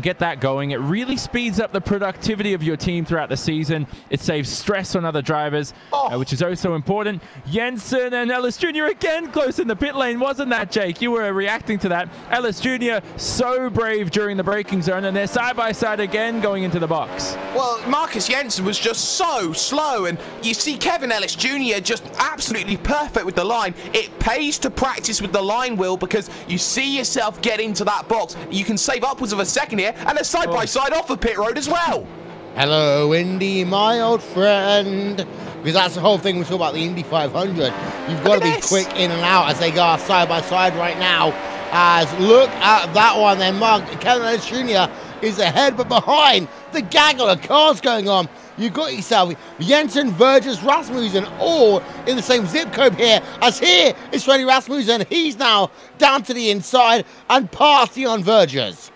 get that going, it really speeds up the productivity of your team throughout the season. It saves stress on other drivers, which is also important. Jensen and Ellis Jr. again close in the pit lane, wasn't that, Jake? You were reacting to that. Ellis Jr. so brave during the braking zone, and they're side by side again going into the box. Well, Marcus Jensen was just so slow, and you see Kevin Ellis Jr. just absolutely perfect with the line. It pays to practice with the line, Will, because you see yourself get into that box. You can save upwards of a second here, and they're side by side off the pit road as well. Hello, Indy, my old friend. Because that's the whole thing we talk about the Indy 500. You've got to be quick in and out as they go side by side right now. As look at that one then, Mark Kevin Ellis Jr. is ahead, but behind the gaggle of cars going on. You've got yourself Jensen, Verges, Rasmussen all in the same zip code here. As here is Freddie Rasmussen. He's now down to the inside and past Dion Verges.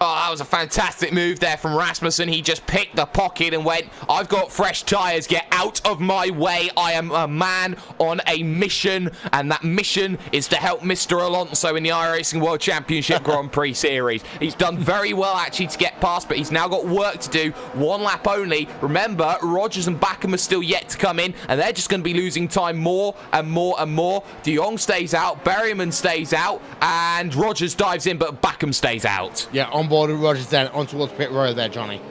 Oh, that was a fantastic move there from Rasmussen. He just picked the pocket and went, I've got fresh tyres, get out of my way. I am a man on a mission, and that mission is to help Mr. Alonso in the iRacing World Championship Grand Prix Series. He's done very well, actually, to get past, but he's now got work to do. One lap only. Remember, Rogers and Backham are still yet to come in, and they're just going to be losing time more and more and more. De Jong stays out, Berryman stays out, and Rogers dives in, but Backham stays out. Yeah, on board with Rogers then, on towards pit road there, Johnny.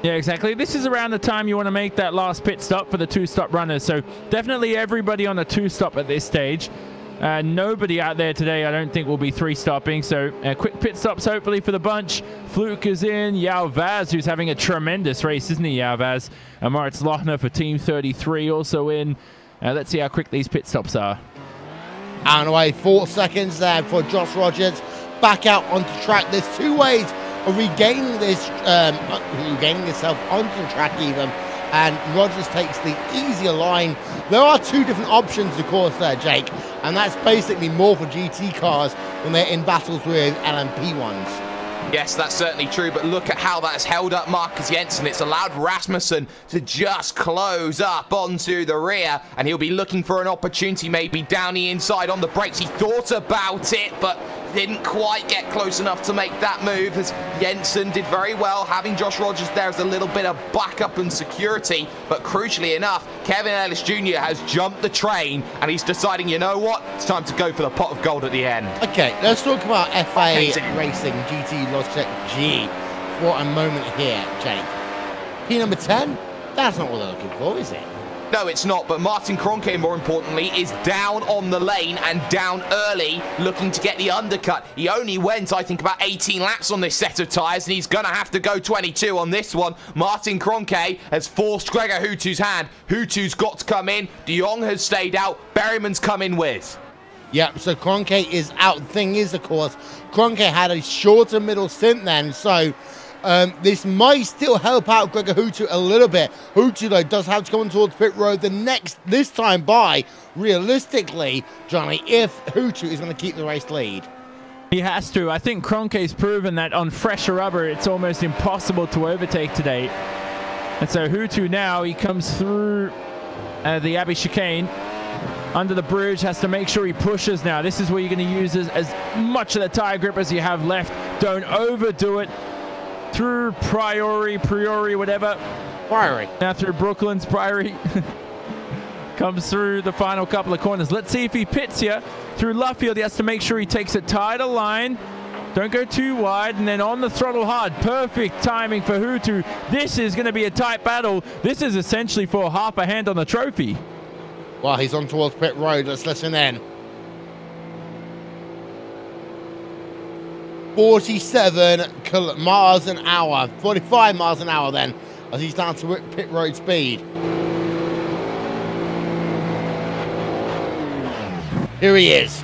Yeah, exactly. This is around the time you want to make that last pit stop for the two-stop runners. So definitely everybody on a two-stop at this stage. Nobody out there today, I don't think, will be three-stopping. So quick pit stops, hopefully, for the bunch. Fluke is in. Yao Vaz, who's having a tremendous race, isn't he, Yao Vaz? And Moritz Lochner for Team 33 also in. Let's see how quick these pit stops are. And away, 4 seconds there for Josh Rogers. Back out onto track. There's two ways of regaining this, regaining yourself onto the track even, and Rogers takes the easier line. There are two different options, of course, there, Jake, and that's basically more for GT cars when they're in battles with LMP ones. Yes, that's certainly true, but look at how that's held up Marcus Jensen. It's allowed Rasmussen to just close up onto the rear, and he'll be looking for an opportunity maybe down the inside on the brakes. He thought about it, but didn't quite get close enough to make that move, as Jensen did very well. Having Josh Rogers there as a little bit of backup and security, but crucially enough, Kevin Ellis Jr. has jumped the train, and he's deciding, you know what, it's time to go for the pot of gold at the end. Okay, let's talk about FA Racing GT Logitech G for a moment here, Jake. P number 10? That's not what they're looking for, is it? No, it's not, but Martin Kroenke, more importantly, is down on the lane and down early, looking to get the undercut. He only went, I think, about 18 laps on this set of tyres, and he's going to have to go 22 on this one. Martin Kroenke has forced Gregor Hutu's hand. Hutu's got to come in. De Jong has stayed out. Berryman's come in with. Yep, so Kroenke is out. Thing is, of course, Kroenke had a shorter middle stint then, so this might still help out Gregor Hutu a little bit. Hutu, though, does have to come on towards pit road this time by, realistically, Johnny, if Hutu is going to keep the race lead. He has to. I think Kroenke's proven that on fresher rubber, it's almost impossible to overtake today. And so Hutu now, he comes through the Abbey chicane, under the bridge, has to make sure he pushes now. This is where you're going to use as much of the tire grip as you have left. Don't overdo it. Through Priory, whatever. Priory. Now through Brooklands, Priory. Comes through the final couple of corners. Let's see if he pits here. Through Luffield, he has to make sure he takes a tighter line. Don't go too wide, and then on the throttle hard. Perfect timing for Hutu. This is going to be a tight battle. This is essentially for half a hand on the trophy. Well, he's on towards pit road. Let's listen in. 47 miles an hour. 45 miles an hour then, as he's down to pit road speed. Here he is.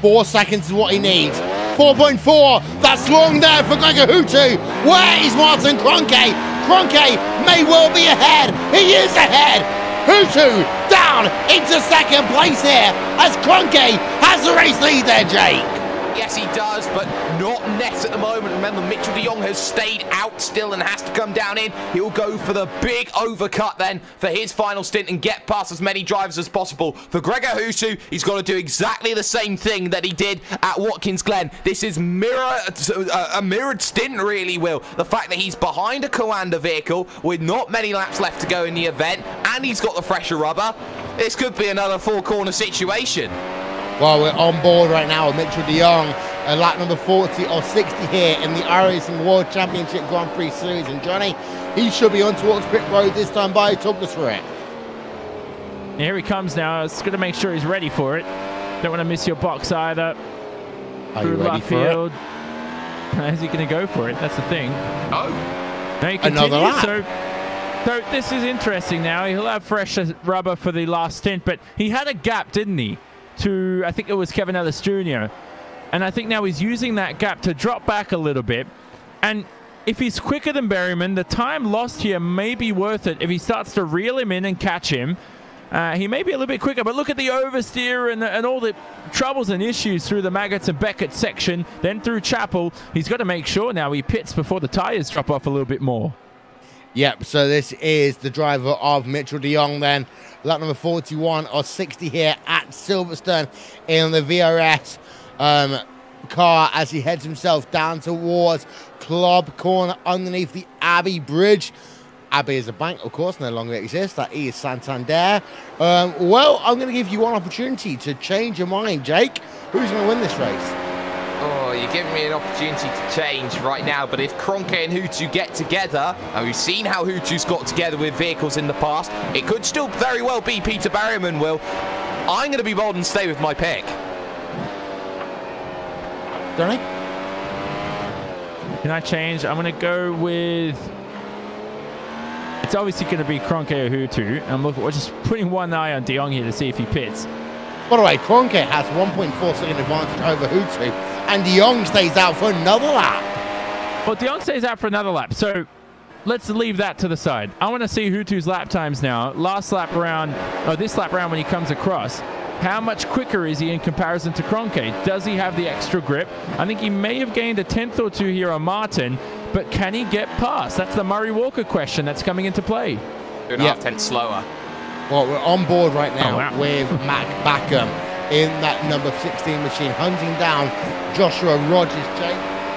4 seconds is what he needs. 4.4. That's long there for Gregor Hutu. Where is Martin Kroenke? Kroenke may well be ahead. He is ahead. Hutu down into second place here as Kroenke has the race lead there, Jake. Yes, he does, but not net at the moment. Remember, Mitchell de Jong has stayed out still and has to come down in. He'll go for the big overcut then for his final stint and get past as many drivers as possible. For Gregor Hutu, he's got to do exactly the same thing that he did at Watkins Glen. This is a mirrored stint, really, Will. The fact that he's behind a Coanda vehicle with not many laps left to go in the event, and he's got the fresher rubber. This could be another four-corner situation. Well, we're on board right now with Mitchell de Jong, lap number 40 or 60 here in the iRacing World Championship Grand Prix Series. And Johnny, he should be on towards pit road this time by. Talk us through it. Here he comes now. It's going to make sure he's ready for it. Don't want to miss your box either. Are you ready for it? Is he going to go for it? That's the thing. Oh. Now he continues. Another lap. So this is interesting now. He'll have fresh rubber for the last stint, but he had a gap, didn't he? To, I think it was Kevin Ellis Jr. And I think now he's using that gap to drop back a little bit. And if he's quicker than Berryman, the time lost here may be worth it if he starts to reel him in and catch him. He may be a little bit quicker, but look at the oversteer and all the troubles and issues through the Maggots and Beckett section, then through Chapel. He's got to make sure now he pits before the tyres drop off a little bit more. Yep, so this is the driver of Mitchell de Jong then. Lap number 41 or 60 here at Silverstone in the VRS car as he heads himself down towards Club Corner underneath the Abbey Bridge. Abbey is a bank, of course, no longer exists. That is Santander. Well, I'm going to give you one opportunity to change your mind, Jake. Who's going to win this race? Oh, you're giving me an opportunity to change right now, but if Kroenke and Hutu get together, and we've seen how Hutu's got together with vehicles in the past, it could still very well be Peter Berryman, Will. I'm going to be bold and stay with my pick. Donny? Can I change? I'm going to go with... It's obviously going to be Kroenke or Hutu. And look, we're just putting one eye on de Jong here to see if he pits. By the way, Kroenke has 1.4 second advantage over Hutu, and de Jong stays out for another lap. Well, de Jong stays out for another lap, so let's leave that to the side. I want to see Hutu's lap times now. Last lap round, or this lap round when he comes across. How much quicker is he in comparison to Kroenke? Does he have the extra grip? I think he may have gained a tenth or two here on Martin, but can he get past? That's the Murray Walker question that's coming into play. 2.5 tenths slower. Well, we're on board right now with Mac Backham in that number 16 machine, hunting down Joshua Rogers. Jake,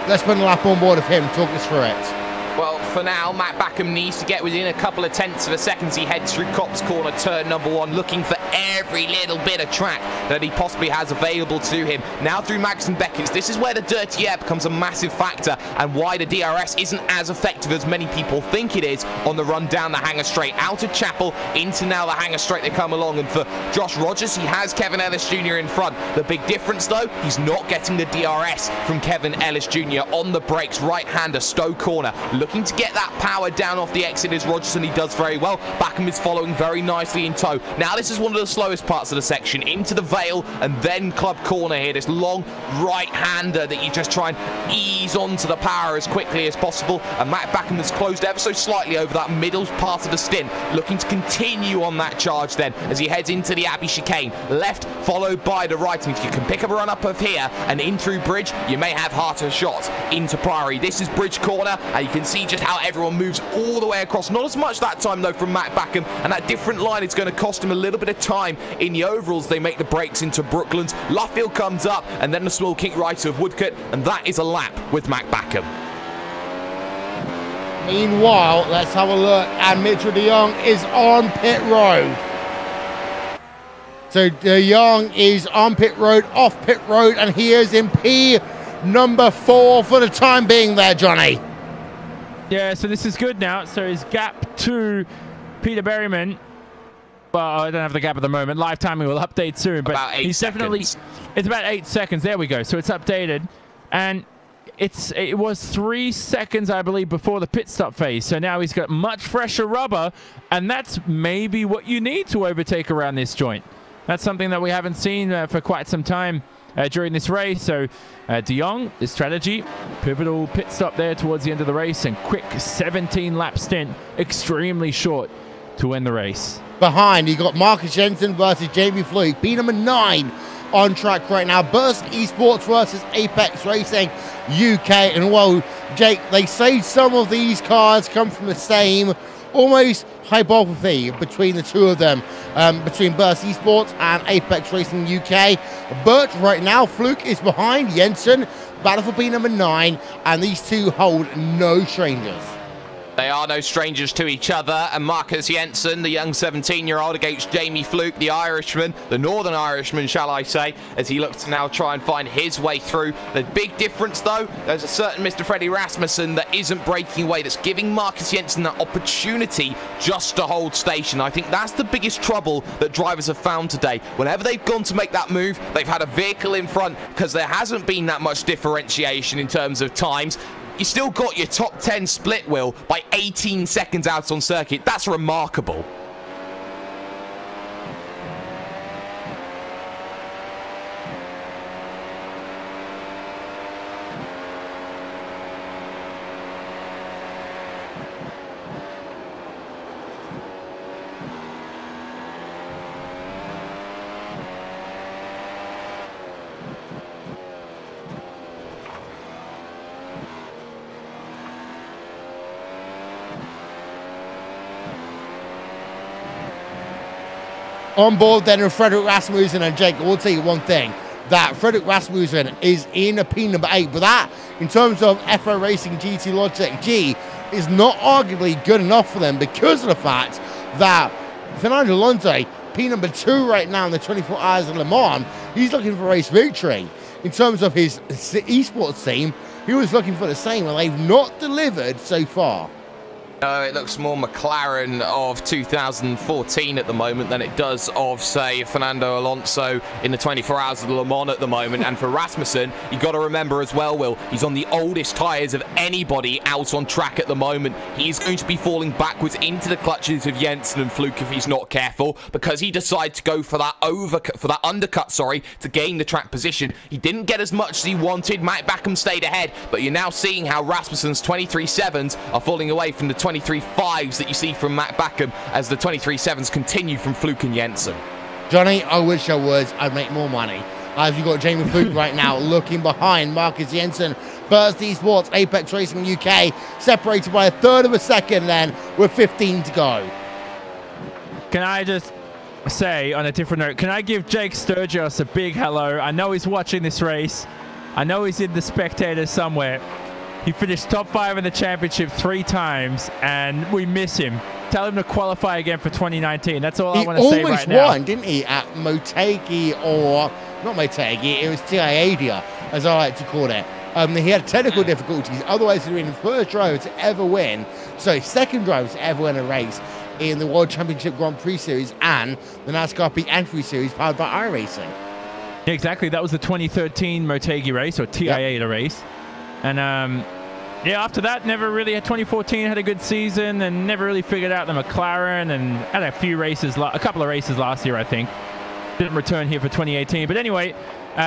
let's put a lap on board of him. Talk us through it. Well, for now, Matt Backham needs to get within a couple of tenths of a second as he heads through Copse Corner, turn number 1, looking for every little bit of track that he possibly has available to him. Now through Maggots and Beckett's, this is where the dirty air becomes a massive factor and why the DRS isn't as effective as many people think it is on the run down the Hanger Straight. Out of Chapel, into now the Hanger Straight they come along, and for Josh Rogers, he has Kevin Ellis Jr. in front. The big difference, though, he's not getting the DRS from Kevin Ellis Jr. on the brakes. Right-hander, Stowe Corner, looking to get that power down off the exit is Rogers, and he does very well. Backham is following very nicely in tow. Now this is one of the slowest parts of the section, into the Vale and then Club Corner here. This long right-hander that you just try and ease onto the power as quickly as possible, and Matt Backham has closed ever so slightly over that middle part of the stint, looking to continue on that charge then as he heads into the Abbey chicane. Left followed by the right, and if you can pick up a run up of here and in through Bridge, you may have harder shots into Priory. This is Bridge Corner, and you can see just how everyone moves all the way across. Not as much that time though from Matt Backham, and that different line is going to cost him a little bit of time in the overalls. They make the breaks into Brooklands. Luffield comes up, and then the small kick right of Woodcote, and that is a lap with Matt Backham. Meanwhile, let's have a look, and Mitchell de Jong is on pit road. So de Jong is on pit road, off pit road, and he is in P number 4 for the time being there, Johnny. Yeah, so this is good now. So his gap to Peter Berryman, well, I don't have the gap at the moment. Live timing will update soon, but he's definitely, it's about 8 seconds. There we go. So it's updated, and it was 3 seconds, I believe, before the pit stop phase. So now he's got much fresher rubber, and that's maybe what you need to overtake around this joint. That's something that we haven't seen for quite some time during this race. So de Jong, the strategy, pivotal pit stop there towards the end of the race, and quick 17-lap stint, extremely short to win the race. Behind, you got Marcus Jensen versus Jamie Fluke, P number 9 on track right now. Burst eSports versus Apex Racing UK. And well, Jake, they say some of these cars come from the same almost hypothesis between the two of them, between Burst Esports and Apex Racing UK. But right now, Fluke is behind Jensen, battle for P number 9, and these two hold no strangers. They are no strangers to each other, and Marcus Jensen, the young 17-year-old, against Jamie Fluke, the Irishman, the Northern Irishman, shall I say, as he looks to now try and find his way through. The big difference, though, there's a certain Mr. Freddie Rasmussen that isn't breaking away, that's giving Marcus Jensen that opportunity just to hold station. I think that's the biggest trouble that drivers have found today. Whenever they've gone to make that move, they've had a vehicle in front because there hasn't been that much differentiation in terms of times. You still got your top 10 split, Will, by 18 seconds out on circuit. That's remarkable. On board then with Frederick Rasmussen and Jake. I will tell you one thing, that Frederick Rasmussen is in a P number 8, but that, in terms of FO Racing GT Logitech G, is not arguably good enough for them because of the fact that Fernando Alonso, P number 2 right now in the 24 Hours of Le Mans, he's looking for race victory. In terms of his eSports team, he was looking for the same, and they've not delivered so far. It looks more McLaren of 2014 at the moment than it does of, say, Fernando Alonso in the 24 Hours of Le Mans at the moment. And for Rasmussen, you've got to remember as well, Will, he's on the oldest tyres of anybody out on track at the moment. He's going to be falling backwards into the clutches of Jensen and Fluke if he's not careful, because he decided to go for that undercut, to gain the track position. He didn't get as much as he wanted. Matt Backham stayed ahead, but you're now seeing how Rasmussen's 23.7s are falling away from the 23.5s that you see from Matt Backham as the 23.7s continue from Fluke and Jensen. Johnny, I wish I was. I'd make more money. As you've got Jamie Fluke right now looking behind Marcus Jensen. Burst eSports, Apex Racing UK, separated by a third of a second then with 15 to go. Can I just say, on a different note, can I give Jake Sturgis a big hello? I know he's watching this race. I know he's in the spectators somewhere. He finished top 5 in the championship 3 times, and we miss him. Tell him to qualify again for 2019. That's all I want to say right now. He almost won, didn't he, at Motegi, or not Motegi, it was Tiadia, as I like to call it. He had technical difficulties, otherwise he would have been the first driver to ever win, second driver to ever win a race in the World Championship Grand Prix Series and the NASCAR Peak Entry Series powered by iRacing. Yeah, exactly. That was the 2013 Motegi race, or Tiaida race. And yeah, after that, never really had 2014 had a good season and never really figured out the McLaren, and had a few races, a couple of races last year, I think. Didn't return here for 2018. But anyway,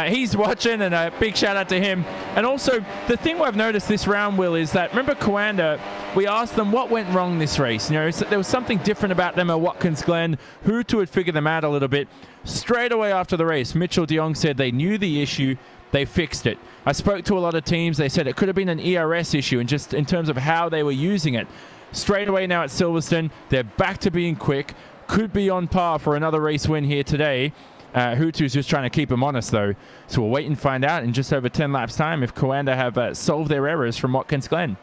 he's watching, and a big shout out to him. And also, the thing I've noticed this round, Will, is that, remember Coanda, we asked them what went wrong this race. You know, there was something different about them at Watkins Glen. Hutu had figured them out a little bit. Straight away after the race, Mitchell de Jong said they knew the issue. They fixed it. I spoke to a lot of teams. They said it could have been an ERS issue, and just in terms of how they were using it. Straight away now at Silverstone, they're back to being quick. Could be on par for another race win here today. Hutu's just trying to keep them honest, though. So we'll wait and find out in just over 10 laps' time if Coanda have solved their errors from Watkins Glen.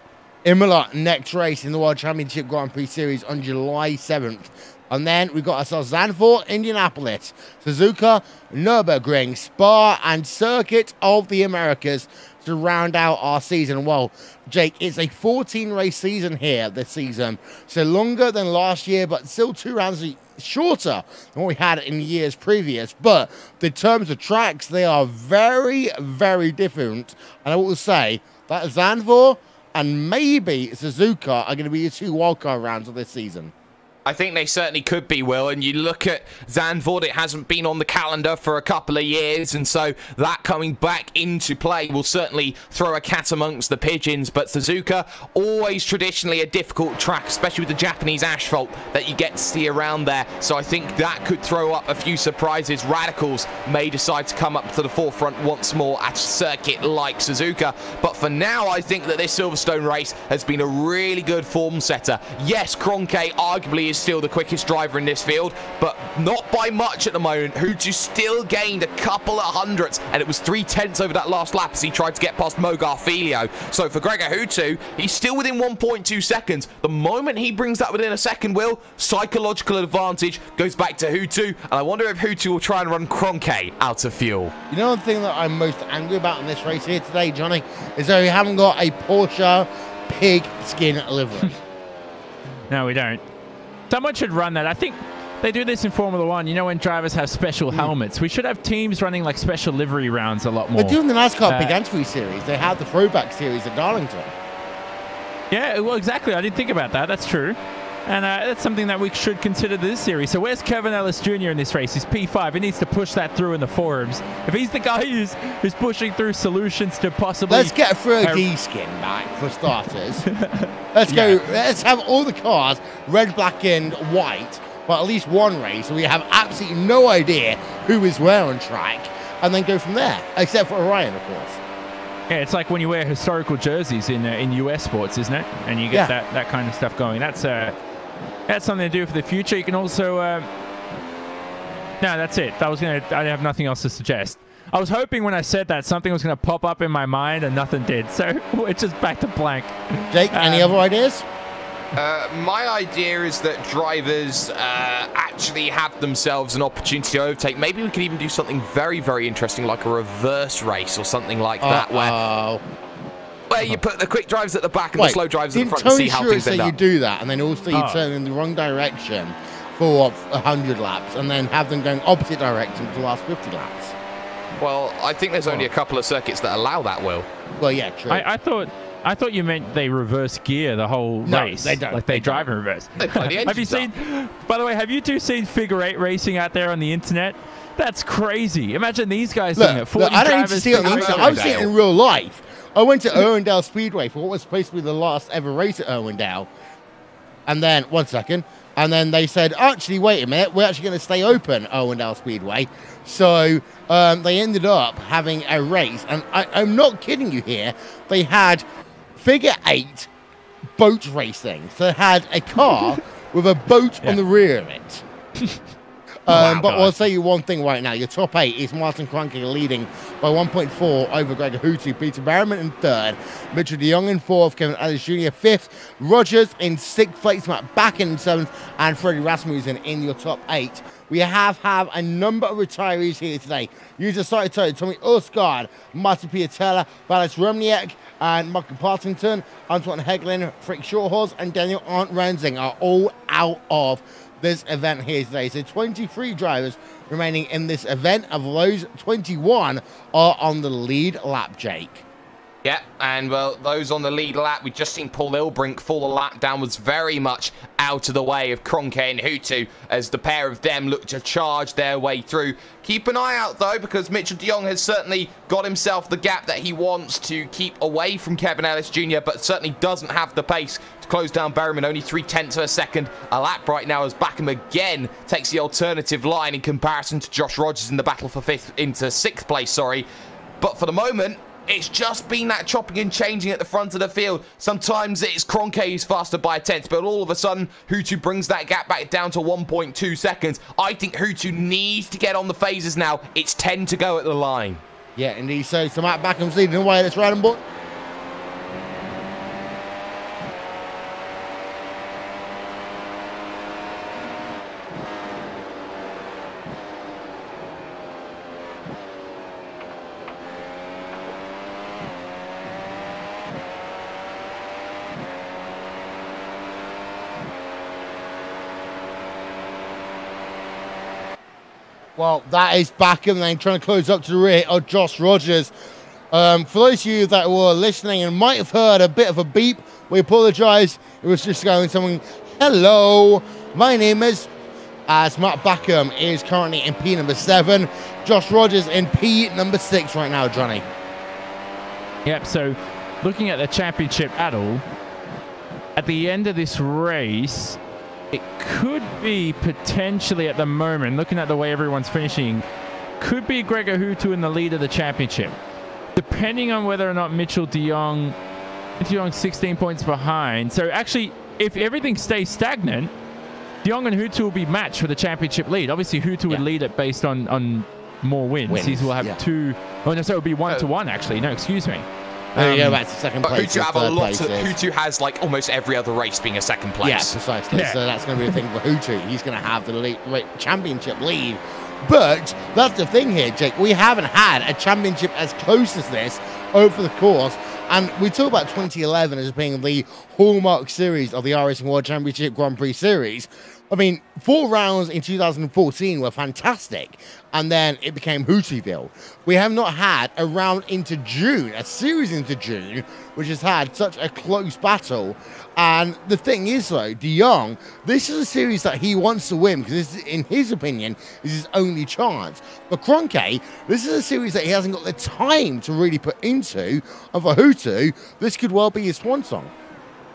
Imola, next race in the World Championship Grand Prix Series on July 7th. And then we've got ourselves Zandvoort, Indianapolis, Suzuka, Nürburgring, Spa, and Circuit of the Americas to round out our season. Well, Jake, it's a 14-race season here this season. So longer than last year, but still 2 rounds shorter than what we had in years previous. But in terms of tracks, they are very, very different. And I will say that Zandvoort and maybe Suzuka are going to be your 2 wildcard rounds of this season. I think they certainly could be, Will. And you look at Zandvoort, it hasn't been on the calendar for a couple of years, and so that coming back into play will certainly throw a cat amongst the pigeons. But Suzuka, always traditionally a difficult track, especially with the Japanese asphalt that you get to see around there. So I think that could throw up a few surprises. Radicals may decide to come up to the forefront once more at a circuit like Suzuka. But for now, I think that this Silverstone race has been a really good form setter. Yes, Kroenke arguably is still the quickest driver in this field, but not by much at the moment. Hutu still gained a couple of hundredths, and it was 3/10 over that last lap as he tried to get past Mogar Filio. So for Gregor Hutu, he's still within 1.2 seconds. The moment he brings that within a second, Will, psychological advantage goes back to Hutu, and I wonder if Hutu will try and run Kroenke out of fuel. You know the thing that I'm most angry about in this race here today, Johnny, is that we haven't got a Porsche pig skin livery. No, we don't. Someone should run that. I think they do this in Formula 1. You know, when drivers have special helmets. We should have teams running like special livery rounds a lot more. They're doing the NASCAR Big Entry Series. They have the throwback series at Darlington. Yeah, well, exactly. I didn't think about that. That's true. And that's something that we should consider this series. So where's Kevin Ellis Jr. in this race? He's P5. He needs to push that through in the forums. If he's the guy who's pushing through solutions to possibly... Let's get through a D-skin back, for starters. Let's go. Let's have all the cars red, black, and white, but at least one race, so we have absolutely no idea who is where on track, and then go from there, except for Orion, of course. Yeah, it's like when you wear historical jerseys in US sports, isn't it? And you get that kind of stuff going. That's something to do for the future. You can also No, that's it. I have nothing else to suggest. I was hoping when I said that something was going to pop up in my mind, and nothing did. So it's just back to blank. Jake, any other ideas? My idea is that drivers actually have themselves an opportunity to overtake. Maybe we could even do something very, very interesting, like a reverse race or something like that, where you put the quick drivers at the back and the slow drivers at the front and see how things end up. You do that, and then also you turn in the wrong direction for 100 laps, and then have them going opposite direction for the last 50 laps. Well, I think there's only a couple of circuits that allow that, Will. Well, yeah, true. I thought you meant they reverse gear the whole race. They don't. Like they drive in reverse. Have you seen? By the way, have you two seen figure 8 racing out there on the internet? That's crazy. Imagine these guys doing it. 40 I don't need to see it on the internet. I've seen it in real life. I went to Irwindale Speedway for what was supposed to be the last ever race at Irwindale. And then, one second, and then they said, actually, wait a minute, we're actually going to stay open, Irwindale Speedway. So they ended up having a race. And I'm not kidding you here. They had figure 8 boat racing. So they had a car with a boat on the rear of it. But I'll tell you one thing right now. Your top 8 is Martin Kroenke leading by 1.4 over Gregor Houtu, Peter Berriman in 3rd, Mitchell de Jong in 4th, Kevin Ellis Jr. 5th, Rogers in 6th place, Matt Bakken in 7th, and Freddie Rasmussen in your top 8. We have a number of retirees here today. User Saito, Tommy Osgaard, Martin Piatella, Valis Rumniak, and Michael Partington, Antoine Heglin, Frick Shorthorse, and Daniel Arndt Rensing are all out of this event here today. So 23 drivers remaining in this event. Of those, 21 are on the lead lap, Jake. Yeah, and well, those on the lead lap, we've just seen Paul Ilbrink fall a lap downwards, very much out of the way of Kroenke and Houtu as the pair of them look to charge their way through. Keep an eye out, though, because Mitchell de Jong has certainly got himself the gap that he wants to keep away from Kevin Ellis Jr., but certainly doesn't have the pace to close down Berriman. Only 0.3 of a second a lap right now as Bakken again takes the alternative line in comparison to Josh Rogers in the battle for 6th place, sorry. But for the moment, it's just been that chopping and changing at the front of the field. Sometimes it's Kroenke who's faster by a 10th, but all of a sudden, Houtu brings that gap back down to 1.2 seconds. I think Houtu needs to get on the phases now. It's 10 to go at the line. Yeah, indeed. So Matt Backen's leading away. Let's ride him, boy. Well, that is Bakken then trying to close up to the rear of Josh Rogers. For those of you that were listening and might have heard a bit of a beep, we apologise. It was just going something, hello, my name is, as Matt Bakken is currently in P number 7. Josh Rogers in P number 6 right now, Johnny. Yep, so looking at the championship battle, at the end of this race, it could be potentially at the moment, looking at the way everyone's finishing, could be Gregor Houtu in the lead of the championship. Depending on whether or not Mitchell de Jong, 16 points behind. So actually, if everything stays stagnant, de Jong and Houtu will be matched for the championship lead. Obviously, Houtu would lead it based on more wins. He will have 2. Oh, no, so it would be 1-1, actually. No, excuse me. There you go, that's the second place. Houtu has like almost every other race being a second place. Yeah, precisely. Yeah. So that's going to be a thing for Houtu. He's going to have the championship lead. But that's the thing here, Jake. We haven't had a championship as close as this over the course. And we talk about 2011 as being the hallmark series of the iRacing World Championship Grand Prix Series. I mean, 4 rounds in 2014 were fantastic, and then it became Houtuville. We have not had a round into June, a series into June, which has had such a close battle. And the thing is, though, de Jong, this is a series that he wants to win, because this, in his opinion, is his only chance. For Kroenke, this is a series that he hasn't got the time to really put into, and for Houtu, this could well be his swan song.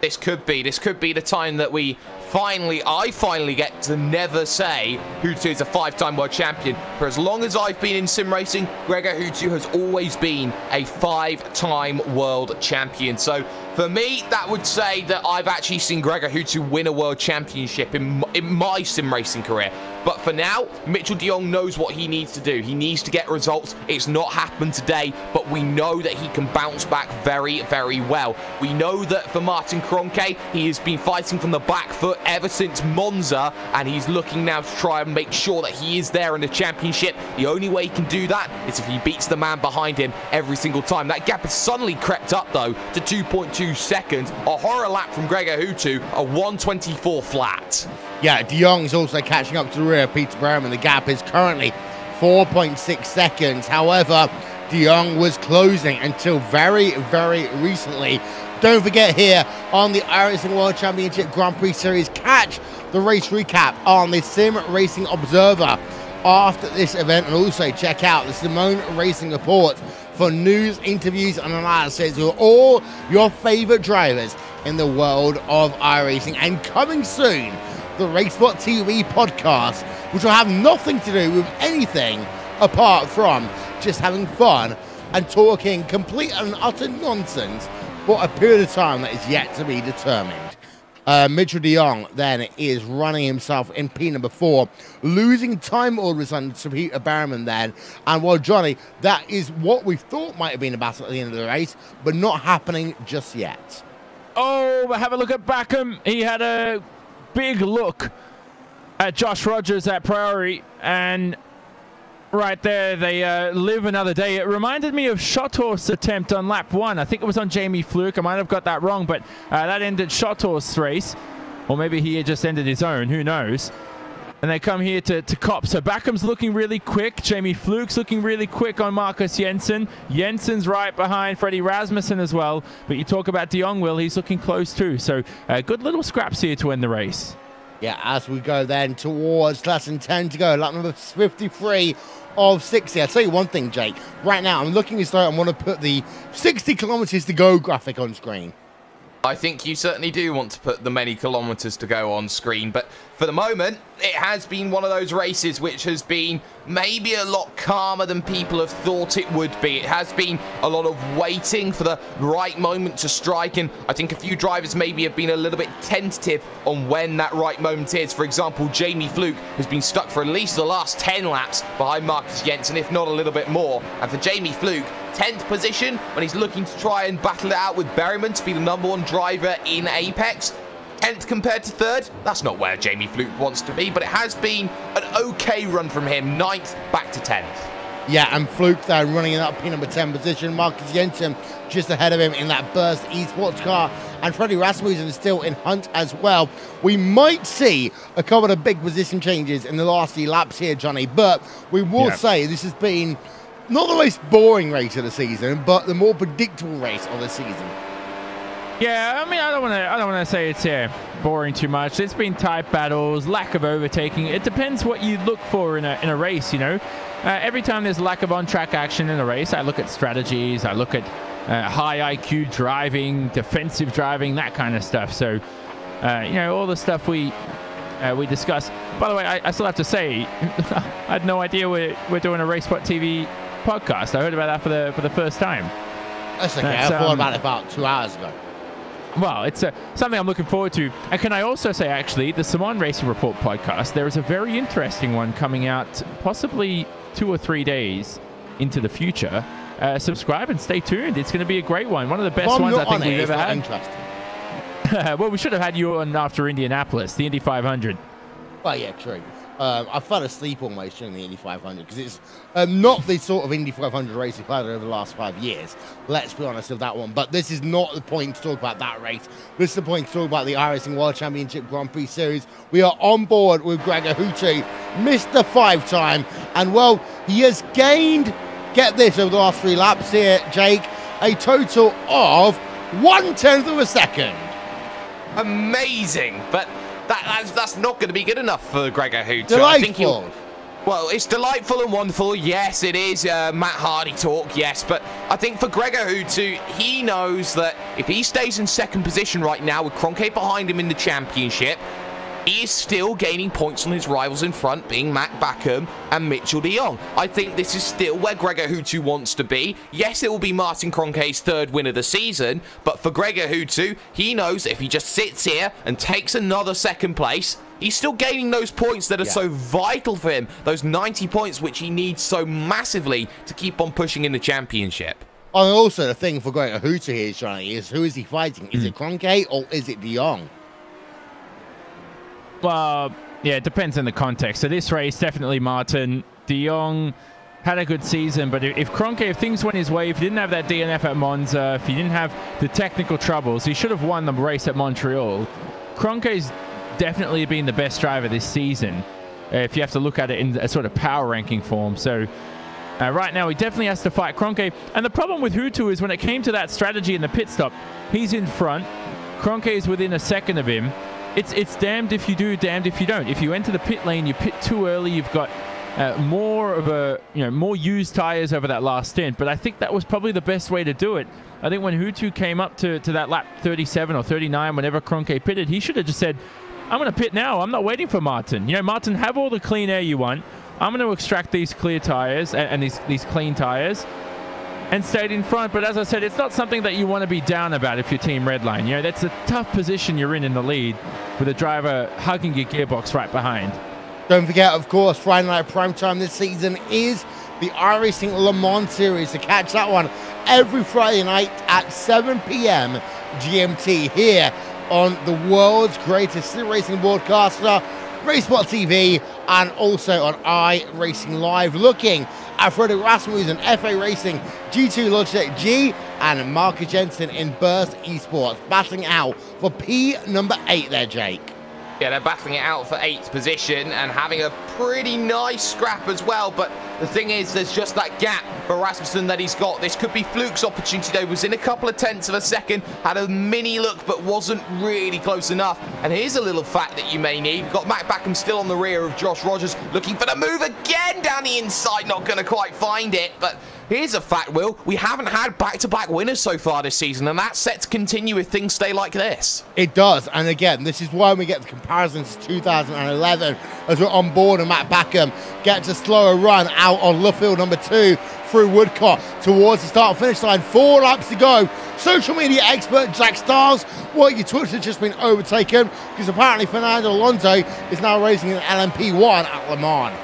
This could be the time that I finally get to never say Hutu is a 5-time world champion. For as long as I've been in sim racing, Gregor Hutu has always been a 5-time world champion. So for me, that would say that I've actually seen Gregor Hutu win a world championship in my sim racing career. But for now, Mitchell de Jong knows what he needs to do. He needs to get results. It's not happened today, but we know that he can bounce back very, very well. We know that for Martin Kroenke, he has been fighting from the back foot ever since Monza, and he's looking now to try and make sure that he is there in the championship. The only way he can do that is if he beats the man behind him every single time. That gap has suddenly crept up, though, to 2.2 seconds. A horror lap from Gregor Hutu, a 1:24 flat. Yeah, de Jong's also catching up to the rear of Peter Brownman. The gap is currently 4.6 seconds. However, de Jong was closing until very, very recently. Don't forget here on the iRacing World Championship Grand Prix Series, catch the race recap on the Sim Racing Observer after this event, and also check out the Simone Racing Report for news, interviews, and analysis with all your favorite drivers in the world of iRacing. And coming soon, the RaceSpotTV podcast, which will have nothing to do with anything apart from just having fun and talking complete and utter nonsense for a period of time that is yet to be determined. Mitchell de Jong then is running himself in P number 4, losing time orders on to Peter Barrowman then. And well, Johnny, that is what we thought might have been a battle at the end of the race, but not happening just yet. Oh, but have a look at Backham. He had a big look at Josh Rogers at Priory, and right there they live another day. It reminded me of Schotthorst's attempt on lap 1. I think it was on Jamie Fluke. I might have got that wrong, but that ended Schotthorst's race, or maybe he had just ended his own, who knows. And they come here to cop. So Backham's looking really quick. Jamie Fluke's looking really quick on Marcus Jensen. Jensen's right behind Freddie Rasmussen as well. But you talk about de Jong, Will, he's looking close too. So good little scraps here to win the race. Yeah, as we go then towards lesson 10 to go, lap number 53 of 60. I'll tell you one thing, Jake. Right now, I'm looking as though I want to put the 60 kilometers to go graphic on screen. I think you certainly do want to put the many kilometers to go on screen, but for the moment, it has been one of those races which has been maybe a lot calmer than people have thought it would be. It has been a lot of waiting for the right moment to strike, and I think a few drivers maybe have been a little bit tentative on when that right moment is. For example, Jamie Fluke has been stuck for at least the last 10 laps behind Marcus Jensen, if not a little bit more. And for Jamie Fluke, 10th position when he's looking to try and battle it out with Berryman to be the #1 driver in Apex. 10th compared to 3rd, that's not where Jamie Fluke wants to be, but it has been an okay run from him. 9th back to 10th. Yeah, and Fluke there running in that P number 10 position. Marcus Jensen just ahead of him in that Burst eSports car, and Freddie Rasmussen is still in hunt as well. We might see a couple of big position changes in the last few laps here, Johnny, but we will say this has been not the most boring race of the season, but the more predictable race of the season. Yeah, I mean, I don't want to say it's boring too much. It's been tight battles, lack of overtaking. It depends what you look for in a race, you know. Every time there's lack of on-track action in a race, I look at strategies, I look at high IQ driving, defensive driving, that kind of stuff. So, you know, all the stuff we discuss. By the way, I still have to say, I had no idea we're doing a RaceSpotTV podcast. I heard about that for the first time. That's okay. I thought about it about 2 hours ago. Well, it's something I'm looking forward to. And can I also say, actually, the Simone Racing Report podcast, there is a very interesting one coming out possibly 2 or 3 days into the future. Subscribe and stay tuned. It's going to be a great one. One of the best ones I think we've ever had. Interesting. Well, we should have had you on after Indianapolis, the Indy 500. Well, yeah, true. I fell asleep almost during the Indy 500 because it's not the sort of Indy 500 race we've had over the last 5 years. Let's be honest with that one. But this is not the point to talk about that race. This is the point to talk about the iRacing World Championship Grand Prix Series. We are on board with Gregor Hutu, Mr. 5-time. And, well, he has gained, get this, over the last 3 laps here, Jake, a total of 1/10 of a second. Amazing. But that's not going to be good enough for Gregor Hutu. Delightful. Well, it's delightful and wonderful. Yes, it is Matt Hardy talk, yes. But I think for Gregor Hutu, he knows that if he stays in second position right now with Kroenke behind him in the championship, he is still gaining points on his rivals in front, being Matt Backham and Mitchell de Jong. I think this is still where Gregor Hutu wants to be. Yes, it will be Martin Kroenke's third win of the season, but for Gregor Hutu, he knows that if he just sits here and takes another second place, he's still gaining those points that are so vital for him, those 90 points which he needs so massively to keep on pushing in the championship. And also, the thing for Gregor Hutu here, Johnny, is who is he fighting? Is it Kroenke or is it de Jong? Well, yeah, it depends on the context. So this race, definitely Martin. De Jong had a good season, but if Kroenke, if things went his way, if he didn't have that DNF at Monza, if he didn't have the technical troubles, he should have won the race at Montreal. Kroenke's definitely been the best driver this season, if you have to look at it in a sort of power ranking form. So right now, he definitely has to fight Kroenke. And the problem with Hutu is when it came to that strategy in the pit stop, he's in front. Kroenke is within a second of him. It's damned if you do, damned if you don't. If you enter the pit lane, you pit too early, you've got more used tires over that last stint. But I think that was probably the best way to do it. I think when Hutu came up to that lap 37 or 39, whenever Kroenke pitted, he should have just said, I'm going to pit now. I'm not waiting for Martin. You know, Martin, have all the clean air you want. I'm going to extract these clear tires and these clean tires, and stayed in front. But as I said, it's not something that you want to be down about if you're Team Redline. You know, that's a tough position you're in the lead with a driver hugging your gearbox right behind. Don't forget, of course, Friday Night Prime Time this season is the iRacing Le Mans Series. To catch that one every Friday night at 7 p.m. GMT here on the world's greatest sim racing broadcaster, RaceSpotTV, and also on iRacing Live. Looking at Fredrik Rasmussen, FA Racing, G2 Logitech G, and Marcus Jensen in Burst Esports, battling out for P number 8 there, Jake. Yeah, they're battling it out for 8th position and having a pretty nice scrap as well. But the thing is, there's just that gap for Rasmussen that he's got. This could be Fluke's opportunity, though. Was in a couple of tenths of a second, had a mini look, but wasn't really close enough. And here's a little fact that you may need. We've got Matt Backham still on the rear of Josh Rogers, looking for the move again down the inside. Not going to quite find it, but here's a fact, Will. We haven't had back-to-back winners so far this season, and that's set to continue if things stay like this. It does, and again, this is why we get the comparisons to 2011 as we're on board and Matt Backham gets a slower run out on Luffield number 2 through Woodcote towards the start-finish line. 4 laps to go. Social media expert Jack Stiles, well, your Twitch has just been overtaken because apparently Fernando Alonso is now racing an LMP1 at Le Mans.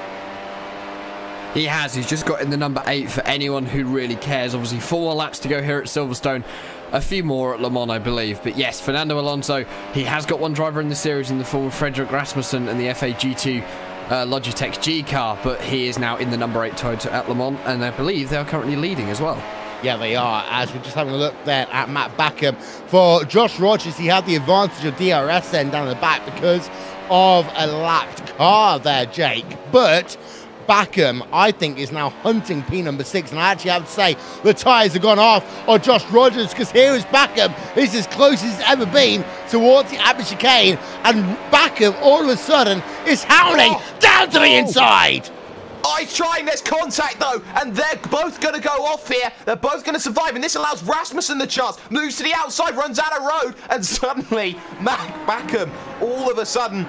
He has. He's just got in the number 8 for anyone who really cares. Obviously, 4 more laps to go here at Silverstone. A few more at Le Mans, I believe. But yes, Fernando Alonso, he has got one driver in the series in the form of Fredrik Rasmussen and the FA G2 Logitech G car. But he is now in the number 8 Toyota at Le Mans. And I believe they are currently leading as well. Yeah, they are, as we're just having a look there at Matt Backham. For Josh Rogers, he had the advantage of DRS then down the back because of a lapped car there, Jake. But Backham, I think, is now hunting P number 6, and I actually have to say the tyres have gone off on Josh Rogers because here is Backham. He's as close as he's ever been towards the Abbott chicane, and Backham all of a sudden is hounding down to the inside. Oh, he's trying. There's contact, though, and they're both going to go off here. They're both going to survive, and this allows Rasmussen the chance. Moves to the outside, runs out of road, and suddenly, Matt Backham, all of a sudden,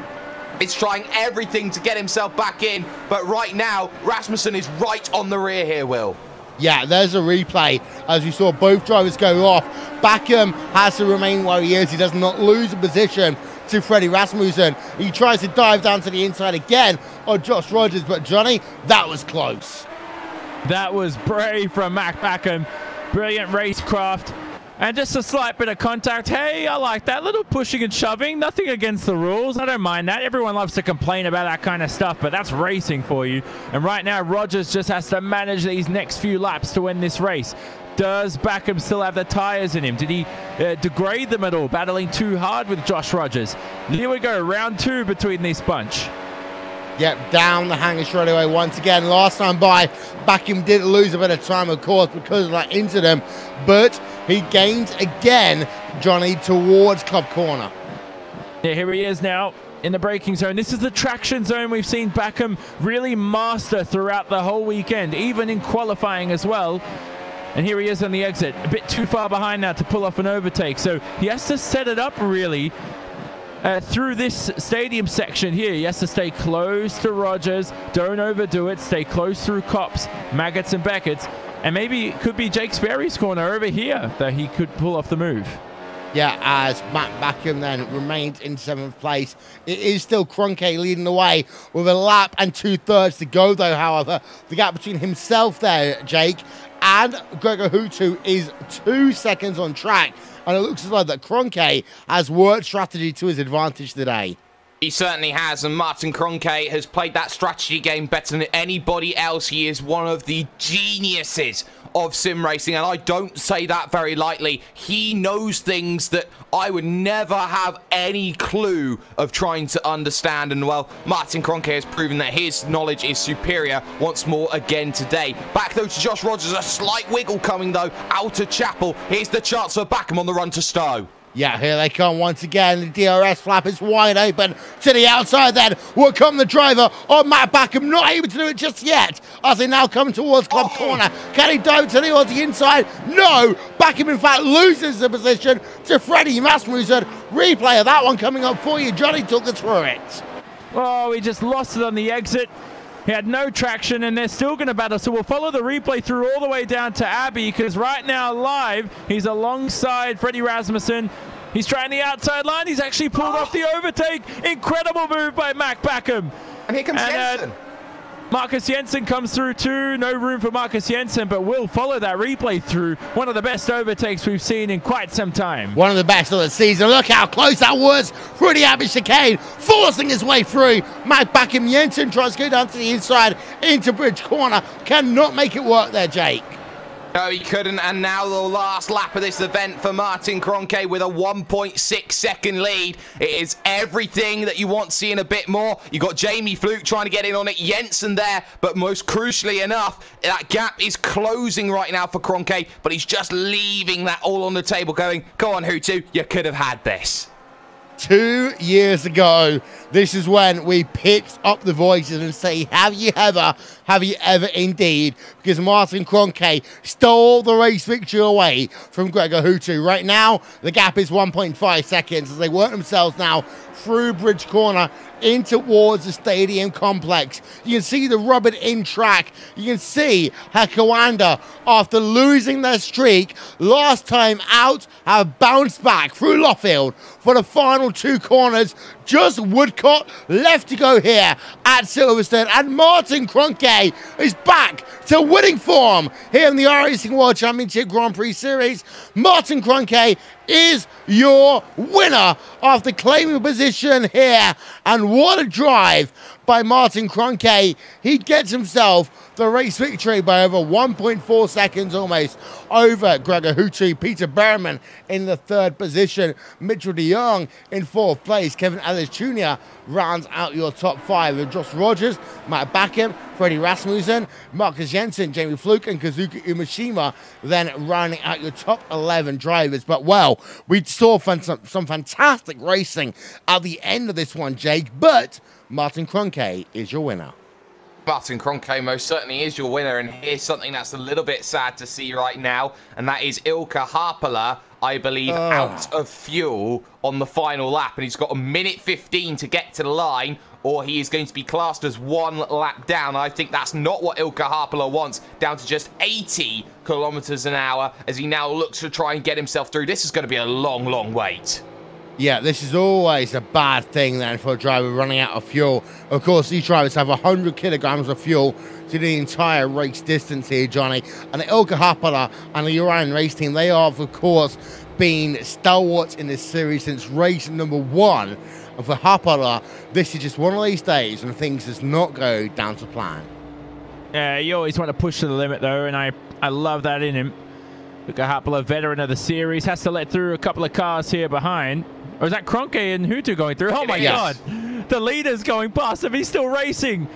is trying everything to get himself back in. But right now, Rasmussen is right on the rear here, Will. Yeah, there's a replay as we saw both drivers go off. Backham has to remain where he is. He does not lose a position to Freddie Rasmussen. He tries to dive down to the inside again on Josh Rogers, but Johnny, that was close. That was brave from Matt Backham. Brilliant racecraft. And just a slight bit of contact. Hey, I like that. Little pushing and shoving. Nothing against the rules. I don't mind that. Everyone loves to complain about that kind of stuff, but that's racing for you. And right now, Rogers just has to manage these next few laps to win this race. Does Backham still have the tyres in him? Did he degrade them at all, battling too hard with Josh Rogers? Here we go, round 2 between this bunch. Yep, down the hanger straight away once again. Last time by, Backham did lose a bit of time, of course, because of that incident, but he gains again, Johnny, towards Club Corner. Yeah, here he is now. in the braking zone. This is the traction zone we've seen Bakum really master throughout the whole weekend, even in qualifying as well. And here he is on the exit, a bit too far behind now to pull off an overtake. So he has to set it up really through this stadium section here. He has to stay close to Rogers, don't overdo it, stay close through Copse, Maggots and Beckett's. And maybe it could be Jake Sperry's corner over here that he could pull off the move. Yeah, as Matt Bakum then remains in 7th place. It is still Kroenke leading the way with a lap and 2/3 to go, though, however. The gap between himself there, Jake, and Gregor Hutu is 2 seconds on track. And it looks as though that Kroenke has worked strategy to his advantage today. He certainly has, and Martin Kroenke has played that strategy game better than anybody else. He is one of the geniuses of sim racing, and I don't say that very lightly. He knows things that I would never have any clue of trying to understand, and well, Martin Kroenke has proven that his knowledge is superior once more again today. Back though to Josh Rogers, a slight wiggle coming though out of Chapel. Here's the chance for Bakum on the run to Stowe. Yeah, here they come once again. The DRS flap is wide open to the outside then. Will come the driver on Matt Bakum. Not able to do it just yet as they now come towards Club Corner. Can he dive to the inside? No. Bakum, in fact, loses the position to Freddie Rasmussen. Replay of that one coming up for you. Johnny took us through it. Oh, he just lost it on the exit. He had no traction, and they're still going to battle. So we'll follow the replay through all the way down to Abbey, because right now live, he's alongside Freddie Rasmussen. He's trying the outside line. He's actually pulled off the overtake. Incredible move by Mac Bakum. And here comes Jensen. Marcus Jensen comes through too. No room for Marcus Jensen, but we'll follow that replay through. One of the best overtakes we've seen in quite some time. One of the best of the season. Look how close that was through the Abbey chicane, forcing his way through. Mac Bakum. Jensen tries to go down to the inside into Bridge Corner. Cannot make it work there, Jake. No, he couldn't, and now the last lap of this event for Martin Kroenke with a 1.6 second lead. It is everything that you want to see and a bit more. You got Jamie Fluke trying to get in on it, Jensen there, but most crucially enough, that gap is closing right now for Kroenke, but he's just leaving that all on the table going, go on Hutu, you could have had this. 2 years ago, this is when we picked up the voices and say, have you ever indeed? Because Martin Kroenke stole the race victory away from Gregor Hutu. Right now, the gap is 1.5 seconds as they work themselves now through Bridge Corner in towards the stadium complex. You can see the rubbered in track. You can see how Coanda, after losing their streak last time out, have bounced back through Loffield for the final 2 corners. Just Woodcock left to go here at Silverstone, and Martin Kroenke is back to winning form here in the iRacing World Championship Grand Prix Series. Martin Kroenke is your winner after claiming position here, and what a drive by Martin Kroenke. He gets himself the race victory by over 1.4 seconds almost over Gregor Hutu. Peter Berman in the 3rd position. Mitchell de Jong in 4th place. Kevin Ellis Jr. rounds out your top 5 with Josh Rogers, Matt Bakum, Freddie Rasmussen, Marcus Jensen, Jamie Fluke, and Kazuki Umeshima then rounding out your top 11 drivers. But, well, we saw some fantastic racing at the end of this one, Jake, but Martin Kroenke is your winner. Martin Kroenke most certainly is your winner, and here's something that's a little bit sad to see right now, and that is Ilkka Harpala, I believe, out of fuel on the final lap, and he's got 1:15 to get to the line, or he is going to be classed as 1 lap down. I think that's not what Ilkka Harpala wants, down to just 80 kilometers an hour as he now looks to try and get himself through. This is going to be a long, long wait. Yeah, this is always a bad thing then for a driver running out of fuel. Of course, these drivers have 100 kilograms of fuel to the entire race distance here, Johnny. And Ilkka Harpala and the Orion race team, they are, of course, been stalwarts in this series since race number 1. And for Harpala, this is just one of these days when things does not go down to plan. Yeah, you always want to push to the limit, though, and I love that in him. Ilkka Harpala, veteran of the series, has to let through a couple of cars here behind. Or is that Kroenke and Hutu going through? Oh, my God. The leader's going past him. He's still racing.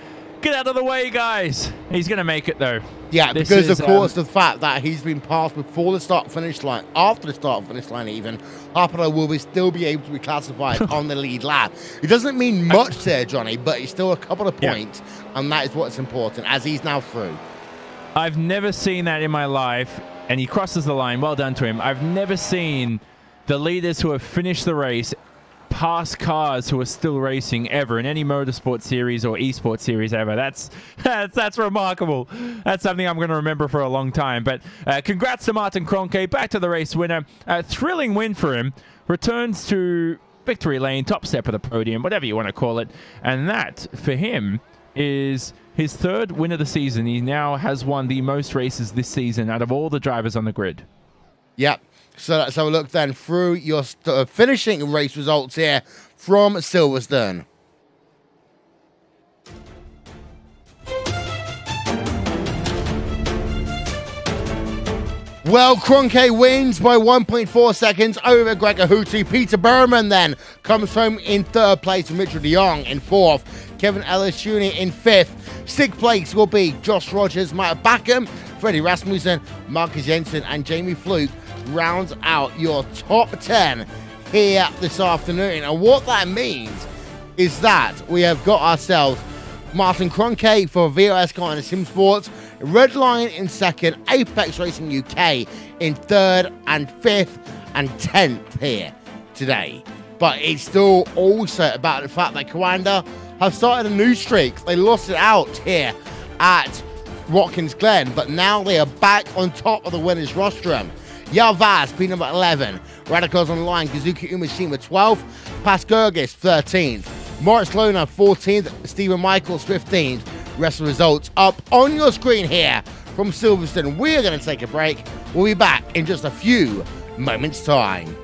Get out of the way, guys. He's going to make it, though. Yeah, because of course the fact that he's been passed before the start-finish line, after the start-finish line even, Harper will still be able to be classified on the lead lap. It doesn't mean much there, Johnny, but it's still a couple of points, and that is what's important, as he's now through. I've never seen that in my life, and he crosses the line. Well done to him. I've never seen the leaders who have finished the race pass cars who are still racing ever in any motorsport series or eSport series ever. That's remarkable. That's something I'm going to remember for a long time. But congrats to Martin Kroenke, back to the race winner. A thrilling win for him. Returns to victory lane, top step of the podium, whatever you want to call it. And that, for him, is his third win of the season. He now has won the most races this season out of all the drivers on the grid. Yep. So let's have a look then through your finishing race results here from Silverstone. Well, Kroenke wins by 1.4 seconds over Gregor Houtu. Peter Berman then comes home in third place, and Richard de Jong in fourth. Kevin Ellis Jr. in fifth. Sixth place will be Josh Rogers, Matt Backham, Freddie Rasmussen, Marcus Jensen, and Jamie Fluke rounds out your top 10 here this afternoon. And what that means is that we have got ourselves Martin Kroenke for VOS Car and Sim Sports, Redline in second, Apex Racing UK in third and fifth and 10th here today. But it's still also about the fact that Coanda have started a new streak. They lost it out here at Watkins Glen, but now they are back on top of the winners' rostrum. Yalvaz, P number 11. Radicals on the line, Kazuki Umashima 12th. Paskurgis 13th. Moritz Lohner 14th. Stephen Michaels 15th. Rest of the results up on your screen here from Silverstone. We're going to take a break. We'll be back in just a few moments' time.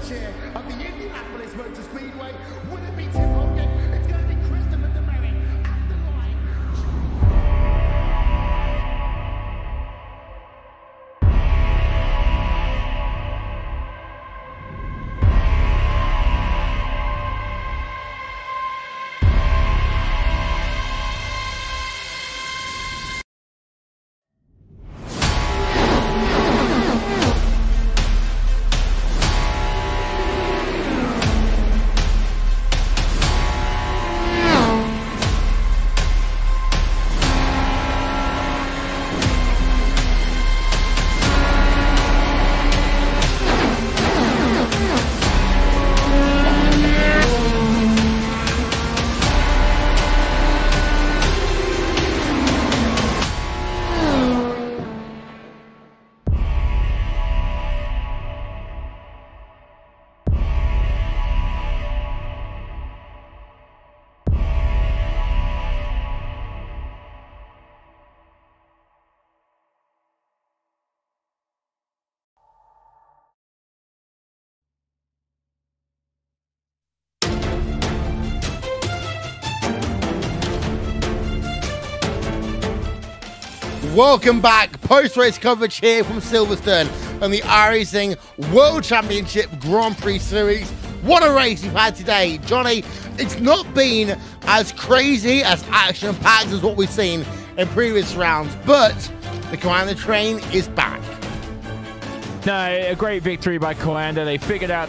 coverage here of the Indianapolis Motor Speedway. Would it be Tim Hogan? It's going to be Christopher DeMerit at the line. Welcome back. Post-race coverage here from Silverstone on the iRacing World Championship Grand Prix Series. What a race we've had today. Johnny, it's not been as crazy, as action-packed as what we've seen in previous rounds, but the Coanda train is back. No, a great victory by Coanda. They figured out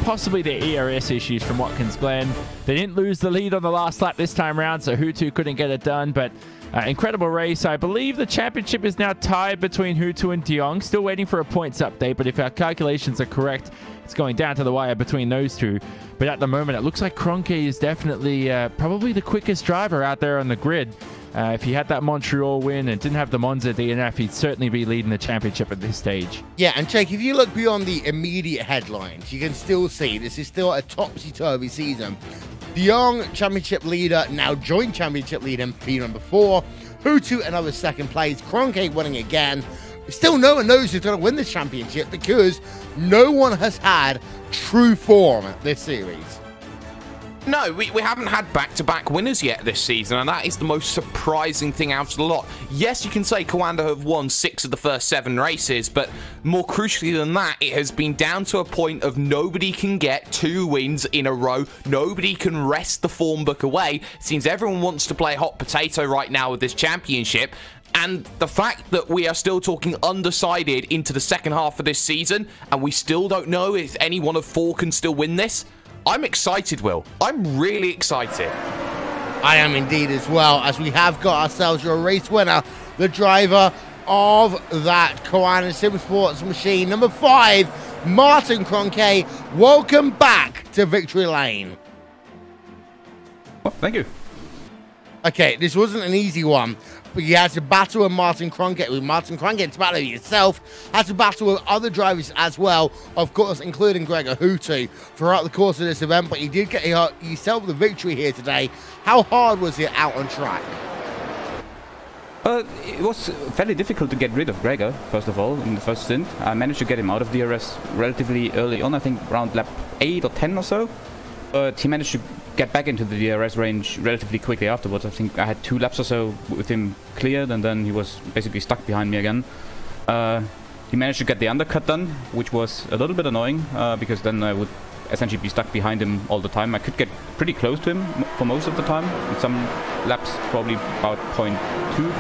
possibly their ERS issues from Watkins Glen. They didn't lose the lead on the last lap this time around, so Hutu couldn't get it done, but incredible race. I believe the championship is now tied between Hutu and De Jong. Still waiting for a points update, but if our calculations are correct, it's going down to the wire between those two. But at the moment, it looks like Kroenke is definitely probably the quickest driver out there on the grid. If he had that Montreal win and didn't have the Monza DNF, he'd certainly be leading the championship at this stage. Yeah, and Jake, if you look beyond the immediate headlines, you can still see this is still a topsy-turvy season. De Jong, championship leader, now joint championship leader in P number 4. Hutu, another second place. Kroenke winning again. Still no one knows who's going to win this championship because no one has had true form this series. No, we haven't had back-to-back winners yet this season, and that is the most surprising thing out of the lot. Yes, you can say Coanda have won 6 of the first 7 races, but more crucially than that, it has been down to a point of nobody can get 2 wins in a row. Nobody can wrest the form book away. It seems everyone wants to play hot potato right now with this championship. And the fact that we are still talking undecided into the second half of this season, and we still don't know if any one of 4 can still win this, I'm excited, Will. I'm really excited. I am indeed as well, as we have got ourselves your race winner, the driver of that Coanda Sim Sports machine, number 5, Martin Kroenke. Welcome back to Victory Lane. Oh, thank you. Okay, this wasn't an easy one, but you had to battle with Martin Kroenke. With Martin Kroenke to battle yourself, had to battle with other drivers as well, of course, including Gregor Hutu throughout the course of this event. But you did get yourself the victory here today. How hard was it out on track? It was fairly difficult to get rid of Gregor, first of all, in the first stint. I managed to get him out of DRS relatively early on, I think around lap 8 or 10 or so. But he managed to get back into the DRS range relatively quickly afterwards. I think I had 2 laps or so with him cleared, and then he was basically stuck behind me again. He managed to get the undercut done, which was a little bit annoying, because then I would essentially be stuck behind him all the time. I could get pretty close to him for most of the time. In some laps, probably about 0.2,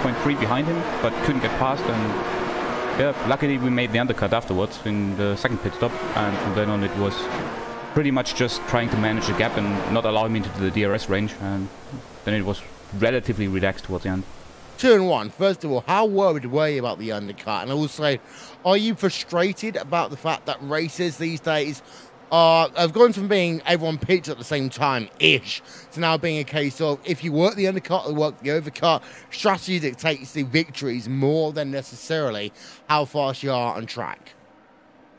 0.3 behind him, but couldn't get past. And yeah, luckily we made the undercut afterwards in the second pit stop, and from then on it was pretty much just trying to manage the gap and not allow him into the DRS range, and then it was relatively relaxed towards the end. 2 and 1. First of all, how worried were you about the undercut? And also, are you frustrated about the fact that races these days have gone from being everyone pitched at the same time-ish to now being a case of if you work the undercut or work the overcut, strategy dictates the victories more than necessarily how fast you are on track?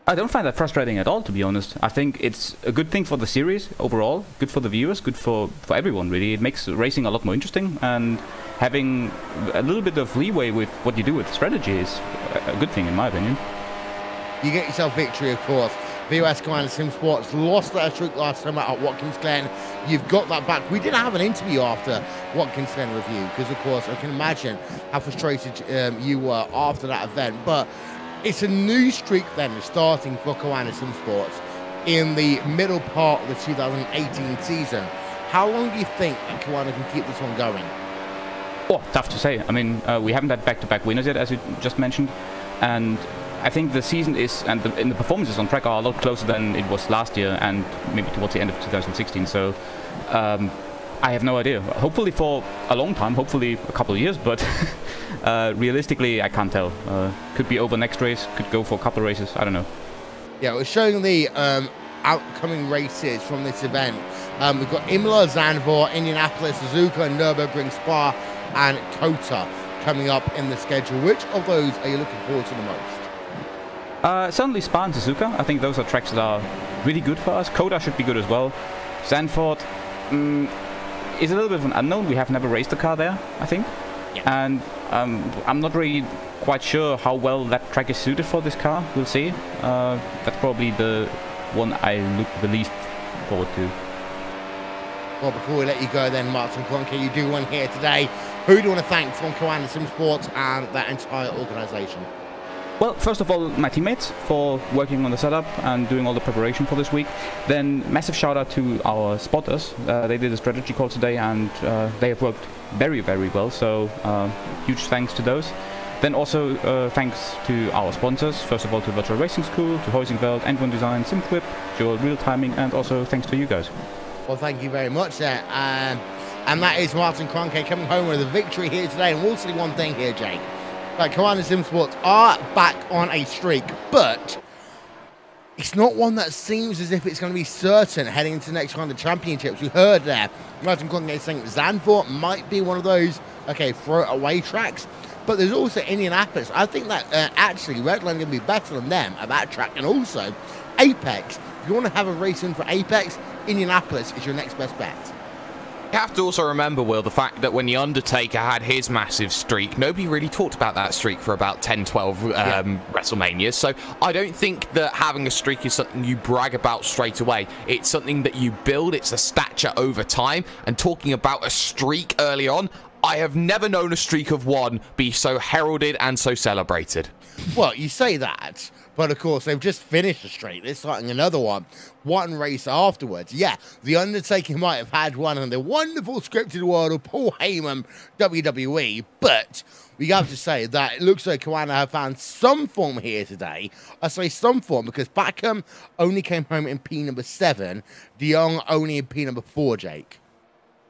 I don't find that frustrating at all, to be honest. I think it's a good thing for the series overall, good for the viewers, good for everyone, really. It makes racing a lot more interesting, and having a little bit of leeway with what you do with strategy is a good thing, in my opinion. You get yourself victory, of course. VOS Command Sim Sports lost their streak last summer at Watkins Glen. You've got that back. We did have an interview after Watkins Glen review because, of course, I can imagine how frustrated you were after that event. But it's a new streak then starting for Command Sim Sports in the middle part of the 2018 season. How long do you think that Kiwana can keep this one going? Oh, tough to say. I mean, we haven't had back-to-back winners yet, as you just mentioned, and I think the season is, and the performances on track are a lot closer than it was last year, and maybe towards the end of 2016. So I have no idea. Hopefully for a long time, hopefully a couple of years, but realistically, I can't tell. Could be over next race, could go for a couple of races. I don't know. Yeah, we're showing the outcoming races from this event. We've got Imola, Zandvoort, Indianapolis, Suzuka, Nürburgring, Spa, and Kota coming up in the schedule. Which of those are you looking forward to the most? Certainly Spa and Suzuka. I think those are tracks that are really good for us. Kota should be good as well. Zandvoort is a little bit of an unknown. We have never raced a car there, I think. Yeah. And I'm not really quite sure how well that track is suited for this car. We'll see. That's probably the one I look the least forward to. Well, before we let you go then, Martin Kroenke, you do one here today. Who do you want to thank from Command Sim Sports and that entire organisation? Well, first of all, my teammates for working on the setup and doing all the preparation for this week. Then massive shout out to our spotters. They did a strategy call today and they have worked very, very well. So huge thanks to those. Then also thanks to our sponsors. First of all to Virtual Racing School, to Huizenveld, N1 Design, SimQuip, Dual Real Timing, and also thanks to you guys. Well, thank you very much there. And that is Martin Kroenke coming home with a victory here today. And we'll see one thing here, Jake. Like, Command Sim Sports are back on a streak, but it's not one that seems as if it's going to be certain heading into the next round of championships. We heard there, Martin Kroenke saying Zandvoort might be one of those, okay, throw away tracks. But there's also Indianapolis. I think that actually Redline going to be better than them at that track. And also Apex. If you want to have a race in for Apex, Indianapolis is your next best bet. You have to also remember, Will, the fact that when The Undertaker had his massive streak, nobody really talked about that streak for about 10, 12 WrestleManias. So I don't think that having a streak is something you brag about straight away. It's something that you build. It's a stature over time. And talking about a streak early on, I have never known a streak of one be so heralded and so celebrated. Well, you say that, but of course they've just finished a streak. They're starting another one race afterwards. Yeah, The Undertaker might have had one in the wonderful scripted world of Paul Heyman WWE, but we have to say that it looks like Kiwana have found some form here today. I say some form because Backham only came home in P number 7, De Jong only in P number 4, Jake.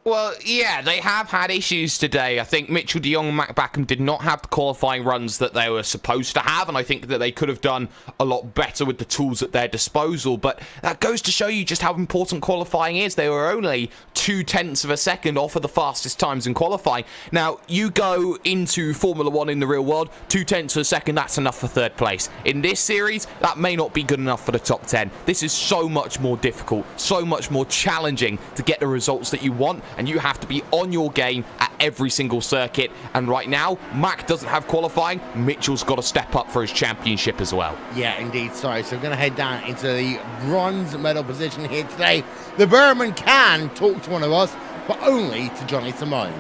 Well, yeah, they have had issues today. I think Mitchell de Jong and Matt Backham did not have the qualifying runs that they were supposed to have, and I think that they could have done a lot better with the tools at their disposal. But that goes to show you just how important qualifying is. They were only 0.2 of a second off of the fastest times in qualifying. Now, you go into Formula 1 in the real world, 0.2 of a second, that's enough for third place. In this series, that may not be good enough for the top 10. This is so much more difficult, so much more challenging to get the results that you want, and you have to be on your game at every single circuit. And right now, Mac doesn't have qualifying. Mitchell's got to step up for his championship as well. Yeah, indeed. Sorry. So we're going to head down into the bronze medal position here today. The Berman can talk to one of us, but only to Johnny Simone.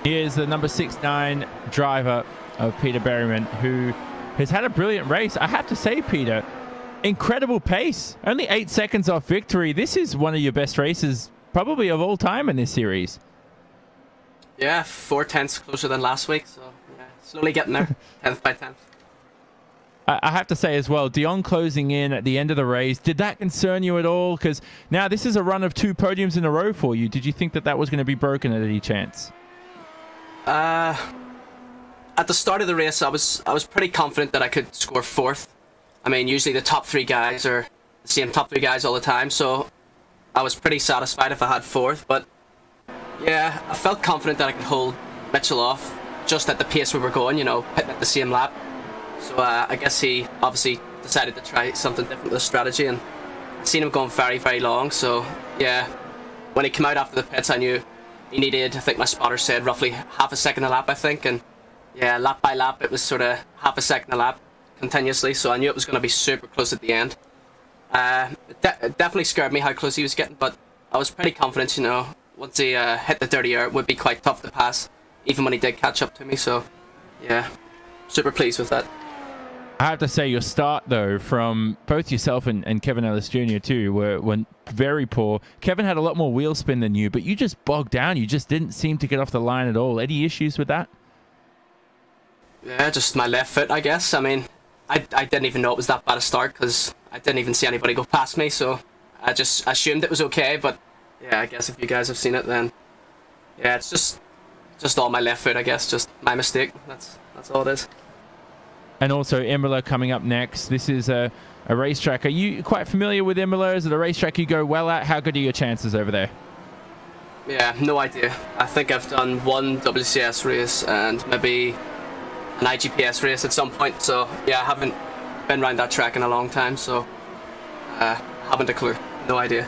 He is the number 69 driver of Peter Berryman, who has had a brilliant race. I have to say, Peter, incredible pace. Only 8 seconds off victory. This is one of your best races probably of all time in this series. Yeah, 4/10 closer than last week, so yeah, slowly getting there, 10th by 10th. I have to say as well, De Jong closing in at the end of the race, did that concern you at all? Because now this is a run of 2 podiums in a row for you. Did you think that that was going to be broken at any chance? At the start of the race, I was pretty confident that I could score 4th. I mean, usually the top 3 guys are the same top 3 guys all the time, so I was pretty satisfied if I had 4th, but yeah, I felt confident that I could hold Mitchell off just at the pace we were going, you know, hitting at the same lap. So I guess he obviously decided to try something different with the strategy, and I've seen him going very, very long. So yeah, when he came out after the pits, I knew he needed, I think my spotter said, roughly half a second a lap, I think, and yeah, lap by lap, it was sort of half a second a lap continuously, so I knew it was going to be super close at the end. Definitely scared me how close he was getting, but I was pretty confident, you know, once he hit the dirty air, it would be quite tough to pass, even when he did catch up to me. So, yeah, super pleased with that. I have to say, your start, though, from both yourself and Kevin Ellis Jr., too, were very poor. Kevin had a lot more wheel spin than you, but you just bogged down. You just didn't seem to get off the line at all. Any issues with that? Yeah, just my left foot, I guess. I mean, I didn't even know it was that bad a start because I didn't even see anybody go past me, so I just assumed it was okay. But yeah, I guess if you guys have seen it, then yeah, it's just all my left foot, I guess. Just my mistake. That's all it is. And also Imola coming up next. This is a racetrack. Are you quite familiar with Imola? Is it a racetrack you go well at? How good are your chances over there? Yeah, no idea. I think I've done one WCS race and maybe an IGPS race at some point. So yeah, I haven't been around that track in a long time. So haven't a clue. No idea.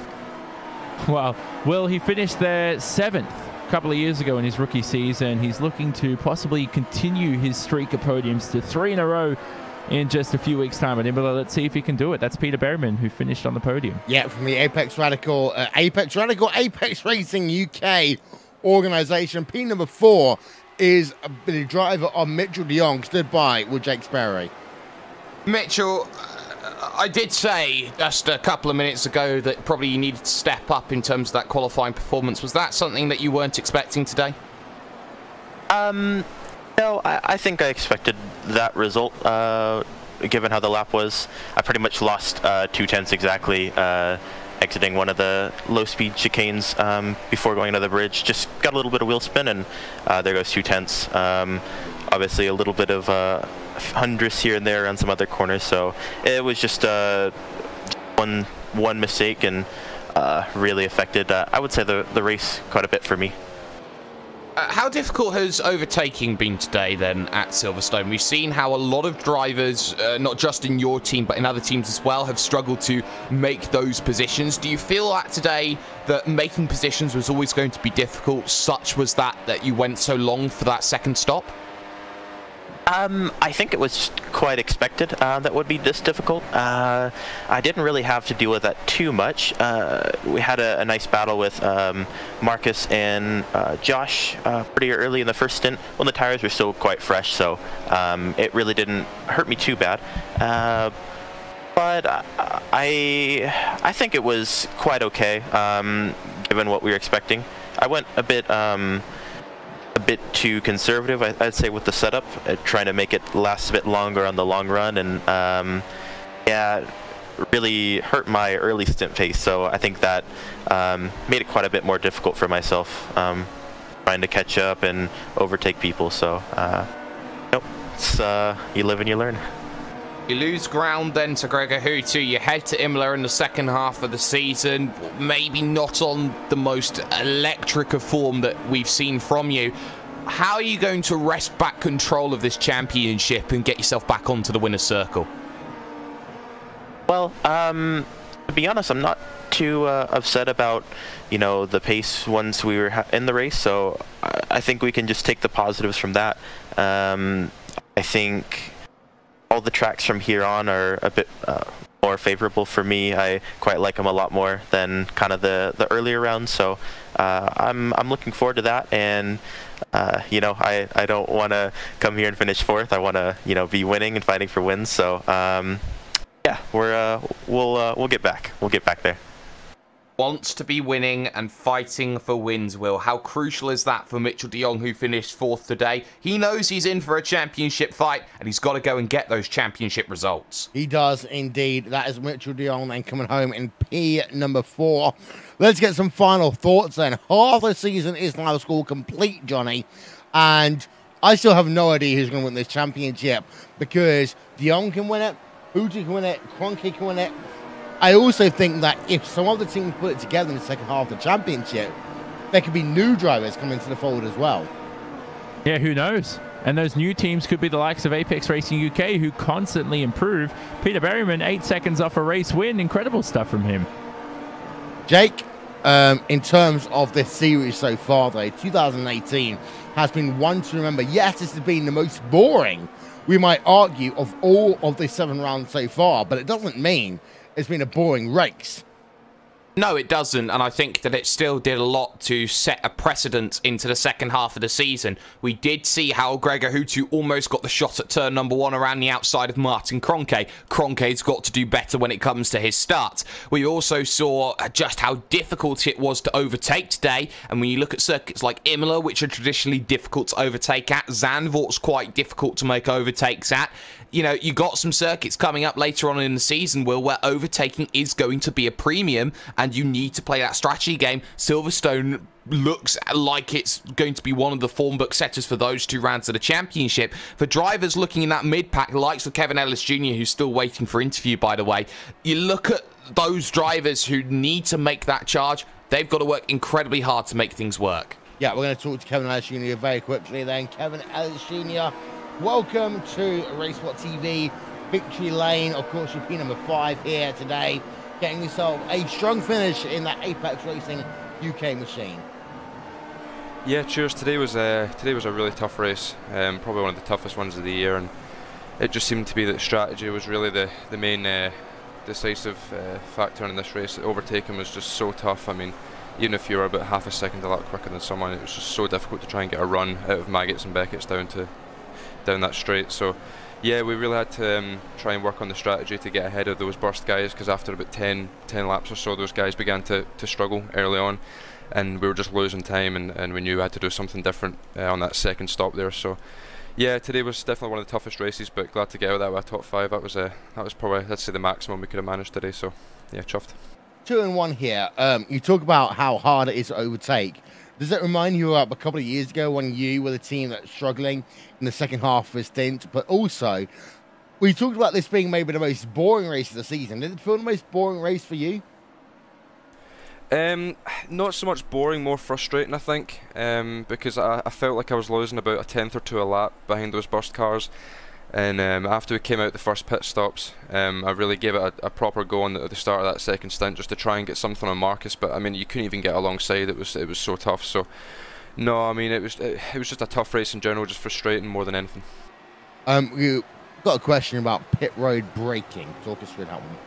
Well, Will, he finished there 7th a couple of years ago in his rookie season. He's looking to possibly continue his streak of podiums to 3 in a row in just a few weeks' time at Imola. Let's see if he can do it. That's Peter Berryman, who finished on the podium. Yeah, from the Apex Radical Apex Racing UK organisation. P number 4 is the driver of Mitchell de Jong, stood by with Jake Sperry. Mitchell, I did say just a couple of minutes ago that probably you needed to step up in terms of that qualifying performance. Was that something that you weren't expecting today? No, I think I expected that result, given how the lap was. I pretty much lost 2/10 exactly, exiting one of the low-speed chicanes before going into the bridge. Just got a little bit of wheel spin, and there goes 2/10. Obviously, a little bit of hundredths here and there on some other corners, so it was just one mistake, and really affected, I would say, the race quite a bit for me. How difficult has overtaking been today then at Silverstone? We've seen how a lot of drivers, not just in your team but in other teams as well, have struggled to make those positions. Do you feel that today that making positions was always going to be difficult, such was that you went so long for that second stop? I think it was quite expected that would be this difficult. I didn't really have to deal with that too much. We had a nice battle with Marcus and Josh pretty early in the first stint when the tires were still quite fresh, so it really didn't hurt me too bad. But I think it was quite okay, given what we were expecting. I went a bit too conservative, I'd say, with the setup, trying to make it last a bit longer on the long run, and yeah, really hurt my early stint pace. So I think that made it quite a bit more difficult for myself, trying to catch up and overtake people. So nope, it's you live and you learn. You lose ground then to Gregor Houtu. You head to Imola in the second half of the season, maybe not on the most electric of form that we've seen from you. How are you going to wrest back control of this championship and get yourself back onto the winner's circle? Well, to be honest, I'm not too upset about, you know, the pace once we were in the race, so I think we can just take the positives from that. I think all the tracks from here on are a bit more favorable for me. I quite like them a lot more than kind of the earlier rounds, so I'm looking forward to that. And you know, I don't want to come here and finish 4th. I want to, you know, be winning and fighting for wins. So yeah, we'll get back. We'll get back there. Wants to be winning and fighting for wins, Will. How crucial is that for Mitchell de Jong, who finished 4th today? He knows he's in for a championship fight, and he's got to go and get those championship results. He does indeed. That is Mitchell de Jong then coming home in P number 4. Let's get some final thoughts then. Half the season is now score complete, Johnny, and I still have no idea who's going to win this championship, because de Jong can win it, Houtu can win it, Kroenke can win it. I also think that if some of the teams put it together in the second half of the championship, there could be new drivers come into the fold as well. Yeah, who knows? And those new teams could be the likes of Apex Racing UK, who constantly improve. Peter Berryman, 8 seconds off a race win. Incredible stuff from him. Jake, in terms of this series so far, though, 2018 has been one to remember. Yes, this has been the most boring, we might argue, of all of the 7 rounds so far, but it doesn't mean it's been a boring race. No, it doesn't, and I think that it still did a lot to set a precedent into the second half of the season. We did see how Gregor Hutu almost got the shot at turn number 1 around the outside of Martin Kroenke. Kroenke's got to do better when it comes to his start. We also saw just how difficult it was to overtake today, and when you look at circuits like Imola, which are traditionally difficult to overtake at, Zandvoort's quite difficult to make overtakes at. You know, you got some circuits coming up later on in the season, Will, where overtaking is going to be a premium, and you need to play that strategy game. Silverstone looks like it's going to be one of the form book setters for those 2 rounds of the championship. For drivers looking in that mid-pack, likes of Kevin Ellis Jr., who's still waiting for interview, by the way, you look at those drivers who need to make that charge. They've got to work incredibly hard to make things work. Yeah, we're going to talk to Kevin Ellis Jr. very quickly then. Kevin Ellis Jr., welcome to RaceSpotTV, Victory Lane. Of course, you've been number 5 here today, getting yourself a strong finish in that Apex Racing UK machine. Yeah, cheers. Today was a really tough race, probably one of the toughest ones of the year, and it just seemed to be that strategy was really the main decisive factor in this race. Overtaking was just so tough. I mean, even if you were about half a second a lot quicker than someone, it was just so difficult to try and get a run out of Maggots and Beckett's down that straight. So yeah, we really had to try and work on the strategy to get ahead of those burst guys, because after about 10 laps or so, those guys began to struggle early on, and we were just losing time, and we knew we had to do something different on that second stop there. So yeah, today was definitely one of the toughest races, but glad to get out of that with a top 5. That was probably, let's say, the maximum we could have managed today. So yeah, chuffed. 2 and 1 here. You talk about how hard it is to overtake. Does it remind you of a couple of years ago when you were the team that's struggling in the second half of the stint? But also, we talked about this being maybe the most boring race of the season. Did it feel the most boring race for you? Not so much boring, more frustrating, I think, because I felt like I was losing about a 10th or 2 a lap behind those burst cars. And after we came out the first pit stops, I really gave it a proper go at the start of that second stint, just to try and get something on Marcus. But I mean, you couldn't even get alongside. It was so tough. So no, I mean, it was just a tough race in general, just frustrating more than anything. You got a question about pit road braking. Talk us through that one.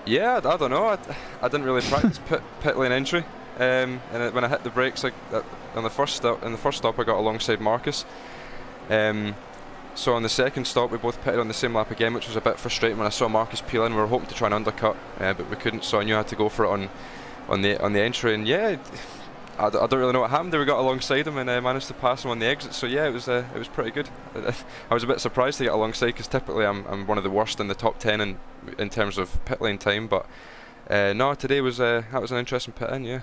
Yeah, I don't know. I didn't really practice pit lane entry, and when I hit the brakes, like on the first stop, I got alongside Marcus. So on the second stop, we both pitted on the same lap again, which was a bit frustrating when I saw Marcus peel in. We were hoping to try and undercut, but we couldn't, so I knew I had to go for it on the entry. And yeah, I don't really know what happened there. We got alongside him and managed to pass him on the exit. So yeah, it was pretty good. I was a bit surprised to get alongside, because typically I'm one of the worst in the top 10 in terms of pit lane time. But no, today was that was an interesting pit in. Yeah.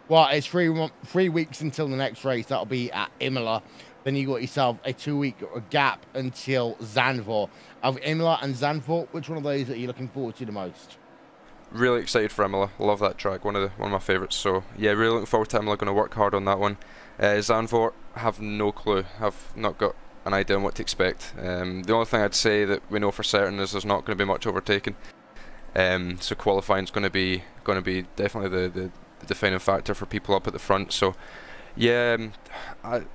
Well, it's 3 weeks until the next race. That'll be at Imola. Then you got yourself a 2-week gap until Zandvoort. Of Imola and Zandvoort, which one of those are you looking forward to the most? Really excited for Imola. Love that track. One of my favourites. So yeah, really looking forward to Imola. Going to work hard on that one. Zandvoort, have no clue. Have not got an idea on what to expect. The only thing I'd say that we know for certain is there's not going to be much overtaking. So qualifying is going to be definitely the defining factor for people up at the front. So yeah,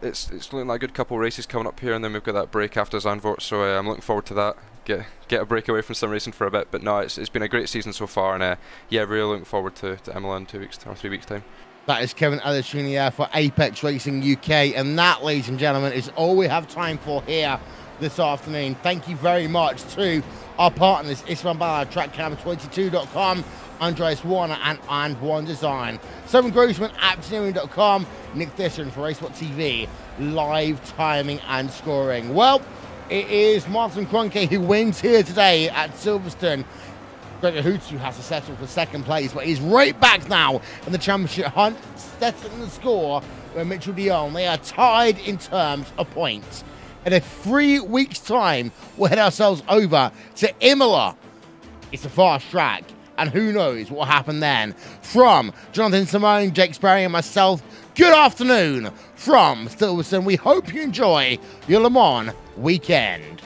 it's looking like a good couple of races coming up here, and then we've got that break after Zandvoort. So I'm looking forward to that. Get a break away from sim racing for a bit. But no, it's been a great season so far, and yeah, really looking forward to Imola in 2 weeks or 3 weeks time. That is Kevin Ellis Jr. for Apex Racing UK, and that, ladies and gentlemen, is all we have time for here this afternoon. Thank you very much to our partners, Isman Ballard, TrackCam22.com, Andreas Warner and One Design, Simon Grossman, Appsneering.com, Nick Thisson for RaceSpotTV, live timing and scoring. Well, it is Martin Kroenke who wins here today at Silverstone. Gregor Hutu has to settle for second place, but he's right back now in the championship hunt, settling the score with Mitchell Dion. They are tied in terms of points. In a 3 weeks' time, we'll head ourselves over to Imola. It's a fast track, and who knows what will happen then. From Jonathan Simone, Jake Sperry, and myself, good afternoon from Silverstone. We hope you enjoy your Le Mans weekend.